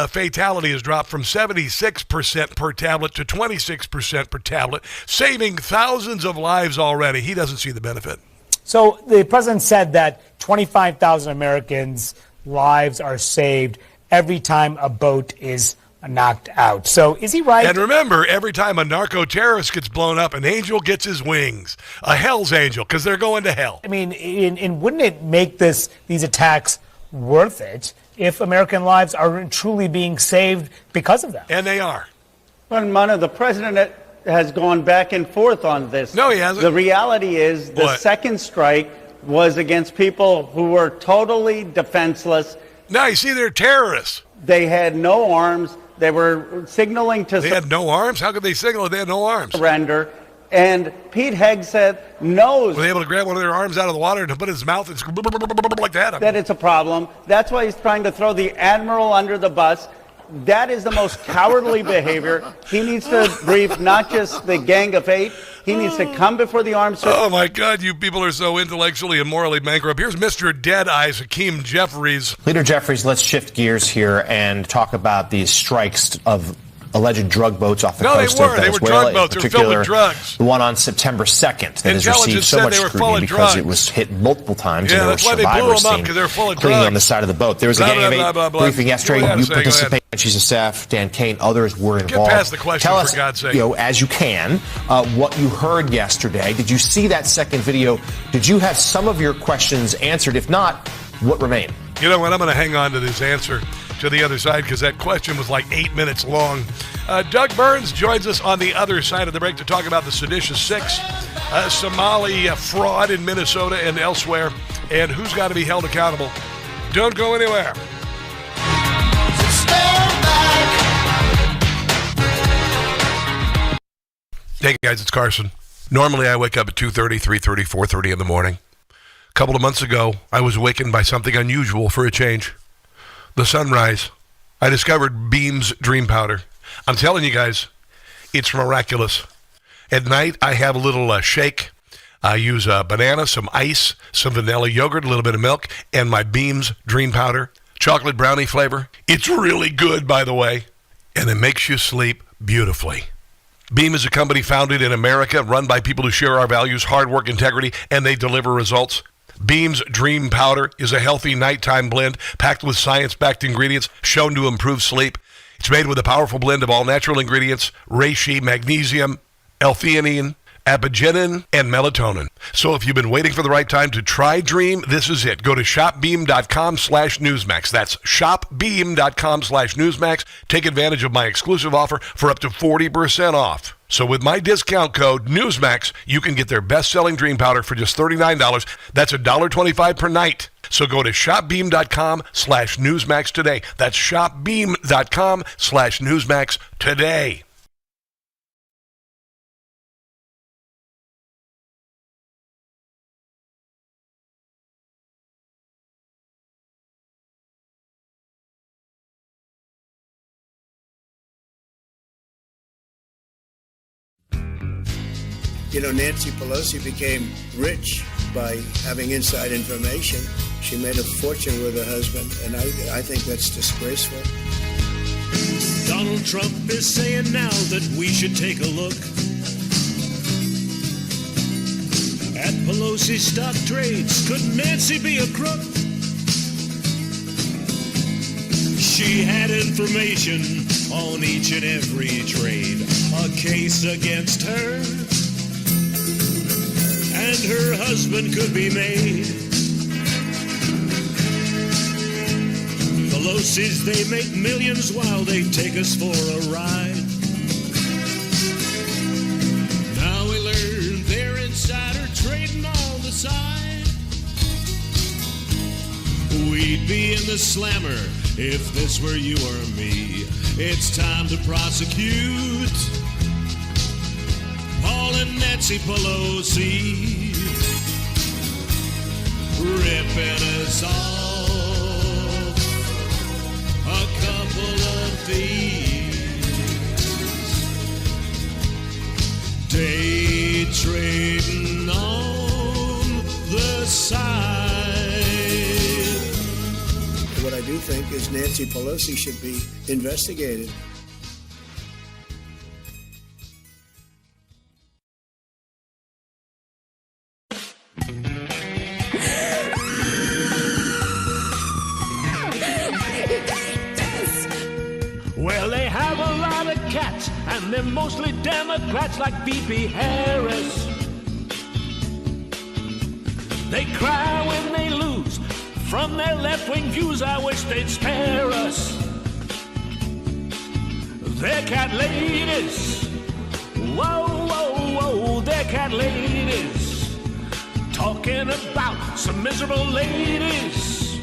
fatality has dropped from 76% per tablet to 26% per tablet, saving thousands of lives already. He doesn't see the benefit. So the president said that 25,000 Americans' lives are saved every time a boat is knocked out. So is he right? And remember, every time a narco-terrorist gets blown up, an angel gets his wings. A hell's angel, because they're going to hell. I mean, and wouldn't it make these attacks worth it if American lives are truly being saved because of them? And they are. Well, Mano, the president has gone back and forth on this. No, he hasn't. The reality is the second strike was against people who were totally defenseless. No, you see, they're terrorists. They had no arms. They were signaling to... They had no arms? How could they signal if they had no arms? Surrender. And Pete Hegseth knows... Were they able to grab one of their arms out of the water and put it in his mouth and like that? That it's a problem. That's why he's trying to throw the admiral under the bus. That is the most cowardly behavior. He needs to brief not just the Gang of Eight. He needs to come before the armed services. Oh, my God, you people are so intellectually and morally bankrupt. Here's Mr. Dead Eyes, Hakeem Jeffries. Leader Jeffries, let's shift gears here and talk about these strikes of alleged drug boats off the coast of Venezuela. They were drug boats. They were filled with drugs. The one on September 2nd that has received so much scrutiny because it was hit multiple times. Yeah, and that's why they blew them up, because they're full of cleaning drugs. on the side of the boat. There was a Gang of Eight briefing yesterday. You participated. Chief of Staff Dan Kane, others were involved. Get past the question, Tell us, for God's sake. As you can, what you heard yesterday. Did you see that second video? Did you have some of your questions answered? If not, what remained? You know what? I'm going to hang on to this answer to the other side because that question was like 8 minutes long. Doug Burns joins us on the other side of the break to talk about the Seditious Six, Somali fraud in Minnesota and elsewhere, and who's got to be held accountable. Don't go anywhere. Hey guys, it's Carson. Normally I wake up at 2:30, 3:30, 4:30 in the morning. A couple of months ago, I was awakened by something unusual for a change. The sunrise. I discovered Beam's Dream Powder. I'm telling you guys, it's miraculous. At night, I have a little shake. I use a banana, some ice, some vanilla yogurt, a little bit of milk, and my Beam's Dream Powder. Chocolate brownie flavor. It's really good, by the way. And it makes you sleep beautifully. Beam is a company founded in America, run by people who share our values, hard work, integrity, and they deliver results. Beam's Dream Powder is a healthy nighttime blend packed with science-backed ingredients shown to improve sleep. It's made with a powerful blend of all natural ingredients, reishi, magnesium, L-theanine, apigenin, and melatonin. So if you've been waiting for the right time to try Dream, this is it. Go to shopbeam.com/Newsmax. That's shopbeam.com/Newsmax. Take advantage of my exclusive offer for up to 40% off. So with my discount code Newsmax, you can get their best-selling Dream Powder for just $39. That's $1.25 per night. So go to shopbeam.com/Newsmax today. That's shopbeam.com/Newsmax today. You know, Nancy Pelosi became rich by having inside information. She made a fortune with her husband, and I think that's disgraceful. Donald Trump is saying now that we should take a look at Pelosi's stock trades. Could Nancy be a crook? She had information on each and every trade, a case against her, and her husband could be made. Pelosi's, they make millions while they take us for a ride. Now we learn they're insider trading on the side. We'd be in the slammer if this were you or me. It's time to prosecute Paul and Nancy Pelosi, ripping us off a couple of days, day trading on the side. What I do think is Nancy Pelosi should be investigated. Well, they have a lot of cats, and they're mostly Democrats like V.P. Harris. They cry when they lose from their left-wing views. I wish they'd spare us. They're cat ladies. Whoa, whoa, whoa, they're cat ladies. Talking about some miserable ladies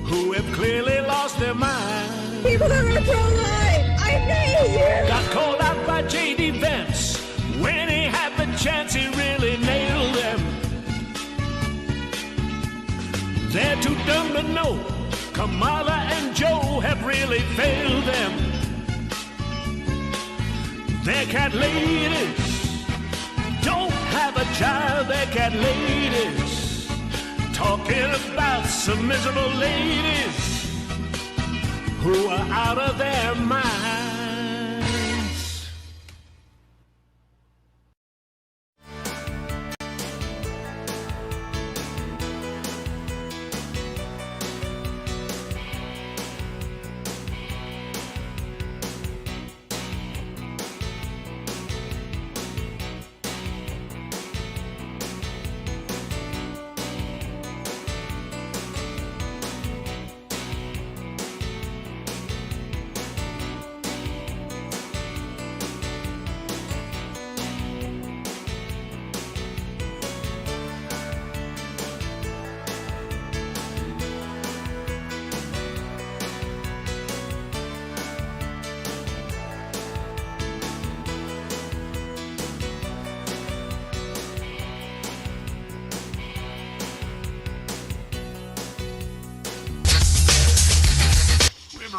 who have clearly lost their mind. People that are pro-life, I hate you. Got called out by J.D. Vance. When he had the chance, he really nailed them. They're too dumb to know. Kamala and Joe have really failed them. They're cat ladies. Don't have a child, they're cat ladies. Talking about some miserable ladies who are out of their minds.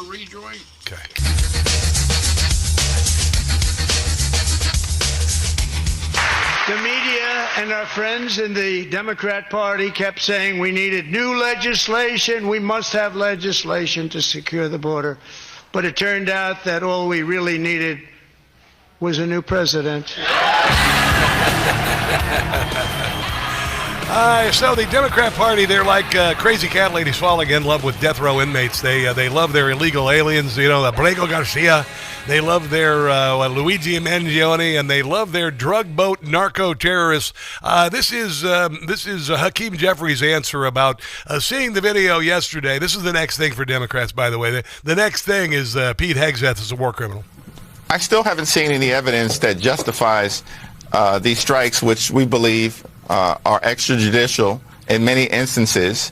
Rejoin. Okay. The media and our friends in the Democrat Party kept saying we needed new legislation. We must have legislation to secure the border. But it turned out that all we really needed was a new president. So the Democrat Party, they're like crazy cat ladies falling in love with death row inmates. They love their illegal aliens. You know, Abrego Garcia, They love their Luigi Mangione, and they love their drug boat narco terrorists. This is Hakeem Jeffrey's answer about seeing the video yesterday. This is the next thing for Democrats, by the way. The next thing is Pete Hegseth is a war criminal. I still haven't seen any evidence that justifies these strikes, which we believe are extrajudicial in many instances.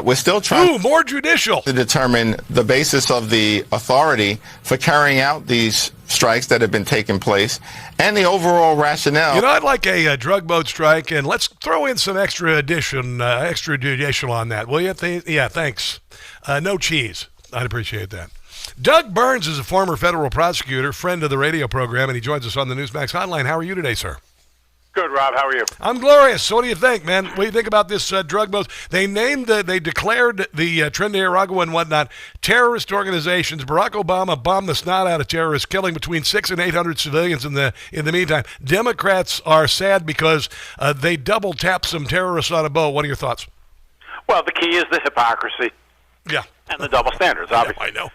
We're still trying more judicial to determine the basis of the authority for carrying out these strikes that have been taking place and the overall rationale. You know, I'd like a drug boat strike, and let's throw in some extrajudicial on that, will you? Yeah, thanks. No cheese. I'd appreciate that. Doug Burns is a former federal prosecutor, friend of the radio program, and he joins us on the Newsmax Hotline. How are you today, sir? Good, Rob. How are you? I'm glorious. So what do you think, man? What do you think about this drug boat? They declared the Tren de Aragua and whatnot terrorist organizations. Barack Obama bombed the snot out of terrorists, killing between 600 and 800 civilians in the meantime. Democrats are sad because they double tapped some terrorists on a boat. What are your thoughts? Well, the key is the hypocrisy. Yeah. And the double standards, obviously. Yeah, I know.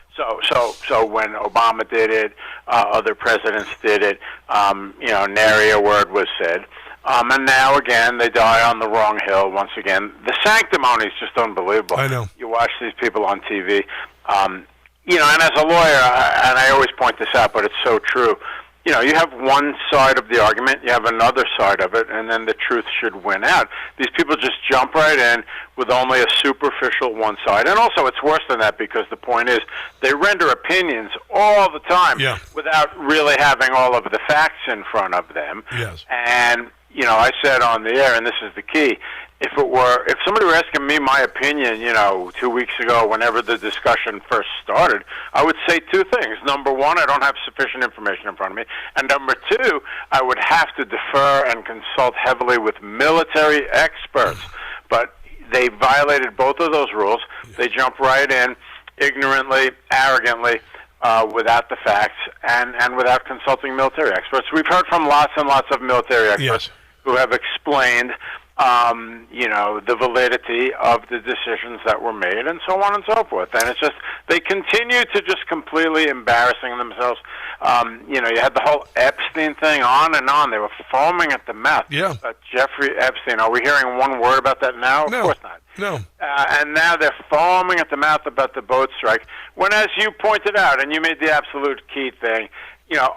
So when Obama did it, other presidents did it, nary a word was said. And now, again, they die on the wrong hill once again. The sanctimony is just unbelievable. I know. You watch these people on TV. And as a lawyer, and I always point this out, but it's so true, you have one side of the argument, you have another side of it, and then the truth should win out. These people just jump right in with only a superficial one side. And also, it's worse than that because the point is they render opinions all the time without really having all of the facts in front of them. Yes. And, I said on the air, and this is the key, if somebody were asking me my opinion, 2 weeks ago, whenever the discussion first started, I would say two things. Number one, I don't have sufficient information in front of me. And number two, I would have to defer and consult heavily with military experts. But they violated both of those rules. They jumped right in, ignorantly, arrogantly, without the facts, and without consulting military experts. We've heard from lots and lots of military experts who have explained the validity of the decisions that were made and so on and so forth. And it's just, they continue to just completely embarrassing themselves. You had the whole Epstein thing on and on. They were foaming at the mouth. Yeah. Jeffrey Epstein, are we hearing one word about that now? No. Of course not. No. And now they're foaming at the mouth about the boat strike, when, as you pointed out, and you made the absolute key thing,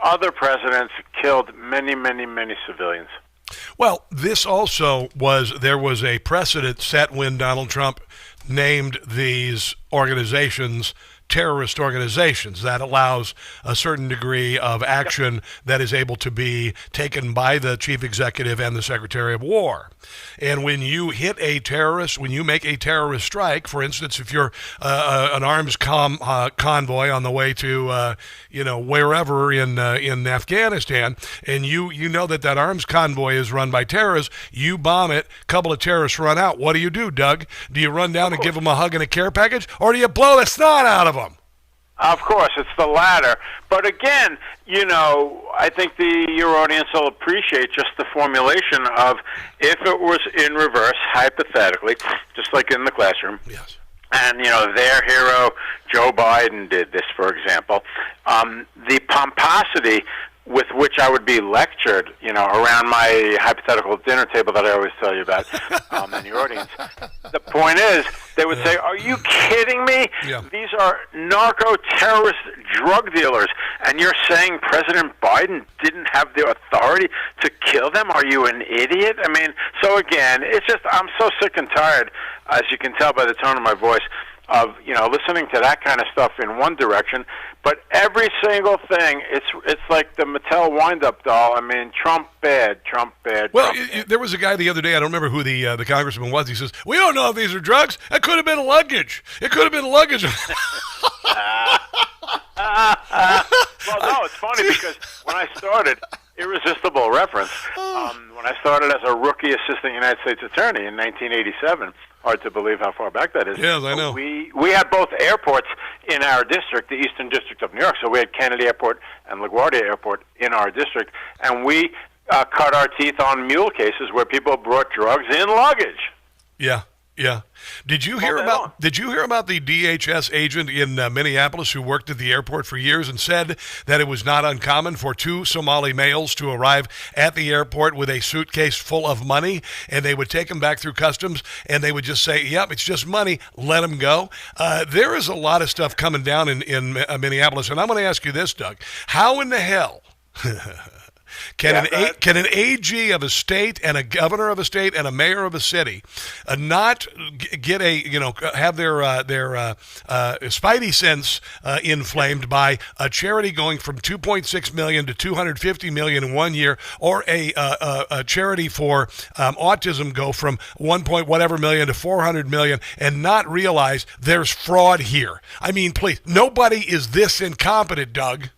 other presidents killed many, many, many civilians. Well, this also there was a precedent set when Donald Trump named these organizations terrorist organizations. That allows a certain degree of action that is able to be taken by the chief executive and the secretary of war. And when you hit a terrorist, when you make a terrorist strike, for instance, if you're an arms convoy on the way to wherever in Afghanistan, and you know that arms convoy is run by terrorists, you bomb it, a couple of terrorists run out. What do, Doug? Do you run down and give them a hug and a care package, or do you blow the snot out of them? Of course, it's the latter. But again, I think your audience will appreciate just the formulation of, if it was in reverse, hypothetically, just like in the classroom. Yes. And, their hero, Joe Biden, did this, for example. The pomposity with which I would be lectured, around my hypothetical dinner table that I always tell you about, and your audience. The point is, they would say, "Are you kidding me? Yeah. These are narco-terrorist drug dealers, and you're saying President Biden didn't have the authority to kill them? Are you an idiot?" I mean, so again, it's just, I'm so sick and tired, as you can tell by the tone of my voice, of listening to that kind of stuff in one direction, but every single thing, it's like the Mattel wind-up doll. I mean, Trump bad. Well, there was a guy the other day, I don't remember who the congressman was, he says, "We don't know if these are drugs. It could have been luggage. It could have been luggage." Well, no, it's funny because when I started, irresistible reference, when I started as a rookie assistant United States attorney in 1987, hard to believe how far back that is. Yes, I know. We had both airports in our district, the Eastern District of New York. So we had Kennedy Airport and LaGuardia Airport in our district, and we cut our teeth on mule cases where people brought drugs in luggage. Yeah. Yeah. Did you hear about the DHS agent in Minneapolis who worked at the airport for years and said that it was not uncommon for 2 Somali males to arrive at the airport with a suitcase full of money, and they would take them back through customs, and they would just say, "Yep, it's just money. Let them go." There is a lot of stuff coming down in Minneapolis, and I'm going to ask you this, Doug: how in the hell? Can an AG of a state and a governor of a state and a mayor of a city not get have their spidey sense inflamed by a charity going from $2.6 million to $250 million in 1 year, or a charity for autism go from $1 million to $400 million, and not realize there's fraud here? I mean, please, nobody is this incompetent, Doug.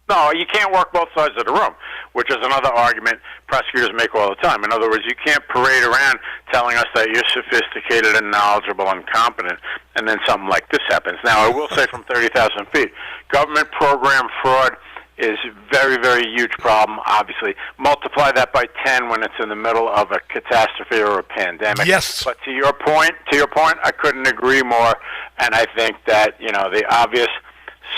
No, you can't work both sides of the room, which is another argument prosecutors make all the time. In other words, you can't parade around telling us that you're sophisticated and knowledgeable and competent, and then something like this happens. Now, I will say from 30,000 feet, government program fraud is a very, very huge problem, obviously. Multiply that by 10 when it's in the middle of a catastrophe or a pandemic. Yes. But to your point, I couldn't agree more, and I think that, the obvious,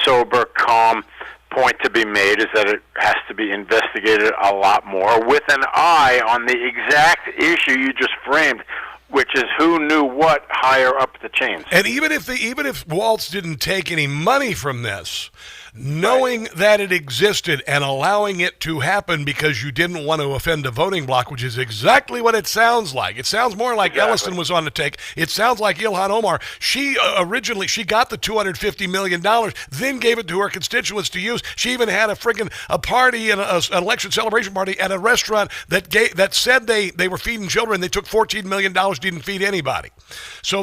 sober, calm point to be made is that it has to be investigated a lot more with an eye on the exact issue you just framed, which is who knew what higher up the chain. And even if Walz didn't take any money from this, knowing that it existed and allowing it to happen because you didn't want to offend a voting bloc, which is exactly what it sounds like. It sounds more like Ellison was on the take. It sounds like Ilhan Omar. She originally got the $250 million, then gave it to her constituents to use. She even had a party, an election celebration party at a restaurant that said they were feeding children. They took $14 million, didn't feed anybody. Go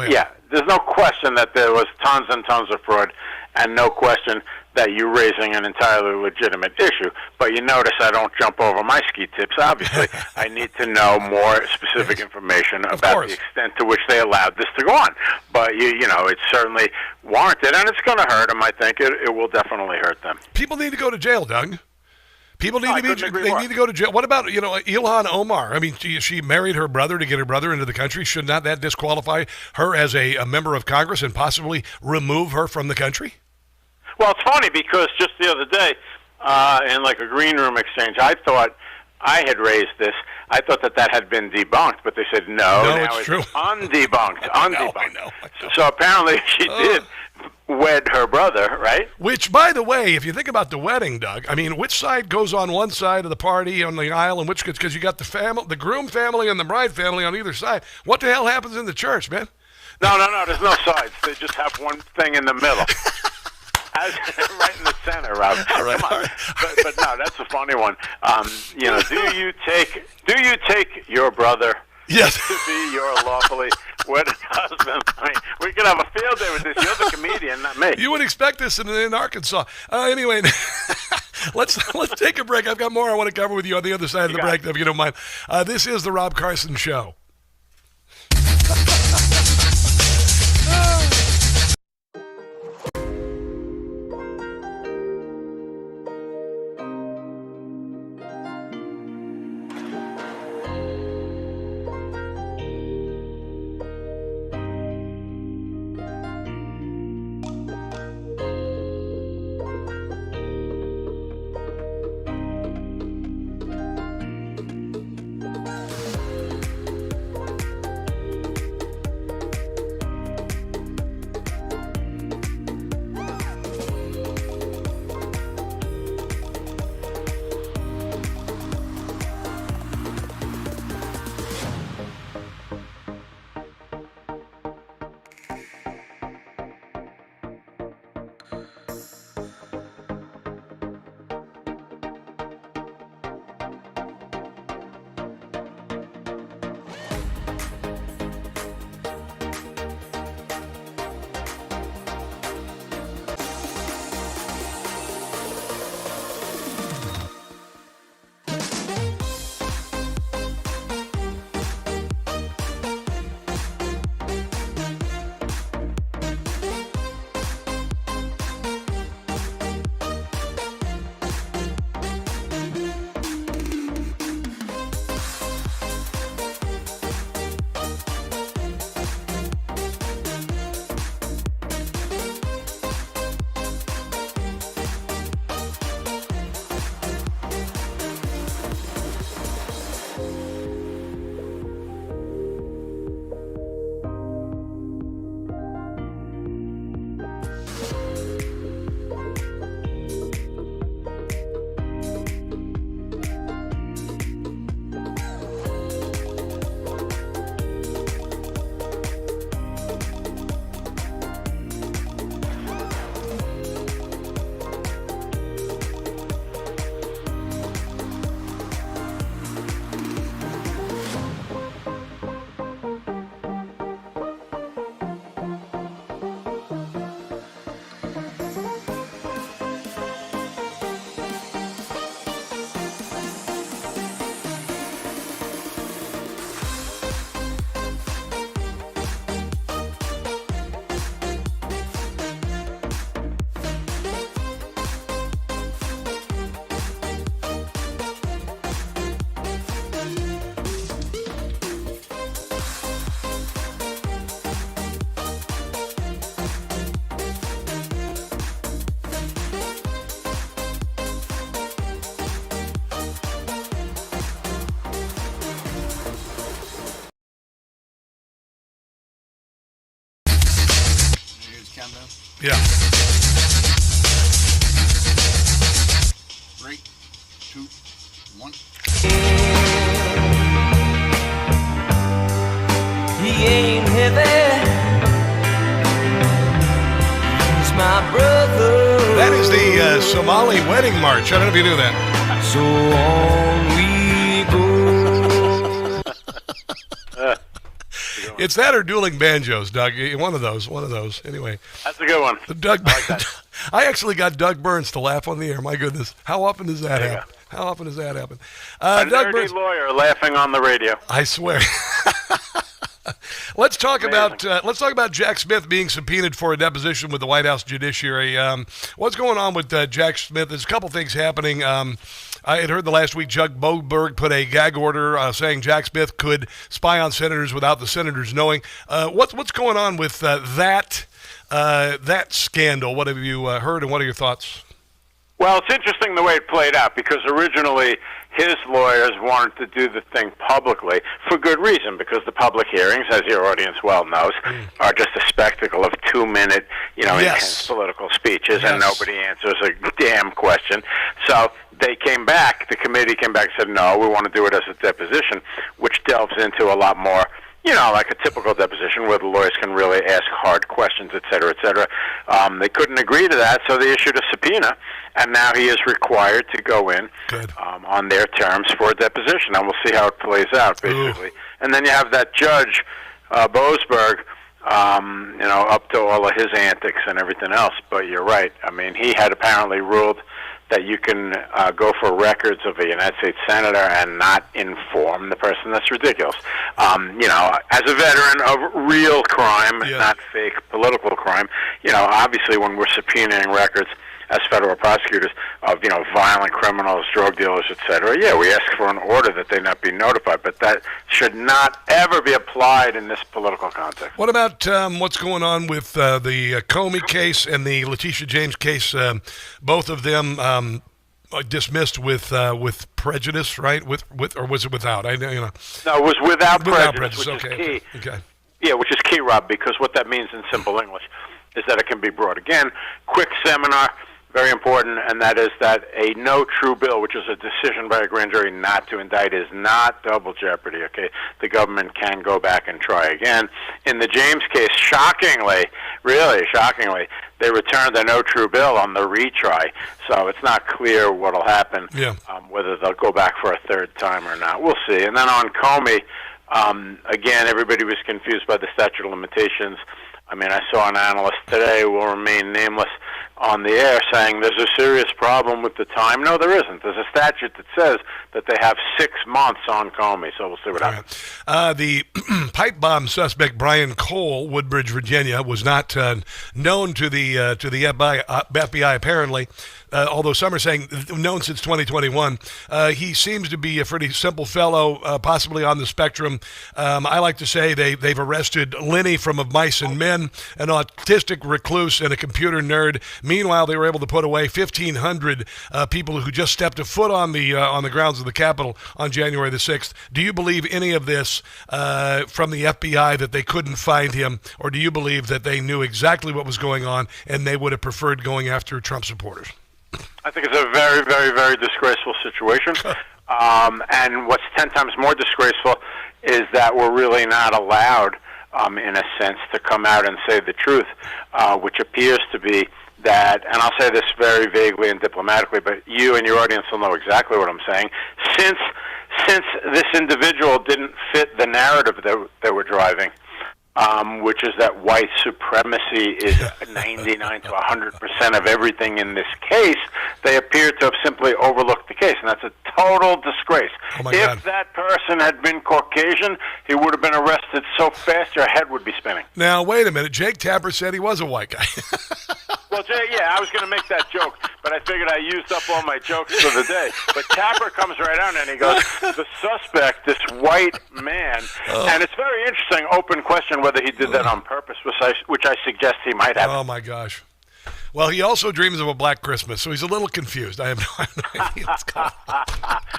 ahead. Yeah, there's no question that there was tons and tons of fraud, and no question that you're raising an entirely legitimate issue. But you notice I don't jump over my ski tips, obviously. I need to know more specific information about the extent to which they allowed this to go on. But, it's certainly warranted, and it's going to hurt them, I think. It will definitely hurt them. People need to go to jail, Doug. People need need to go to jail. What about, Ilhan Omar? I mean, she married her brother to get her brother into the country. Should not that disqualify her as a member of Congress and possibly remove her from the country? Well, it's funny because just the other day, in like a green room exchange, I thought I had raised this. I thought that had been debunked, but they said no now it's true. Undebunked. I know. So apparently she did wed her brother, right? Which, by the way, if you think about the wedding, Doug, I mean, which side goes on one side of the party on the aisle, and which, because you got the groom family and the bride family on either side. What the hell happens in the church, man? No, there's no sides. They just have one thing in the middle. Right in the center, Rob. All right. But no, that's a funny one. Do you take your brother to be your lawfully wedded husband? I mean, we could have a field day with this. You're the comedian, not me. You would expect this in Arkansas. Anyway, let's take a break. I've got more I want to cover with you on the other side of the break, if you don't mind. This is the Rob Carson Show. countdown. Yeah. 3, 2, 1. He ain't heavy. He's my brother. That is the Somali wedding march. I don't know if you knew that. So on we go. It's that or dueling banjos, Doug. One of those. Anyway. That's a good one. Doug. I like that. I actually got Doug Burns to laugh on the air. My goodness. How often does that happen? How often does that happen? A Doug nerdy Burns, lawyer laughing on the radio. I swear. Let's talk about Jack Smith being subpoenaed for a deposition with the White House Judiciary. What's going on with Jack Smith? There's a couple things happening. I had heard the last week Judge Boberg put a gag order saying Jack Smith could spy on senators without the senators knowing. What's going on with that scandal? What have you heard, and what are your thoughts? Well, it's interesting the way it played out, because originally his lawyers wanted to do the thing publicly for good reason, because the public hearings, as your audience well knows, are just a spectacle of 2-minute, intense political speeches, and nobody answers a damn question. So they came back, the committee came back and said, no, we want to do it as a deposition, which delves into a lot more, like a typical deposition where the lawyers can really ask hard questions, et cetera, et cetera. They couldn't agree to that, so they issued a subpoena, and now he is required to go in on their terms for a deposition, and we'll see how it plays out, basically. And then you have that judge, Boasberg, up to all of his antics and everything else. But you're right. I mean, he had apparently ruled that you can go for records of a United States senator and not inform the person. That's ridiculous. As a veteran of real crime, not fake political crime, obviously when we're subpoenaing records as federal prosecutors of, violent criminals, drug dealers, et cetera, we ask for an order that they not be notified, but that should not ever be applied in this political context. What about what's going on with the Comey case and the Letitia James case? Both of them dismissed with prejudice, right? Or was it without? No, it was without prejudice, which is key. Okay. Yeah, which is key, Rob, because what that means in simple English is that it can be brought again. Quick seminar. Very important, and that is that a no true bill, which is a decision by a grand jury not to indict, is not double jeopardy, okay? The government can go back and try again. In the James case, shockingly, really shockingly, they returned the no true bill on the retry, so it's not clear what will happen, whether they'll go back for a third time or not. We'll see. And then on Comey, again, everybody was confused by the statute of limitations. I mean, I saw an analyst today who will remain nameless on the air saying there's a serious problem with the time. No, there isn't. There's a statute that says that they have 6 months on Comey, so we'll see what happens. The pipe bomb suspect Brian Cole, Woodbridge, Virginia, was not known to the FBI apparently. Although some are saying known since 2021. He seems to be a pretty simple fellow, possibly on the spectrum. I like to say they've arrested Lenny from Of Mice and Men, an autistic recluse and a computer nerd. Meanwhile, they were able to put away 1,500 people who just stepped a foot on the grounds of the Capitol on January the 6th. Do you believe any of this from the FBI that they couldn't find him, or do you believe that they knew exactly what was going on and they would have preferred going after Trump supporters? I think it's a very, very, very disgraceful situation. And what's 10 times more disgraceful is that we're really not allowed, in a sense, to come out and say the truth, which appears to be that, and I'll say this very vaguely and diplomatically, but you and your audience will know exactly what I'm saying, since this individual didn't fit the narrative that we're driving, which is that white supremacy is 99 to 100% of everything in this case, they appear to have simply overlooked the case, and that's a total disgrace. If that person had been Caucasian, he would have been arrested so fast your head would be spinning. Now, wait a minute. Jake Tapper said he was a white guy. Well, Jay, I was going to make that joke, but I figured I used up all my jokes for the day. But Tapper comes right out and he goes, the suspect, this white man, and it's very interesting, open question whether he did that on purpose, which I suggest he might have. Oh, my gosh. Well, he also dreams of a black Christmas, so he's a little confused. I have no idea what's going on.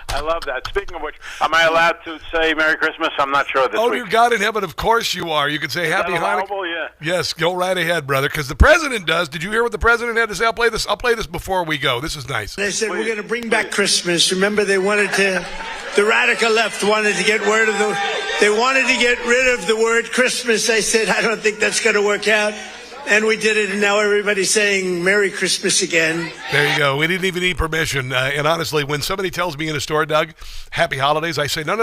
I love that. Speaking of which, am I allowed to say Merry Christmas? I'm not sure this week. Dear God in heaven, of course you are. You can say Happy Hanukkah. Yeah. Yes, go right ahead, brother, because the president does. Did you hear what the president had to say? I'll play this before we go. This is nice. They said, we're going to bring back Christmas. Remember, the radical left wanted to get rid of the word Christmas. I said, I don't think that's going to work out. And we did it, and now everybody's saying Merry Christmas again. There you go. We didn't even need permission. And honestly, when somebody tells me in a store, Doug, Happy Holidays, I say, no.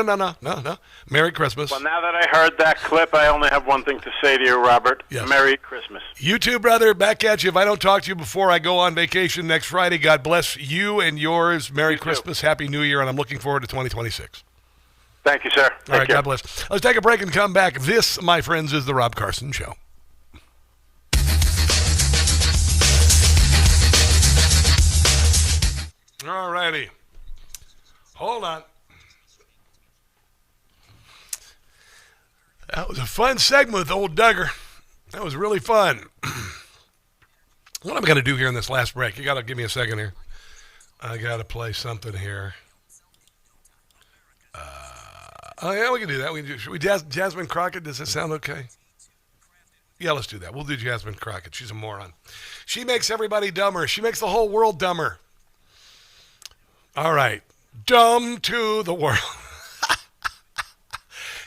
Merry Christmas. Well, now that I heard that clip, I only have one thing to say to you, Robert. Yes. Merry Christmas. You too, brother. Back at you. If I don't talk to you before I go on vacation next Friday, God bless you and yours. Merry Christmas. Happy New Year, and I'm looking forward to 2026. Thank you, sir. All right, God bless. Let's take a break and come back. This, my friends, is the Rob Carson Show. All righty. Hold on. That was a fun segment with old Duggar. That was really fun. What am I going to do here in this last break? You got to give me a second here. I got to play something here. Oh, yeah, we can do that. Should we Jasmine Crockett? Does that sound okay? Yeah, let's do that. We'll do Jasmine Crockett. She's a moron. She makes everybody dumber. She makes the whole world dumber. All right. Dumb to the world.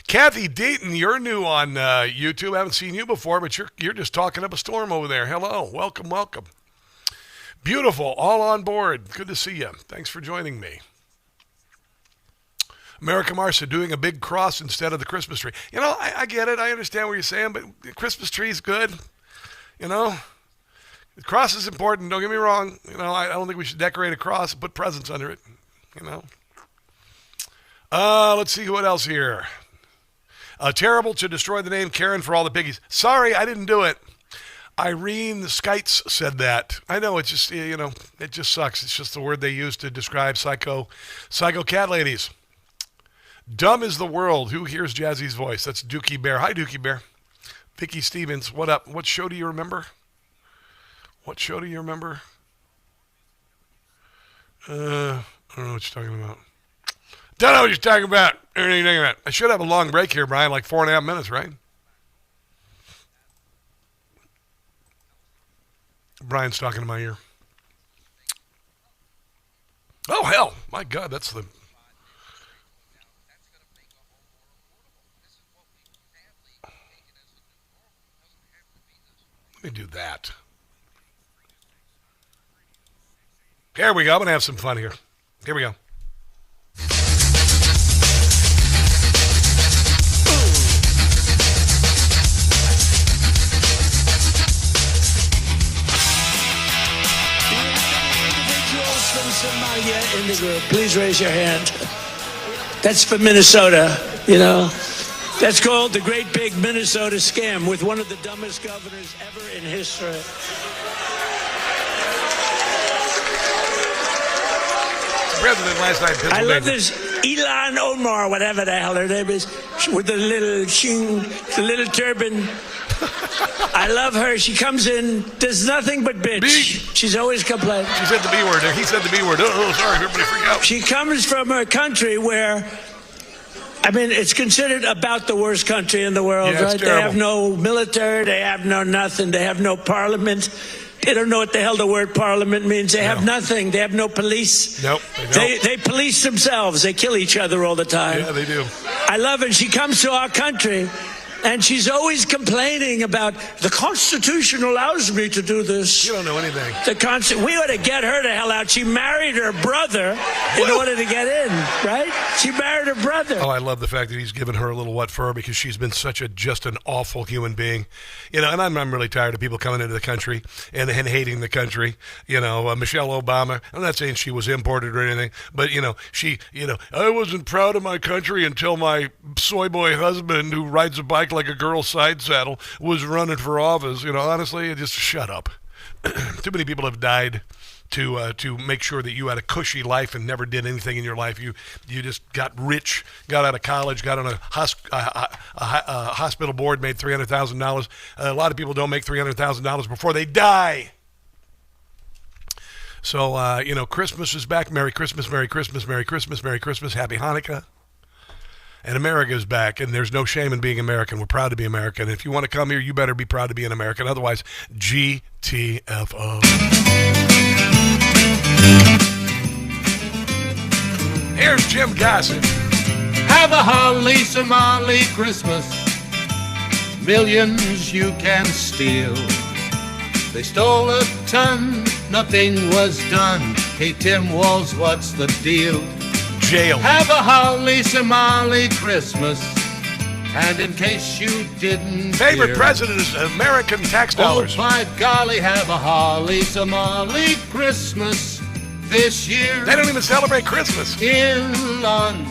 Kathy Deaton, you're new on YouTube. I haven't seen you before, but you're just talking up a storm over there. Hello. Welcome. Beautiful. All on board. Good to see you. Thanks for joining me. America Marcia doing a big cross instead of the Christmas tree. You know, I get it. I understand what you're saying, but the Christmas tree is good. You know, the cross is important. Don't get me wrong. You know, I don't think we should decorate a cross and put presents under it. You know. Let's see what else here. Terrible to destroy the name Karen for all the piggies. Sorry, I didn't do it. Irene Skites said that. I know, it's just, you know, it just sucks. It's just the word they use to describe psycho cat ladies. Dumb is the world. Who hears Jazzy's voice? That's Dookie Bear. Hi, Dookie Bear. Vicky Stevens, what up? What show do you remember? I don't know what you're talking about. Don't know what you're talking about. I should have a long break here, Brian, like 4.5 minutes, right? Brian's talking to my ear. Oh, hell. My God, that's the... Let me do that. Here we go. I'm going to have some fun here. Here we go. Somalia in the group, please raise your hand. That's for Minnesota, you know. That's called the Great Big Minnesota Scam with one of the dumbest governors ever in history. President last night in Pennsylvania. I love this Elon Omar, whatever the hell her name is, with the little turban. I love her. She comes in, does nothing but bitch. She's always complaining. She said the B word. He said the B word. Oh, sorry. Everybody freak out. She comes from a country where, I mean, it's considered about the worst country in the world, yeah, right? They have no military. They have no nothing. They have no parliament. They don't know what the hell the word parliament means. They have nothing. They have no police. Nope, they don't. They police themselves. They kill each other all the time. Yeah, they do. I love it. She comes to our country, and she's always complaining about the Constitution allows me to do this. You don't know anything. We ought to get her the hell out. She married her brother in order to get in, right? She married her brother. Oh, I love the fact that he's given her a little what for, because she's been just an awful human being. You know, and I'm really tired of people coming into the country and hating the country. You know, Michelle Obama, I'm not saying she was imported or anything, but, I wasn't proud of my country until my soy-boy husband, who rides a bike like a girl's side saddle, was running for office. You know, honestly, just shut up. Too many people have died to make sure that you had a cushy life and never did anything in your life. You just got rich, got out of college, got on a hospital board, made $300,000. A lot of people don't make $300,000 before they die. So, Christmas is back. Merry Christmas, Merry Christmas, Merry Christmas, Merry Christmas, Happy Hanukkah. And America's back, and there's no shame in being American. We're proud to be American. If you want to come here, you better be proud to be an American. Otherwise, GTFO. Here's Jim Gossett. Have a holly Somali Christmas. Millions you can steal. They stole a ton, nothing was done. Hey, Tim Walz, what's the deal? Jail. Have a holly Somali Christmas. And in case you didn't Favorite hear, president is American tax dollars. Oh, by golly, have a holly Somali Christmas this year. They don't even celebrate Christmas. Ilan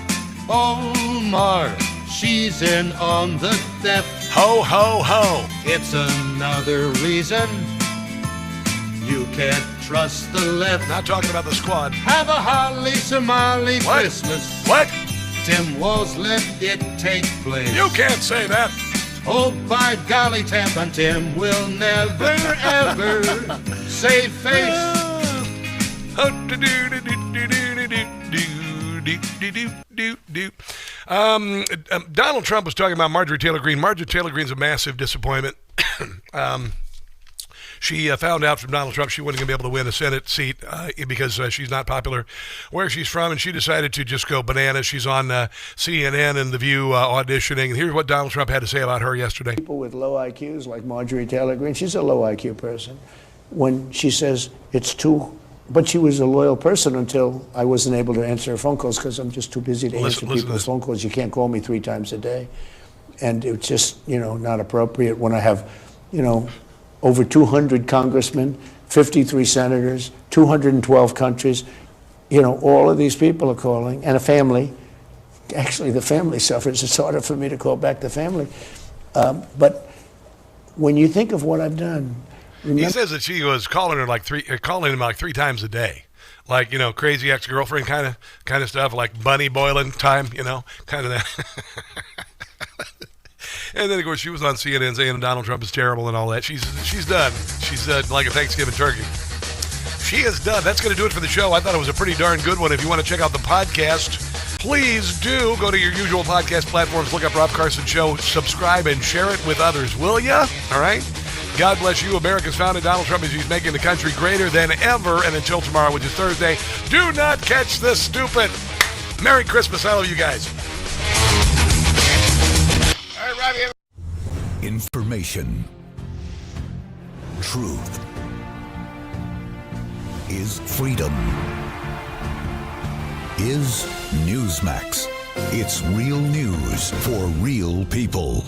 Omar, she's in on the theft. Ho, ho, ho. It's another reason you can't trust the left. Not talking about the squad. Have a holly Somali What? Christmas. What? Tim Walz, let it take place. You can't say that. Oh, by golly, Tamp and Tim will never, ever save face. Donald Trump was talking about Marjorie Taylor Greene. Marjorie Taylor Greene's a massive disappointment. She found out from Donald Trump she wasn't going to be able to win a Senate seat because she's not popular where she's from, and she decided to just go bananas. She's on CNN and The View auditioning. And here's what Donald Trump had to say about her yesterday. People with low IQs like Marjorie Taylor Greene, she's a low IQ person. When she says it's too, but she was a loyal person until I wasn't able to answer her phone calls because I'm just too busy to answer people's phone calls. You can't call me 3 times a day. And it's just, not appropriate when I have, over 200 congressmen, 53 senators, 212 countries. All of these people are calling, and a family. Actually, the family suffers. It's harder for me to call back the family. But when you think of what I've done, he says that she was calling him like 3 times a day, like crazy ex-girlfriend kind of stuff, like bunny boiling time, kind of that. And then, of course, she was on CNN saying Donald Trump is terrible and all that. She's done. She's like a Thanksgiving turkey. She is done. That's going to do it for the show. I thought it was a pretty darn good one. If you want to check out the podcast, please do go to your usual podcast platforms. Look up Rob Carson Show. Subscribe and share it with others, will ya? All right? God bless you. America's founded. Donald Trump is he's making the country greater than ever. And until tomorrow, which is Thursday, do not catch this stupid. Merry Christmas. I love you guys. Information. Truth is freedom. Is Newsmax. It's real news for real people.